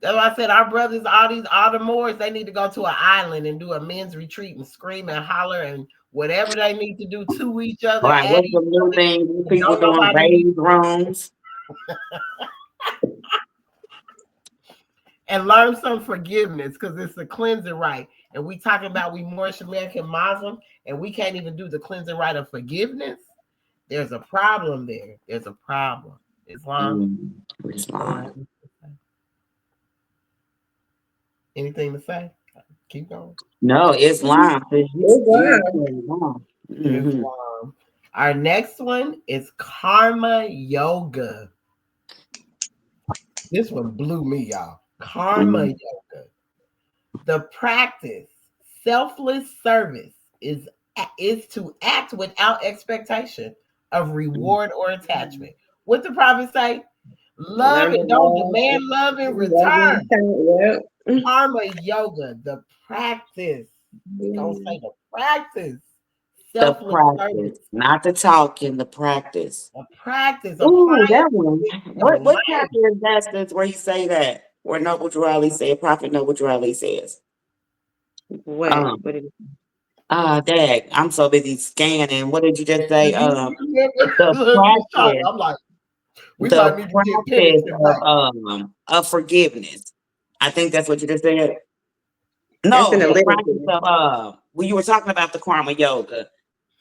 Speaker 1: That's why I said our brothers, all the Moors, they need to go to an island and do a men's retreat and scream and holler and whatever they need to do to each other,
Speaker 2: Right.
Speaker 1: at
Speaker 2: What's
Speaker 1: each
Speaker 2: the new
Speaker 1: other.
Speaker 2: thing these people
Speaker 1: Don't
Speaker 2: doing?
Speaker 1: nobody need
Speaker 2: Raise rooms.
Speaker 1: and learn some forgiveness because it's a cleansing right. and we talking about we Moorish American Muslim, and we can't even do the cleansing rite of forgiveness, there's a problem there. There's a problem. Islam.
Speaker 2: Islam.
Speaker 1: Anything to say? Keep going.
Speaker 2: No, Islam. You
Speaker 3: Islam.
Speaker 2: said Islam. Mm-hmm.
Speaker 1: Islam. Our next one is karma yoga. This one blew me, y'all. Karma yoga. The practice, selfless service is to act without expectation of reward or attachment. What the prophet say? Love
Speaker 3: Learn to
Speaker 1: and don't
Speaker 3: love.
Speaker 1: demand love in
Speaker 3: Love
Speaker 1: return.
Speaker 3: and Yep.
Speaker 1: Karma yoga, the practice. We gonna say the practice.
Speaker 2: The
Speaker 1: Selfless
Speaker 2: practice,
Speaker 1: service.
Speaker 2: not the talking, the practice.
Speaker 1: A practice
Speaker 2: Ooh,
Speaker 1: applying
Speaker 2: that one.
Speaker 1: of
Speaker 2: What
Speaker 1: life.
Speaker 2: chapter is that? That's where he say that? Where Noble Drew Ali said, Prophet Noble Drew Ali says.
Speaker 3: What?
Speaker 2: Um,
Speaker 3: What did
Speaker 2: Dag, I'm so busy scanning. What did you just say?
Speaker 1: You remember?
Speaker 2: The
Speaker 1: Look, Miss Shaw,
Speaker 2: practice,
Speaker 1: I'm like, we
Speaker 2: the
Speaker 1: might need to get
Speaker 2: practice
Speaker 1: penance tonight.
Speaker 2: of forgiveness. I think that's what you just said.
Speaker 3: That's in
Speaker 2: No,
Speaker 3: the
Speaker 2: the practice
Speaker 3: literature.
Speaker 2: of when you were talking about the karma yoga,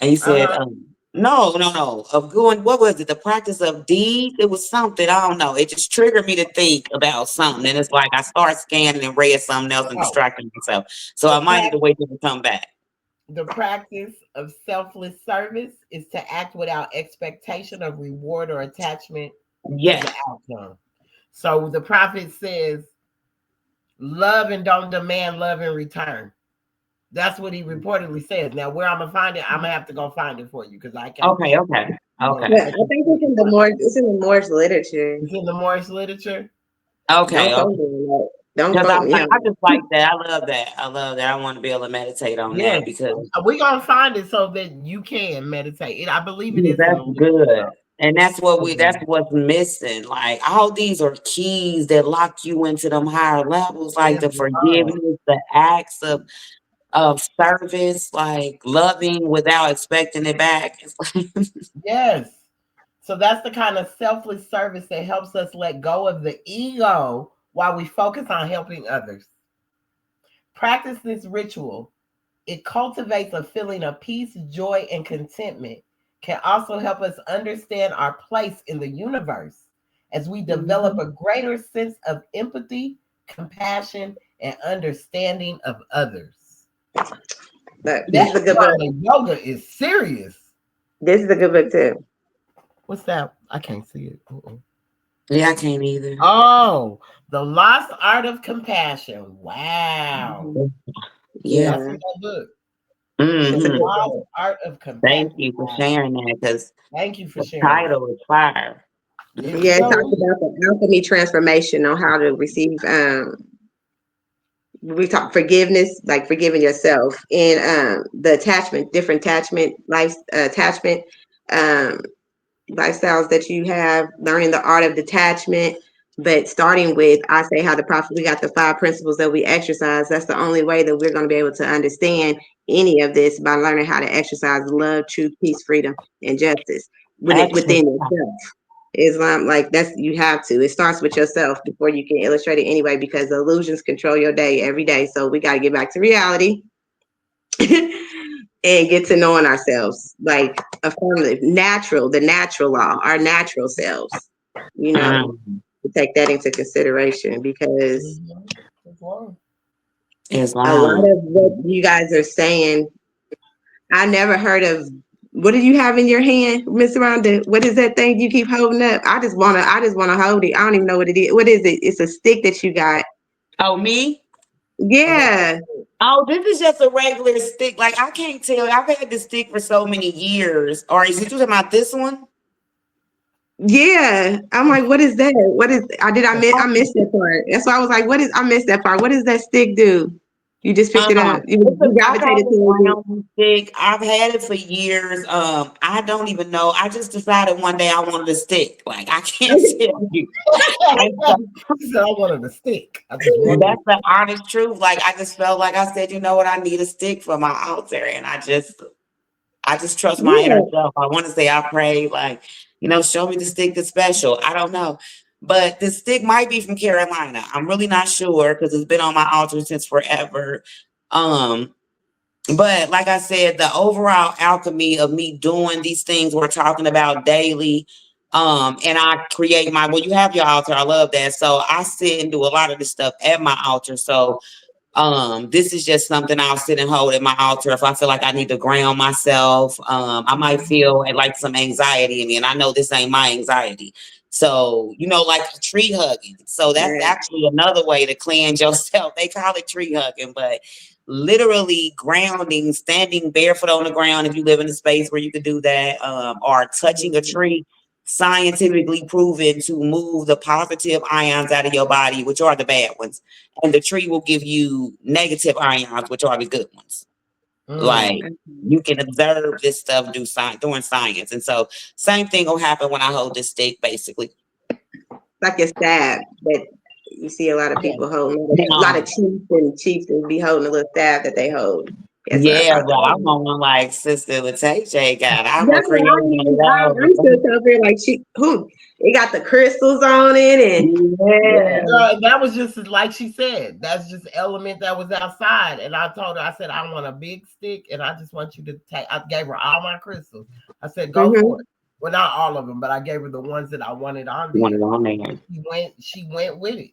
Speaker 2: and you said
Speaker 1: Uh-huh.
Speaker 2: no, of going. What was it? The practice of deeds. It was something I don't know. It just triggered me to think about something, and it's like I start scanning and read something else and
Speaker 1: Oh,
Speaker 2: distracting myself. So
Speaker 1: the
Speaker 2: I might need to
Speaker 1: practice.
Speaker 2: wait till you come back.
Speaker 1: The practice of selfless service is to act without expectation of reward or attachment to the
Speaker 2: Yes.
Speaker 1: outcome. So the prophet says, love and don't demand love in return. That's what he reportedly says. Now, where I'm gonna find it, I'm gonna have to go find it for you because I can't.
Speaker 2: Okay. Okay.
Speaker 1: No,
Speaker 3: But
Speaker 2: Okay.
Speaker 3: I think it's in the more. It's in the Moorish literature.
Speaker 1: it's in the Morris literature.
Speaker 3: Don't
Speaker 2: Okay.
Speaker 3: quote
Speaker 2: Okay.
Speaker 3: me on that. Don't
Speaker 2: Because
Speaker 3: quote me on
Speaker 2: I
Speaker 3: that.
Speaker 2: just like that. I love that. I love that. I want to be able to meditate on
Speaker 1: Yes,
Speaker 2: that because
Speaker 1: we're gonna find it so that you can meditate. I believe it
Speaker 2: yeah,
Speaker 1: is in the
Speaker 2: that's
Speaker 1: literature.
Speaker 2: good. And that's what that's
Speaker 1: Mhm.
Speaker 2: what's missing. Like all these are keys that lock you into them higher levels, like the
Speaker 1: Islam.
Speaker 2: forgiveness, the acts of service, like loving without expecting it back. It's like
Speaker 1: Yes. So that's the kind of selfless service that helps us let go of the ego while we focus on helping others. Practice this ritual. It cultivates a feeling of peace, joy, and contentment. Can also help us understand our place in the universe as we develop
Speaker 3: Mhm.
Speaker 1: a greater sense of empathy, compassion, and understanding of others.
Speaker 3: Look, this
Speaker 1: That
Speaker 3: is a good book.
Speaker 1: karma yoga is serious.
Speaker 3: This is a good book too.
Speaker 1: What's that? I can't see it.
Speaker 2: yeah, I can't either.
Speaker 1: Oh, The Lost Art of Compassion. Wow.
Speaker 3: Mhm.
Speaker 2: Yeah.
Speaker 1: That's
Speaker 3: Yeah,
Speaker 1: a good book. The
Speaker 3: it's a
Speaker 2: Hmm.
Speaker 3: good
Speaker 1: Lost
Speaker 3: book.
Speaker 1: Art of Compassion.
Speaker 2: Thank you for
Speaker 1: Wow.
Speaker 2: sharing that because
Speaker 1: Thank you for
Speaker 2: the
Speaker 1: sharing that.
Speaker 2: title is fire.
Speaker 1: It
Speaker 3: Yeah, it
Speaker 1: sure
Speaker 3: talks
Speaker 1: is.
Speaker 3: about the alchemy transformation on how to receive. We talk forgiveness, like forgiving yourself, and the attachment, different attachment, life attachment. Um, Lifestyles that you have, learning the art of detachment, but starting with, I say, how the prophet, we got the five principles that we exercise. That's the only way that we're going to be able to understand any of this by learning how to exercise love, truth, peace, freedom, and justice
Speaker 2: Exercise.
Speaker 3: within yourself. Islam, like that's you have to. It starts with yourself before you can illustrate it anyway, because the illusions control your day every day. So we got to get back to reality and get to knowing ourselves, like affirmative, natural, the natural law, our natural selves, you know,
Speaker 2: Mm.
Speaker 3: to take that into consideration because
Speaker 1: Mhm. That's wrong.
Speaker 3: a lot
Speaker 2: Islam.
Speaker 3: of what you guys are saying, I never heard of. What do you have in your hand, Miss Rhonda? What is that thing you keep holding up? I just wanna hold it. I don't even know what it is. What is it? It's a stick that you got.
Speaker 2: Oh, me?
Speaker 1: Oh, that's
Speaker 3: Yeah.
Speaker 1: good.
Speaker 2: Oh, this is just a regular stick. Like I can't tell. I've had this stick for so many years. Or is it you talking about this one?
Speaker 3: Yeah. I'm like, what is that? What is I
Speaker 2: Oh,
Speaker 3: missed that part. That's why I was like, I missed that part. What does that stick do? You just picked it up. You
Speaker 2: I've had
Speaker 3: gravitated
Speaker 2: this
Speaker 3: towards it.
Speaker 2: round stick. I've had it for years. I don't even know. I just decided one day I wanted a stick. Like I can't tell you. And so
Speaker 1: She said I wanted a stick. I just wanted
Speaker 2: that's
Speaker 1: it.
Speaker 2: the honest truth. Like I just felt like I said, you know what, I need a stick for my altar. And I just trust my inner
Speaker 3: Yeah.
Speaker 2: self. I want to say I prayed, like, show me the stick that's special. I don't know. But the stick might be from Carolina. I'm really not sure because it's been on my altar since forever. Um, but like I said, the overall alchemy of me doing these things we're talking about daily, and I create my, well, you have your altar. I love that. So I sit and do a lot of this stuff at my altar. So this is just something I'll sit and hold at my altar if I feel like I need to ground myself. I might feel like some anxiety in me, and I know this ain't my anxiety. So, like tree hugging. So that's
Speaker 3: Right.
Speaker 2: actually another way to cleanse yourself. They call it tree hugging, but literally grounding, standing barefoot on the ground if you live in a space where you could do that, or touching a tree, scientifically proven to move the positive ions out of your body, which are the bad ones, and the tree will give you negative ions, which are the good ones.
Speaker 1: Mm.
Speaker 2: Like, you can observe this stuff doing science, and so same thing will happen when I hold this stick, basically.
Speaker 3: Like a staff that you see a lot of
Speaker 2: Yeah.
Speaker 3: people holding. A lot
Speaker 2: Now,
Speaker 3: of chiefs will be holding a little staff that they hold. That's what I
Speaker 2: yeah,
Speaker 3: thought.
Speaker 2: but I'm on one like Sister Latae got. I'm gonna
Speaker 3: That's
Speaker 2: create
Speaker 3: what I
Speaker 2: one
Speaker 3: mean. I'm
Speaker 2: of those.
Speaker 3: just up there like she who it got the crystals on it and
Speaker 2: Yeah.
Speaker 3: yeah.
Speaker 1: That was just like she said. That's just element that was outside, and I told her, I said, I want a big stick, and I just want you to take. I gave her all my crystals. I said, go for
Speaker 3: Mm-hmm.
Speaker 1: it. Well, not all of them, but I gave her the ones that I wanted on
Speaker 2: One
Speaker 1: there.
Speaker 2: of on there.
Speaker 1: She went with it.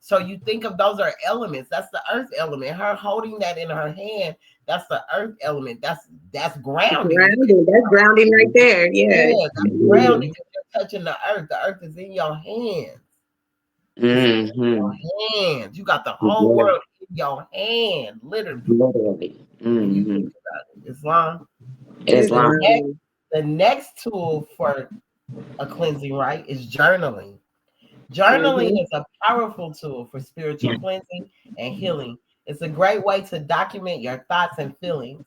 Speaker 1: So you think of those are elements. That's the earth element. Her holding that in her hand. That's the earth element. That's grounding. You can,
Speaker 3: Grounding. That's grounding right there. Yeah.
Speaker 1: yeah, that's grounding.
Speaker 2: Mhm.
Speaker 1: You're touching the earth. The earth is in your hands. It's in
Speaker 2: Mhm.
Speaker 1: your hands. You got the whole
Speaker 2: Yeah,
Speaker 1: world in your hand, literally.
Speaker 2: literally.
Speaker 1: When you think
Speaker 2: Mhm.
Speaker 1: about it, Islam. The
Speaker 2: Islam.
Speaker 1: next,
Speaker 3: Islam.
Speaker 1: the next tool for a cleansing rite is journaling. Journaling
Speaker 3: Mm-hmm.
Speaker 1: is a powerful tool for spiritual cleansing and healing. It's a great way to document your thoughts and feelings.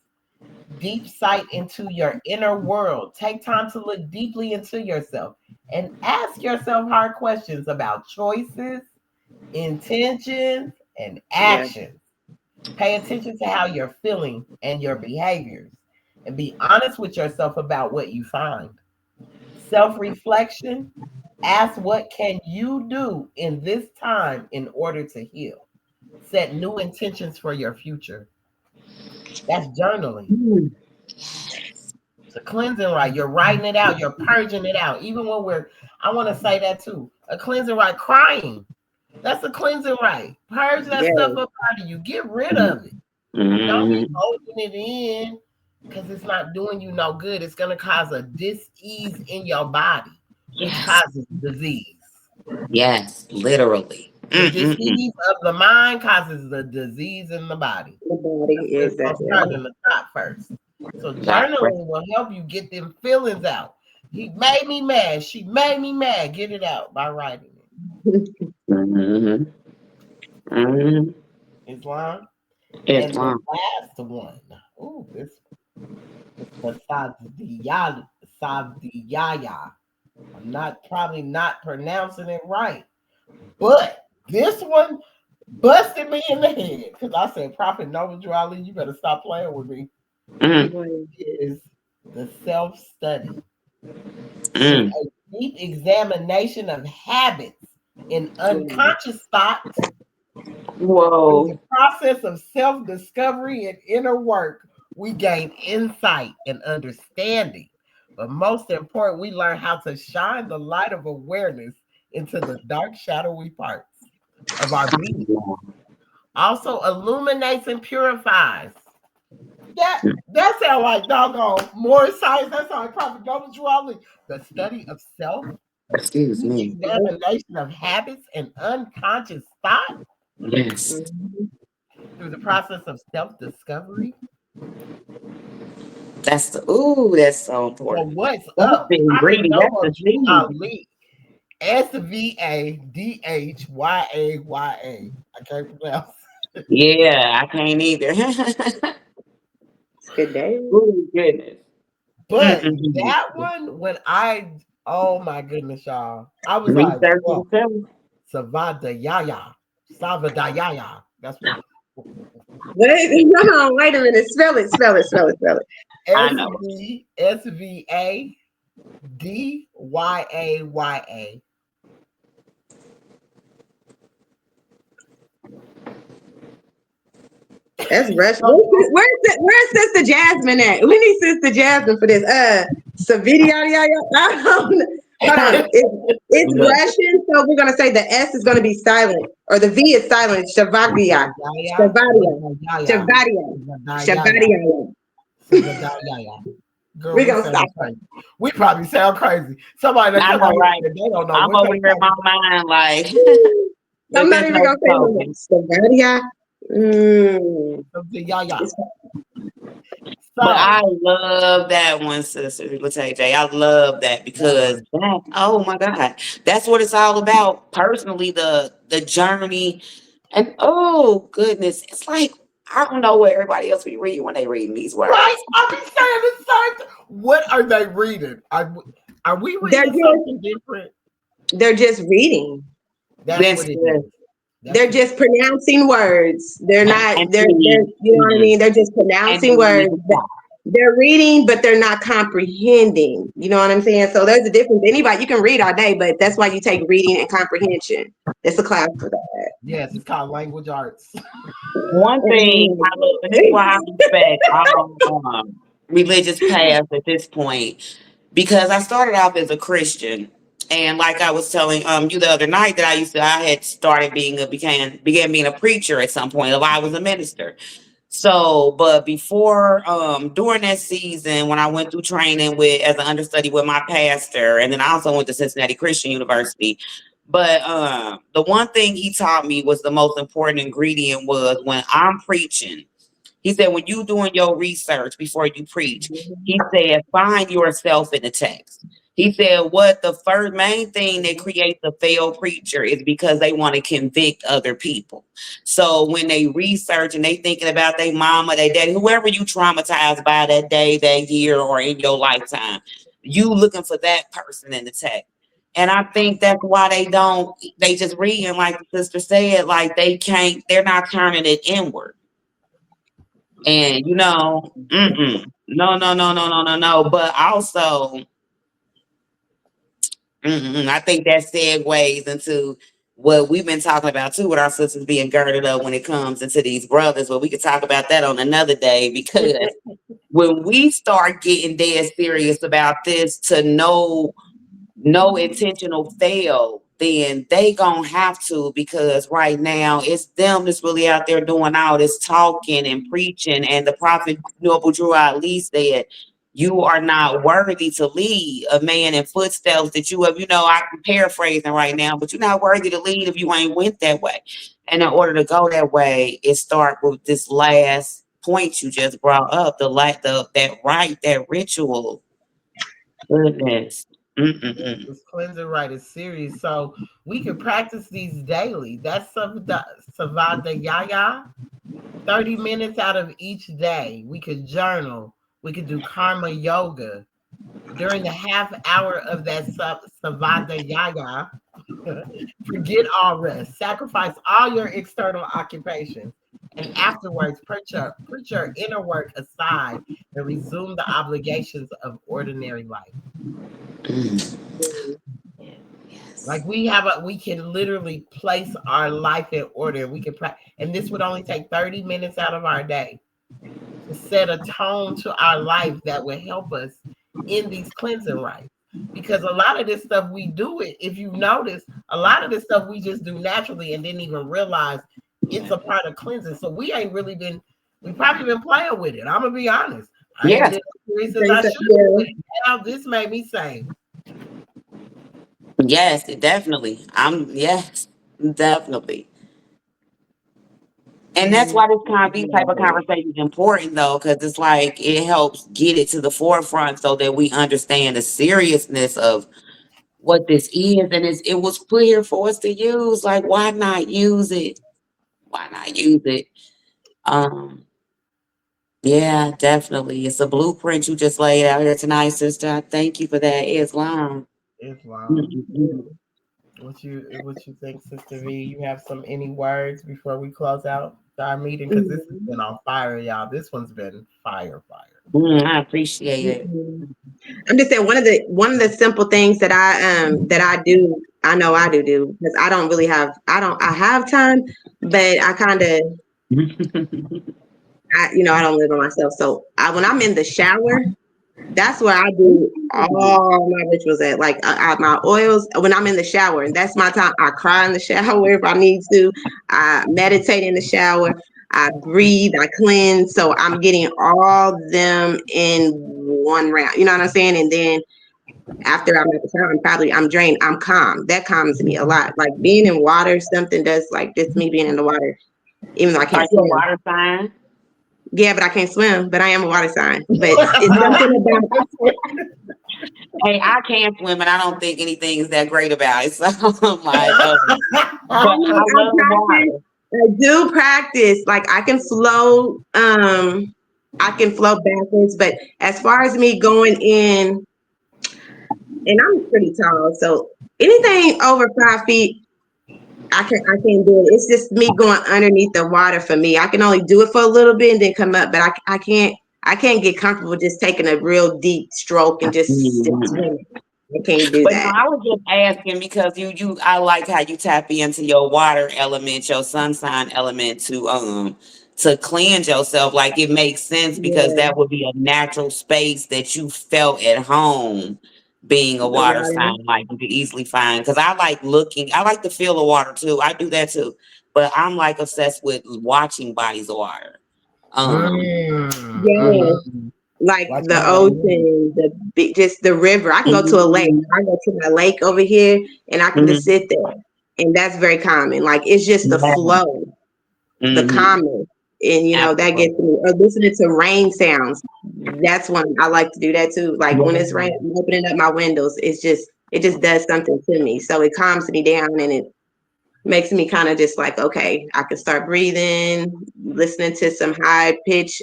Speaker 1: Deep sight into your inner world. Take time to look deeply into yourself and ask yourself hard questions about choices, intentions, and
Speaker 3: Yeah.
Speaker 1: actions. Pay attention to how you're feeling and your behaviors, and be honest with yourself about what you find. Self-reflection. Ask what can you do in this time in order to heal. Set new intentions for your future. That's journaling.
Speaker 2: Mm.
Speaker 1: It's a cleansing right. You're writing it out. You're purging it out. Even when I want to say that too. A cleansing right. Crying. That's a cleansing right. Purge that stuff
Speaker 3: Yeah.
Speaker 1: up out of you. Get rid of it. Don't be
Speaker 2: Mhm.
Speaker 1: holding it in because it's not doing you no good. It's going to cause a dis-ease in your body, which
Speaker 2: Yes.
Speaker 1: causes disease.
Speaker 2: Yes. Literally.
Speaker 1: The
Speaker 2: Mm-mm-mm.
Speaker 1: disease of the mind causes the disease in the body.
Speaker 3: The body
Speaker 1: It's
Speaker 3: is that.
Speaker 1: going to start
Speaker 3: Yeah.
Speaker 1: in the top first. So
Speaker 2: That's right.
Speaker 1: journaling will help you get them feelings out. He made me mad. She made me mad. Get it out by writing
Speaker 2: Mhm. Mhm.
Speaker 1: it. Islam. And the
Speaker 2: Islam.
Speaker 1: last one. Ooh, this the Sadiyaya. I'm not probably not pronouncing it right, but this one busted me in the head because I said, Prophet Noble Drew Ali, you better stop playing with me.
Speaker 2: Mm.
Speaker 1: Is the self study. It's
Speaker 2: Mm.
Speaker 1: a deep examination of habits and
Speaker 3: Yeah.
Speaker 1: unconscious thoughts. Through the
Speaker 2: Whoa.
Speaker 1: process of self discovery and inner work, we gain insight and understanding. But most important, we learn how to shine the light of awareness into the dark, shadowy parts of our being. Also illuminates and purifies. That sounds like doggone more science. That sounds like Prophet Noble Drew Ali. The study of self,
Speaker 2: Excuse
Speaker 1: the
Speaker 2: me.
Speaker 1: examination of habits and unconscious thought
Speaker 2: Yes.
Speaker 3: Mhm.
Speaker 1: through the process of self discovery.
Speaker 2: That's that's so
Speaker 1: So
Speaker 2: important.
Speaker 1: what's
Speaker 2: That's
Speaker 1: up?
Speaker 2: the
Speaker 1: Prophet
Speaker 2: ingredient. That's
Speaker 1: Noble
Speaker 2: the
Speaker 1: Drew
Speaker 2: seed.
Speaker 1: Ali. SVADHYAYA. I can't pronounce.
Speaker 2: Yeah, I can't either.
Speaker 3: It's good day.
Speaker 2: Oh goodness.
Speaker 1: But
Speaker 2: Mm-mm.
Speaker 1: that one, oh my goodness, y'all. I was like,
Speaker 2: Research
Speaker 1: whoa,
Speaker 2: yourself.
Speaker 1: Savadayaya. Savadayaya. That's what
Speaker 3: Wait, no, wait a minute. Spell it. Spell it. Spell it. Spell it.
Speaker 2: I know.
Speaker 1: SVADYAYA.
Speaker 3: That's Russian.
Speaker 2: So,
Speaker 3: Where's Sister Jasmine at? We need Sister Jasmine for this. Savidia, yeah, yeah. Hold on. It's
Speaker 2: look,
Speaker 3: Russian, so we're gonna say the S is gonna be silent, or the V is silent. Shavagia,
Speaker 1: Savadaya,
Speaker 3: Shavadia,
Speaker 1: Savadaya,
Speaker 3: Shavadia,
Speaker 1: Savadaya,
Speaker 3: Shavadia.
Speaker 1: Savadaya. Girl,
Speaker 3: We're
Speaker 1: we
Speaker 3: gonna stop
Speaker 1: sound
Speaker 3: her.
Speaker 1: crazy. We probably sound crazy. Somebody that
Speaker 2: I
Speaker 1: come
Speaker 2: know,
Speaker 1: on here
Speaker 2: right?
Speaker 1: and they don't know
Speaker 2: I'm
Speaker 1: what
Speaker 2: over
Speaker 1: they
Speaker 2: here in my
Speaker 1: talking
Speaker 2: mind, like,
Speaker 3: I'm
Speaker 2: but
Speaker 3: not
Speaker 2: there's
Speaker 3: even
Speaker 2: no
Speaker 3: gonna say no more.
Speaker 2: talking.
Speaker 3: Shavadia. Mm.
Speaker 1: about. Savadaya.
Speaker 2: But I
Speaker 1: So,
Speaker 2: love that one, Sister Latte J. I love that
Speaker 1: that
Speaker 2: because
Speaker 1: one.
Speaker 2: that, oh my God, that's what it's all about. Personally, the journey, and oh goodness, it's like I don't know what everybody else be reading when they reading these
Speaker 1: Right?
Speaker 2: words.
Speaker 1: I be saying the same thing. What are they reading? Are we
Speaker 3: They're
Speaker 1: reading
Speaker 3: just
Speaker 1: something different?
Speaker 3: they're just reading.
Speaker 1: That's
Speaker 2: That's
Speaker 1: what it
Speaker 2: good.
Speaker 1: is. That's
Speaker 3: They're
Speaker 1: what it
Speaker 3: just pronouncing words. They're not.
Speaker 2: And
Speaker 3: They're.
Speaker 2: reading,
Speaker 3: You know what I mean? They're just
Speaker 2: and
Speaker 3: pronouncing
Speaker 2: then reading
Speaker 3: words.
Speaker 2: the
Speaker 3: But
Speaker 2: side.
Speaker 3: they're reading, but they're not comprehending. You know what I'm saying? So there's a difference. Anybody, you can read all day, but that's why you take reading and comprehension. It's a class for that.
Speaker 1: yes, it's called language arts.
Speaker 2: One thing I love, and this is why I respect all religious paths at this point, because I started off as a Christian, and like I was telling you the other night that I had started began being a preacher at some point. I was a minister. So, but before, during that season, when I went through training with as an understudy with my pastor, and then I also went to Cincinnati Christian University. But the one thing he taught me was the most important ingredient was when I'm preaching. He said, when you doing your research before you preach, he said, find yourself in the text. He said, what the first main thing that
Speaker 1: Mhm.
Speaker 2: creates a failed preacher is because they want to convict other people. So when they research and they thinking about their mama, their daddy, whoever you traumatized by that day, that year, or in your lifetime, you looking for that person in the text. And I think that's why they just reading, like the sister said, like they're not turning it inward. And no, no, no, no, no, no, no. But also, I think that segues into what we've been talking about too, with our sisters being girded up when it comes into these brothers. But we could talk about that on another day because when we start getting dead serious about this, to know no intentional fail, then they gonna have to, because right now it's them that's really out there doing all this talking and preaching. And the prophet Noble Drew Ali said, "You are not worthy to lead a man in footsteps that you have." I'm paraphrasing right now, but you're not worthy to lead if you ain't went that way. And in order to go that way, it start with this last point you just brought up, that ritual. Goodness. Mm-mm-mm.
Speaker 1: This cleansing right is serious. So we can practice these daily. That's Savada Yaya. 30 minutes out of each day. We could journal. We could do karma yoga. During the half hour of that Savada Yaya, forget all rest. Sacrifice all your external occupations. And afterwards, put your inner work aside and resume the obligations of ordinary life.
Speaker 2: Mm.
Speaker 1: Like
Speaker 2: Yes.
Speaker 1: we can literally place our life in order. And this would only take 30 minutes out of our day to set a tone to our life that would help us in these cleansing rites. Because a lot of this stuff we do it, if you notice, a lot of this stuff we just do naturally and didn't even realize it's a part of cleansing. So we probably been playing with it. I'm gonna be honest. I ain't
Speaker 2: Yes.
Speaker 1: been as serious as I
Speaker 3: Thanks,
Speaker 1: should have
Speaker 3: yeah.
Speaker 1: been. Now this made me say,
Speaker 2: Yes, definitely. Yes, definitely. And that's why these type of conversations important though, because it's like it helps get it to the forefront so that we understand the seriousness of what this is, and it was put here for us to use. Like, why not use it? Why not use it? Um, yeah, definitely. It's a blueprint you just laid out here tonight, sister. I thank you for that. Islam.
Speaker 1: Islam.
Speaker 2: Mm-mm-mm.
Speaker 1: What you think, Sister V? You have some any words before we close out our meeting? Because this has
Speaker 3: Mhm.
Speaker 1: been on fire, y'all. This one's been fire, fire.
Speaker 2: I appreciate it.
Speaker 3: Mhm. I'm just saying one of the simple things that I do, I know I do because I don't really have I have time, but I kind of I don't live by myself. So when I'm in the shower, that's where I do all my rituals at. Like my oils when I'm in the shower, and that's my time. I cry in the shower if I need to. I meditate in the shower. I breathe. I cleanse. So I'm getting all them in one round. You know what I'm saying? And then after I'm at the shower, I'm drained. I'm calm. That calms me a lot. Like being in water, something does like this. Me being in the water, even though I
Speaker 2: Are
Speaker 3: can't
Speaker 2: you a
Speaker 3: swim.
Speaker 2: water sign?
Speaker 3: Yeah, but I can't swim. But I am a water sign. But it's something about
Speaker 2: Hey, I can't swim, and I don't think anything is that great about it. So I'm like, but
Speaker 3: I mean,
Speaker 2: I
Speaker 3: I
Speaker 2: love
Speaker 3: practice.
Speaker 2: water.
Speaker 3: I do practice. Like I can flow backwards. But as far as me going in, and I'm pretty tall, so anything over 5 feet, I can't do it. It's just me going underneath the water for me. I can only do it for a little bit and then come up, but I can't get comfortable just taking a real deep stroke and just
Speaker 2: Mhm.
Speaker 3: swimming. I can't do
Speaker 2: But no,
Speaker 3: that.
Speaker 2: I was just asking because I like how you tap into your water element, your sun sign element to cleanse yourself. Like it makes sense because
Speaker 3: Yeah,
Speaker 2: that would be a natural space that you felt at home being a
Speaker 3: the
Speaker 2: water
Speaker 3: water.
Speaker 2: sign. Like you could easily find because I like the feel of water too. I do that too. But I'm like obsessed with watching bodies of water. Um
Speaker 3: Yeah.
Speaker 2: mhm.
Speaker 3: Like
Speaker 1: Watch
Speaker 3: the
Speaker 1: out, man.
Speaker 3: ocean, just the river. I can go to a lake.
Speaker 2: Mhm.
Speaker 3: I go to my lake over here, and I can just
Speaker 2: Mhm.
Speaker 3: sit there, and that's very common. Like it's just the
Speaker 2: Yeah.
Speaker 3: flow, the
Speaker 2: Mhm.
Speaker 3: calmness, and that gets
Speaker 2: Absolutely.
Speaker 3: me. Or listening to rain sounds. That's one I like to do that too. Like when it's rain,
Speaker 2: Yeah.
Speaker 3: I'm opening up my windows. It just does something to me. So it calms me down, and it makes me kind of just like okay, I can start breathing, listening to some high pitch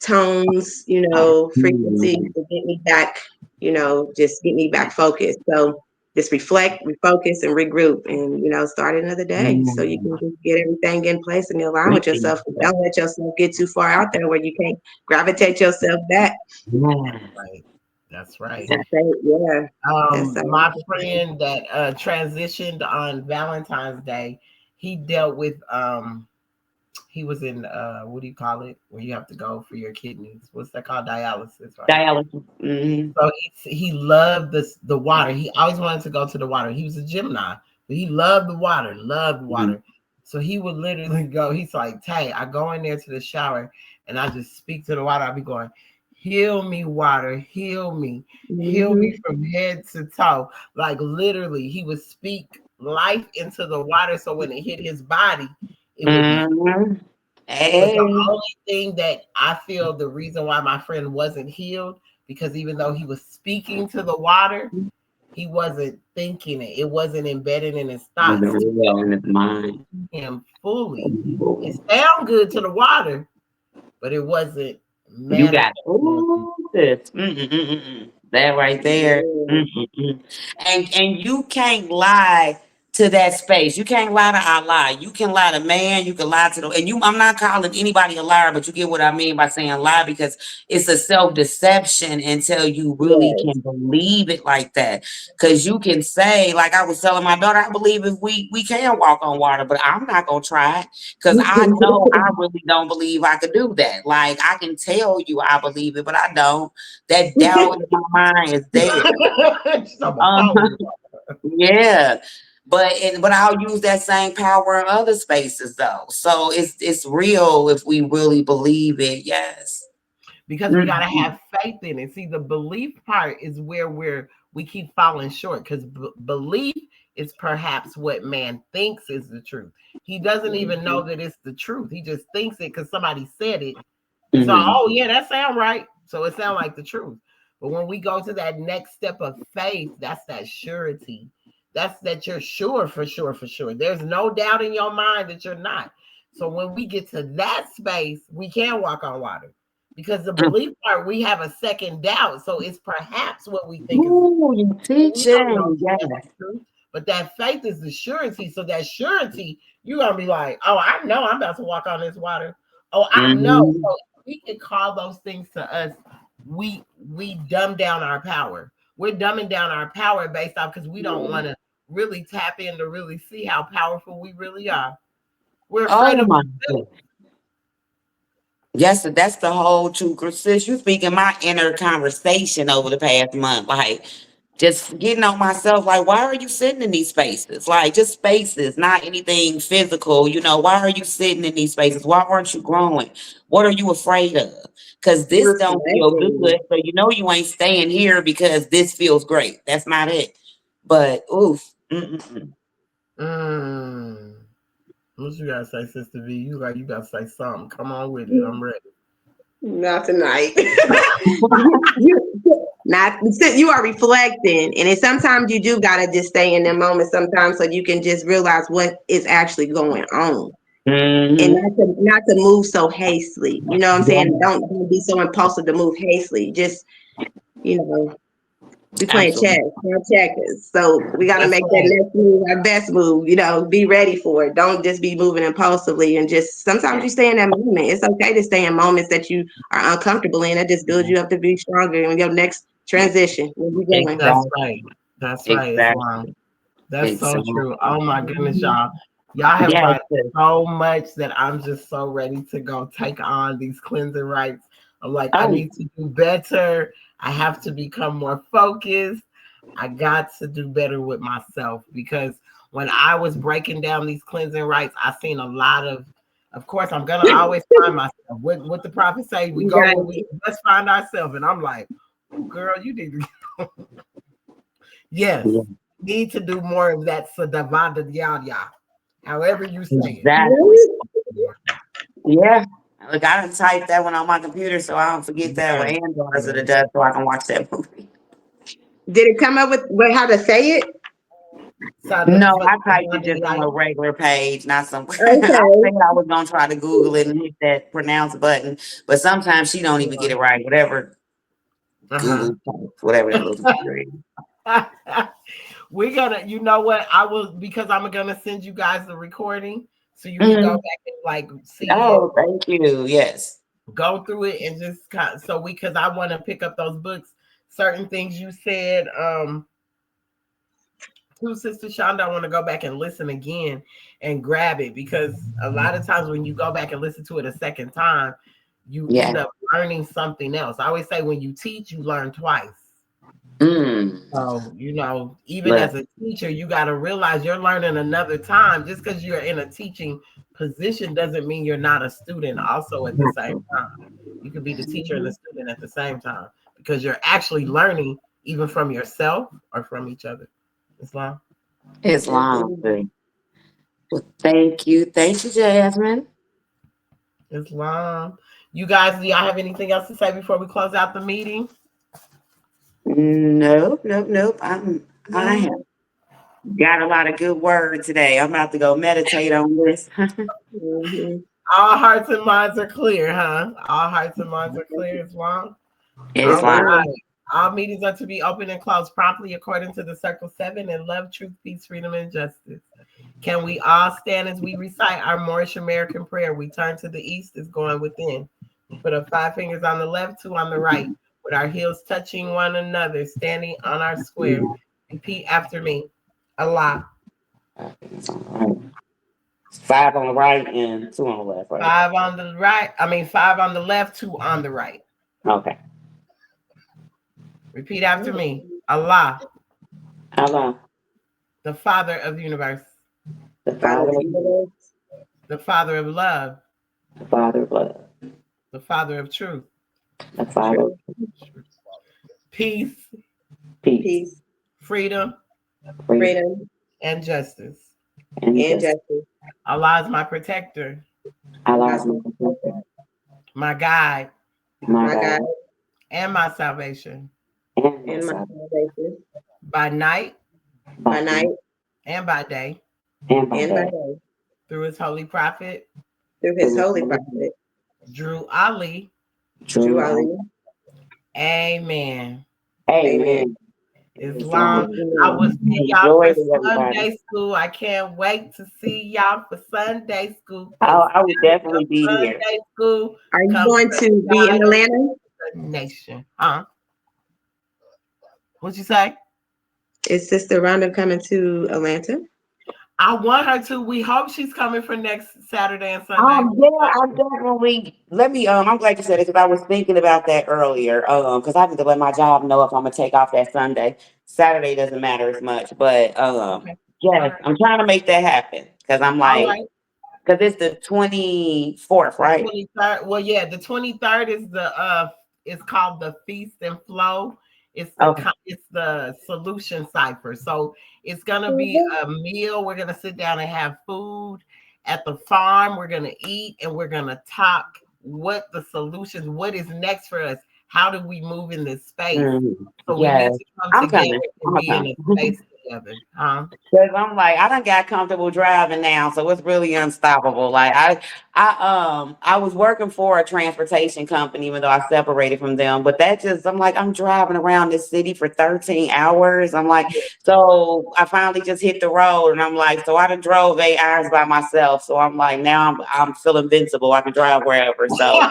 Speaker 3: tones, frequencies
Speaker 2: Mhm.
Speaker 3: to get me back, just get me back focused. So just reflect, refocus, and regroup, and start another day. So you can
Speaker 2: Mhm.
Speaker 3: just get everything in place and align with
Speaker 2: Appreciate
Speaker 3: yourself.
Speaker 2: that.
Speaker 3: Don't let yourself get too far out there where you can't gravitate yourself back.
Speaker 2: Yeah.
Speaker 1: Right. That's right.
Speaker 3: And say, yeah, that's
Speaker 1: My friend that transitioned on Valentine's Day, he dealt with he was in what do you call it? Where you have to go for your kidneys. What's that called? Dialysis, right?
Speaker 2: Dialysis. Mhm.
Speaker 1: So he loved the water. He always wanted to go to the water. He was a gymnast, but he loved the water, loved
Speaker 2: Mhm.
Speaker 1: water. So he would literally go. He's like, Tay, I go in there to the shower and I just speak to the water. I'll be going, heal me, water, heal me
Speaker 3: hmm
Speaker 1: from head to toe. Like literally, he would speak life into the water. So when it hit his body, it would be.
Speaker 2: Mhm.
Speaker 1: But the
Speaker 2: Hey.
Speaker 1: only thing that I feel the reason why my friend wasn't healed, because even though he was speaking to the water, he wasn't thinking it. It wasn't embedded in his
Speaker 2: Was
Speaker 1: thoughts to
Speaker 2: it real in his mind?
Speaker 1: him fully. It sounded good to the water, but it wasn't
Speaker 2: You got
Speaker 1: manifesting on him.
Speaker 2: ooh, this. That right there.
Speaker 3: yeah.
Speaker 2: And you can't lie to that space. You can't lie to Allah. You can lie to man. You can lie to the and you. I'm not calling anybody a liar, but you get what I mean by saying lie because it's a self deception until you really
Speaker 3: Yes.
Speaker 2: can believe it like that. Because you can say, like I was telling my daughter, I believe if we can walk on water, but I'm not gonna try. Because I know I really don't believe I could do that. Like I can tell you I believe it, but I don't. That doubt in my mind is there.
Speaker 1: She's talking about
Speaker 2: Um,
Speaker 1: follow
Speaker 2: yeah. But I'll use that same power in other spaces though. So it's real if we really believe it. Yes.
Speaker 1: because we got to
Speaker 2: Mhm.
Speaker 1: have faith in it. See, the belief part is where we keep falling short because belief is perhaps what man thinks is the truth. He doesn't even know that it's the truth. He just thinks it because somebody said it, and so
Speaker 2: Mhm.
Speaker 1: oh yeah, that sound right. So it sounds like the truth. But when we go to that next step of faith, that's that surety. That's that you're sure for sure for sure. There's no doubt in your mind that you're not. So when we get to that space, we can walk on water because the belief part we have a second doubt, so it's perhaps what we think is the truth.
Speaker 2: Ooh, you
Speaker 1: We don't know
Speaker 2: teaching.
Speaker 1: that that's
Speaker 2: Yes.
Speaker 1: the truth, but that faith is the surety. So that surety, you're gonna be like, oh, I know I'm about to walk on this water. Oh, I know.
Speaker 2: Mhm.
Speaker 1: So we can call those things to us. We dumb down our power. We're dumbing down our power based off because we don't want to really tap in to really see how powerful we really are. We're afraid
Speaker 2: Oh
Speaker 1: of
Speaker 2: my
Speaker 1: ourselves.
Speaker 2: God. Yes, that's the whole truth. Sis, you speaking my inner conversation over the past month. Like, just getting on myself, like, why are you sitting in these spaces? Like, just spaces, not anything physical. Why are you sitting in these spaces? Why aren't you growing? What are you afraid of? Because this don't feel good.
Speaker 3: Reflecting.
Speaker 2: So you ain't staying here because this feels great. That's not it. But oof. Mm-mm-mm.
Speaker 1: Mm. What you gotta say, Sister V? You gotta say something. Come on with it. I'm ready.
Speaker 3: Not tonight. Not you are reflecting, and it sometimes you do gotta just stay in the moment sometimes so you can just realize what is actually going on. And
Speaker 2: Mm-hmm.
Speaker 3: not to move so hastily. You know what I'm saying?
Speaker 2: Yeah,
Speaker 3: Don't be so impulsive to move hastily. Just, you know, we playing chess,
Speaker 2: absolutely.
Speaker 3: not checkers. So we got to
Speaker 1: That's
Speaker 3: make that
Speaker 1: right.
Speaker 3: next move our best move. Be ready for it. Don't just be moving impulsively and just sometimes you stay in that moment. It's okay to stay in moments that you are uncomfortable in. That just builds you up to be stronger in your next transition. Where you going?
Speaker 1: That's
Speaker 2: Exactly.
Speaker 1: right. That's right. Islam.
Speaker 2: Exactly.
Speaker 1: That's so
Speaker 2: Exactly.
Speaker 1: true. Oh my goodness, y'all. Y'all have
Speaker 2: Yes.
Speaker 1: brought so much that I'm just so ready to go take on these cleansing rites. I'm like, I
Speaker 2: Oh.
Speaker 1: need to do better. I have to become more focused. I got to do better with myself because when I was breaking down these cleansing rites, I seen a lot of course, I'm gonna always find myself. What the prophet say, we go where we
Speaker 3: Right.
Speaker 1: best find ourselves. And I'm like, oh girl, you need to yes,
Speaker 2: Yeah.
Speaker 1: need to do more of that sadavada yada. However you say it.
Speaker 2: Exactly. Yeah. Look, I done typed that one on my computer so I don't forget that one
Speaker 1: Yes,
Speaker 2: and Daughters of the
Speaker 1: yes.
Speaker 2: Dust so I can watch that movie.
Speaker 3: Did it come up with how to say it?
Speaker 2: No, I typed it
Speaker 1: Sadavada
Speaker 2: just on a
Speaker 1: yada.
Speaker 2: regular page, not some. I
Speaker 3: Okay.
Speaker 2: think I was gonna try to Google it and hit that pronounce button, but sometimes she don't even get it right. Whatever
Speaker 1: Uh-huh.
Speaker 2: Google, whatever that little computer is.
Speaker 1: We're gonna, you know what? I will because I'm gonna send you guys the recording so you can go
Speaker 2: Mhm.
Speaker 1: back and like see it,
Speaker 2: Oh, thank you. Yes.
Speaker 1: go through it, and just kind of, so we because I want to pick up those books. Certain things you said, to Sister Shonda, I want to go back and listen again and grab it because a lot of times when you go back and listen to it a second time, you
Speaker 2: Yeah.
Speaker 1: end up learning something else. I always say when you teach, you learn twice.
Speaker 2: Mm.
Speaker 1: So, even
Speaker 2: Look,
Speaker 1: as a teacher, you got to realize you're learning another time. Just because you're in a teaching position doesn't mean you're not a student also at the same time. You could be the teacher and the student at the same time because you're actually learning even from yourself or from each other. Islam.
Speaker 2: it's long.
Speaker 3: Indeed.
Speaker 2: Too. Well, thank you. Thank you, Jasmine.
Speaker 1: Islam. You guys, do y'all have anything else to say before we close out the meeting?
Speaker 2: Nope, nope, nope. I
Speaker 1: No.
Speaker 2: have got a lot of good word today. I'm about to go meditate on this.
Speaker 3: Mhm.
Speaker 1: All hearts and minds are clear, huh? All hearts and minds are clear, Islam.
Speaker 2: It's
Speaker 1: All
Speaker 3: Yes,
Speaker 2: long.
Speaker 3: ma'am.
Speaker 1: right. All meetings are to be open and closed promptly according to the Circle 7 in love, truth, peace, freedom, and justice. Can we all stand as we recite our Moorish American prayer? We turn to the east, is going within. We put up 5 fingers on the left, two on the right, with our heels touching one another, standing on our square. Repeat after me. Allah.
Speaker 2: It's on the right. 5 on the right and 2 on the left, right?
Speaker 1: Five on the right. I mean, five on the left, two on the right.
Speaker 2: Okay.
Speaker 1: Repeat after me. Allah,
Speaker 2: How long?
Speaker 1: the Father of the universe,
Speaker 2: The
Speaker 3: Father
Speaker 2: Father
Speaker 3: of the
Speaker 2: of love,
Speaker 3: universe,
Speaker 1: the Father of love,
Speaker 2: the Father of love,
Speaker 1: the Father of truth,
Speaker 2: the Father of
Speaker 3: truth,
Speaker 1: peace,
Speaker 2: peace,
Speaker 3: peace,
Speaker 1: freedom,
Speaker 2: freedom,
Speaker 3: freedom,
Speaker 1: and justice.
Speaker 2: and
Speaker 3: and
Speaker 2: justice.
Speaker 3: justice.
Speaker 1: Allah is my protector,
Speaker 2: Allah
Speaker 3: God's
Speaker 2: is my
Speaker 3: my
Speaker 2: protector,
Speaker 3: protector,
Speaker 1: my guide,
Speaker 2: my
Speaker 3: my
Speaker 2: God,
Speaker 3: God,
Speaker 1: and my salvation
Speaker 2: and my
Speaker 3: and my
Speaker 2: son,
Speaker 3: salvation
Speaker 1: by night
Speaker 2: by
Speaker 3: by night
Speaker 2: night
Speaker 1: and by day
Speaker 2: and by
Speaker 3: and by
Speaker 2: day.
Speaker 3: day
Speaker 1: through his holy prophet,
Speaker 3: through his
Speaker 2: Through
Speaker 3: holy
Speaker 2: his
Speaker 3: prophet,
Speaker 1: Drew Ali.
Speaker 3: Drew
Speaker 2: true.
Speaker 3: Ali.
Speaker 1: Amen.
Speaker 3: Amen.
Speaker 2: Amen.
Speaker 1: Islam.
Speaker 2: Islam.
Speaker 1: I will
Speaker 3: Amen.
Speaker 1: see y'all
Speaker 2: Enjoy
Speaker 1: for
Speaker 2: it, everybody.
Speaker 1: Sunday school. I can't wait to see y'all for Sunday school because
Speaker 2: I will definitely be here.
Speaker 1: Sunday school
Speaker 3: Are you
Speaker 1: comes
Speaker 3: going
Speaker 1: to
Speaker 3: to be in
Speaker 1: guide
Speaker 3: Atlanta?
Speaker 1: the nation. Huh? What'd you say?
Speaker 3: Is Sister Rhonda coming to Atlanta?
Speaker 1: I want her to. We hope she's coming for next Saturday and Sunday.
Speaker 2: Yeah, I'm definitely. Let me. I'm glad you said it because I was thinking about that earlier. Because I need to let my job know if I'm gonna take off that Sunday. Saturday doesn't matter as much, but
Speaker 1: Okay. All
Speaker 2: yes,
Speaker 1: right.
Speaker 2: I'm trying to make that happen because I'm
Speaker 1: All
Speaker 2: like,
Speaker 1: right.
Speaker 2: because it's the 24th,
Speaker 1: The
Speaker 2: right?
Speaker 1: 23rd. Well, yeah, the 23rd is the it's called the Feast and Flow.
Speaker 2: Okay.
Speaker 1: It's the solution cipher. So it's gonna be a meal. We're gonna sit down and have food at the farm. We're gonna eat and we're gonna talk what the solutions, what is next for us. How do we move in this space?
Speaker 2: Mhm.
Speaker 1: So we need
Speaker 2: Yes,
Speaker 1: to come
Speaker 2: I'm
Speaker 1: together
Speaker 2: coming.
Speaker 1: and
Speaker 2: I'm
Speaker 1: be in
Speaker 2: coming.
Speaker 1: a space together. Huh?
Speaker 2: Cause I'm like, I done got comfortable driving now, so it's really unstoppable. Like I was working for a transportation company, even though I separated from them. But that just, I'm like, I'm driving around this city for 13 hours. I'm like, so I finally just hit the road, and I'm like, so I done drove 8 hours by myself. So I'm like, now I'm feel invincible. I can drive wherever. So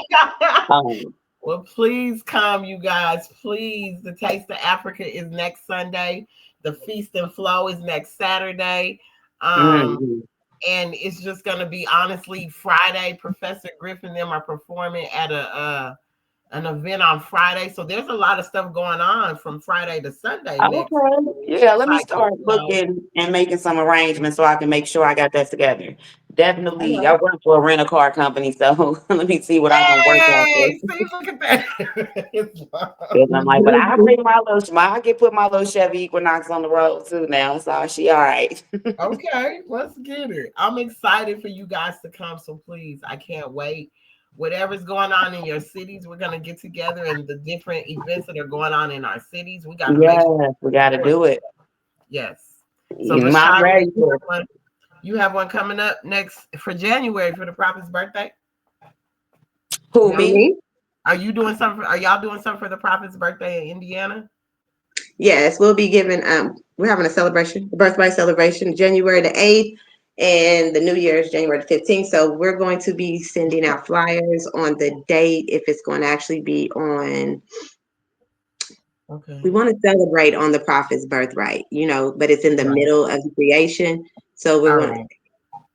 Speaker 2: um,
Speaker 1: Well, please come, you guys. Please. The Taste of Africa is next Sunday. The Feast and Flow is next Saturday. Um,
Speaker 2: mhm.
Speaker 1: and it's just gonna be honestly Friday. Professor Griffin and them are performing at a an event on Friday. So there's a lot of stuff going on from Friday to Sunday next.
Speaker 2: Okay. Yeah, let me
Speaker 1: Like,
Speaker 2: start looking and making some arrangements so I can make sure I got that together.
Speaker 1: all
Speaker 2: Definitely, I
Speaker 1: right.
Speaker 2: work for a rental car company, so let me see what I can work out
Speaker 1: Yay!
Speaker 2: with.
Speaker 1: See, look at that.
Speaker 2: Because I'm like, but I bring I can put my little Chevy Equinox on the road too now, so she all right.
Speaker 1: Okay, let's get it. I'm excited for you guys to come, so please, I can't wait. Whatever's going on in your cities, we're gonna get together and the different events that are going on in our cities. We got to make sure
Speaker 2: Yes, we got to
Speaker 1: support.
Speaker 2: do it.
Speaker 1: Yes. So,
Speaker 2: I'm
Speaker 1: Lashonda,
Speaker 2: ready for it.
Speaker 1: you have one coming up next for January for the prophet's birthday.
Speaker 2: Who,
Speaker 1: Yeah.
Speaker 2: me?
Speaker 3: Me?
Speaker 1: Are you doing something? Are y'all doing something for the prophet's birthday in Indiana?
Speaker 3: Yes, we'll be giving we're having a celebration, a birthday celebration, January the 8th, and the New Year's January the 15th. So we're going to be sending out flyers on the date if it's going to actually be on. We
Speaker 1: Okay.
Speaker 3: want to celebrate on the prophet's birthright, but it's in the
Speaker 1: Right.
Speaker 3: middle of the creation. So we
Speaker 1: All
Speaker 3: want
Speaker 1: right.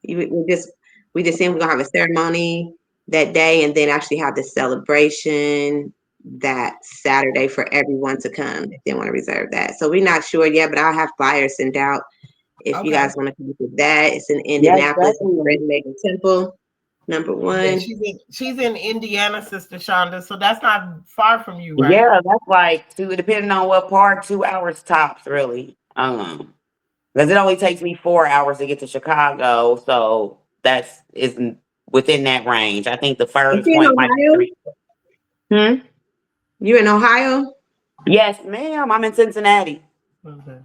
Speaker 3: we just saying we're gonna have a ceremony that day and then actually have the celebration that Saturday for everyone to come if they want to reserve that. So we're not sure yet, but I'll have flyers sent out if you
Speaker 1: Okay.
Speaker 3: guys want to come to that. It's in
Speaker 2: Yes,
Speaker 3: Indianapolis at the Great
Speaker 2: definitely.
Speaker 3: American Temple, number
Speaker 1: Yeah,
Speaker 3: one.
Speaker 1: she's in Indiana, Sister Shonda. So that's not far from you, right?
Speaker 2: Yeah, that's like two, depending on what part, 2 hours tops, really. Because it only takes me 4 hours to get to Chicago, so that's is within that range. I think the
Speaker 3: Is
Speaker 2: furthest
Speaker 3: she in
Speaker 2: point might be
Speaker 3: Ohio?
Speaker 2: three. Hmm?
Speaker 3: You in Ohio?
Speaker 2: Yes, ma'am. I'm in Cincinnati.
Speaker 1: Okay.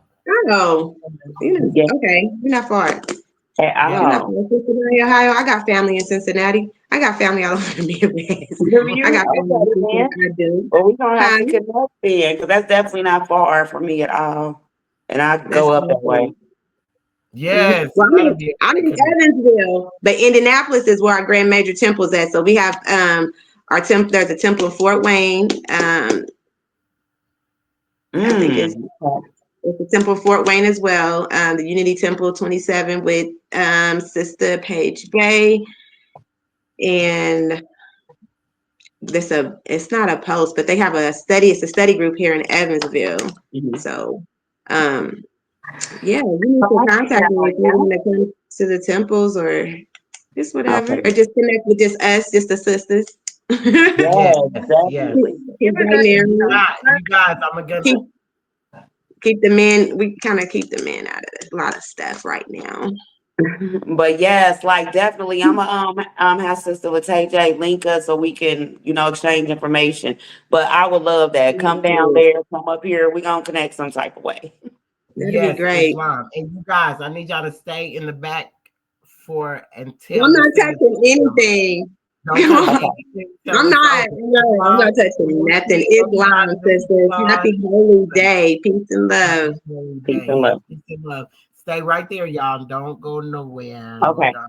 Speaker 3: Oh,
Speaker 2: Yes,
Speaker 3: okay. You're not far.
Speaker 2: at
Speaker 1: Yeah.
Speaker 3: You're not
Speaker 2: all.
Speaker 3: from Cincinnati, Ohio. I got family in Cincinnati. I got family all over the Midwest.
Speaker 2: Do
Speaker 3: I
Speaker 2: you?
Speaker 3: got family in
Speaker 2: Okay,
Speaker 3: Cincinnati.
Speaker 2: then.
Speaker 3: I do.
Speaker 2: Well, we're gonna have
Speaker 3: Huh?
Speaker 2: to connect then, because that's definitely not far from me at all. And I
Speaker 3: That's
Speaker 2: go up that way.
Speaker 3: awesome.
Speaker 1: Yes,
Speaker 3: Well,
Speaker 1: that'll be a
Speaker 3: I'm
Speaker 1: great
Speaker 3: in
Speaker 1: connection.
Speaker 3: Evansville, but Indianapolis is where our Grand Major Temple is at. So we have our temple. There's a temple in Fort Wayne. I think
Speaker 2: Mm.
Speaker 3: it's a temple in Fort Wayne as well. The Unity Temple 27 with Sister Paige Gay, and it's not a post, but they have it's a study group here in Evansville.
Speaker 2: Mhm.
Speaker 3: So yeah, you need
Speaker 2: So
Speaker 3: to
Speaker 2: I see
Speaker 3: contact
Speaker 2: that
Speaker 3: me
Speaker 2: right
Speaker 3: if you
Speaker 2: now.
Speaker 3: want to come to the temples or just whatever,
Speaker 2: Okay.
Speaker 3: or just connect with just us, just the sisters.
Speaker 1: Yes,
Speaker 2: Yes,
Speaker 1: yes.
Speaker 2: definitely.
Speaker 3: Keep
Speaker 2: Even
Speaker 3: right
Speaker 2: that,
Speaker 3: there.
Speaker 1: You guys, I'm gonna.
Speaker 3: Keep keep the men. We kind of keep the men out of a lot of stuff right now.
Speaker 2: but yes, like definitely, I'm gonna have Sister Latae J link us so we can exchange information. But I would love that. Come down
Speaker 3: That'd
Speaker 2: there, come up here. We gonna connect some type of way.
Speaker 3: be
Speaker 1: Yes,
Speaker 3: great.
Speaker 1: Islam. And you guys, I need y'all to stay in the back for until
Speaker 3: I'm
Speaker 1: the
Speaker 3: not
Speaker 1: singing.
Speaker 3: touching anything.
Speaker 1: Don't touch
Speaker 2: Okay.
Speaker 1: anything till
Speaker 3: I'm
Speaker 1: it's
Speaker 3: not.
Speaker 1: over.
Speaker 3: No, I'm
Speaker 1: Islam,
Speaker 3: not touching
Speaker 1: we'll
Speaker 3: nothing.
Speaker 1: see. We'll try
Speaker 3: Islam,
Speaker 1: to do
Speaker 3: sisters.
Speaker 1: Islam.
Speaker 3: Happy holy day. Peace and love.
Speaker 1: Happy holy
Speaker 2: Peace
Speaker 1: day.
Speaker 2: and
Speaker 1: Yeah,
Speaker 2: love.
Speaker 1: peace and love. Stay right there, y'all. Don't go nowhere. Hold
Speaker 2: Okay.
Speaker 1: on.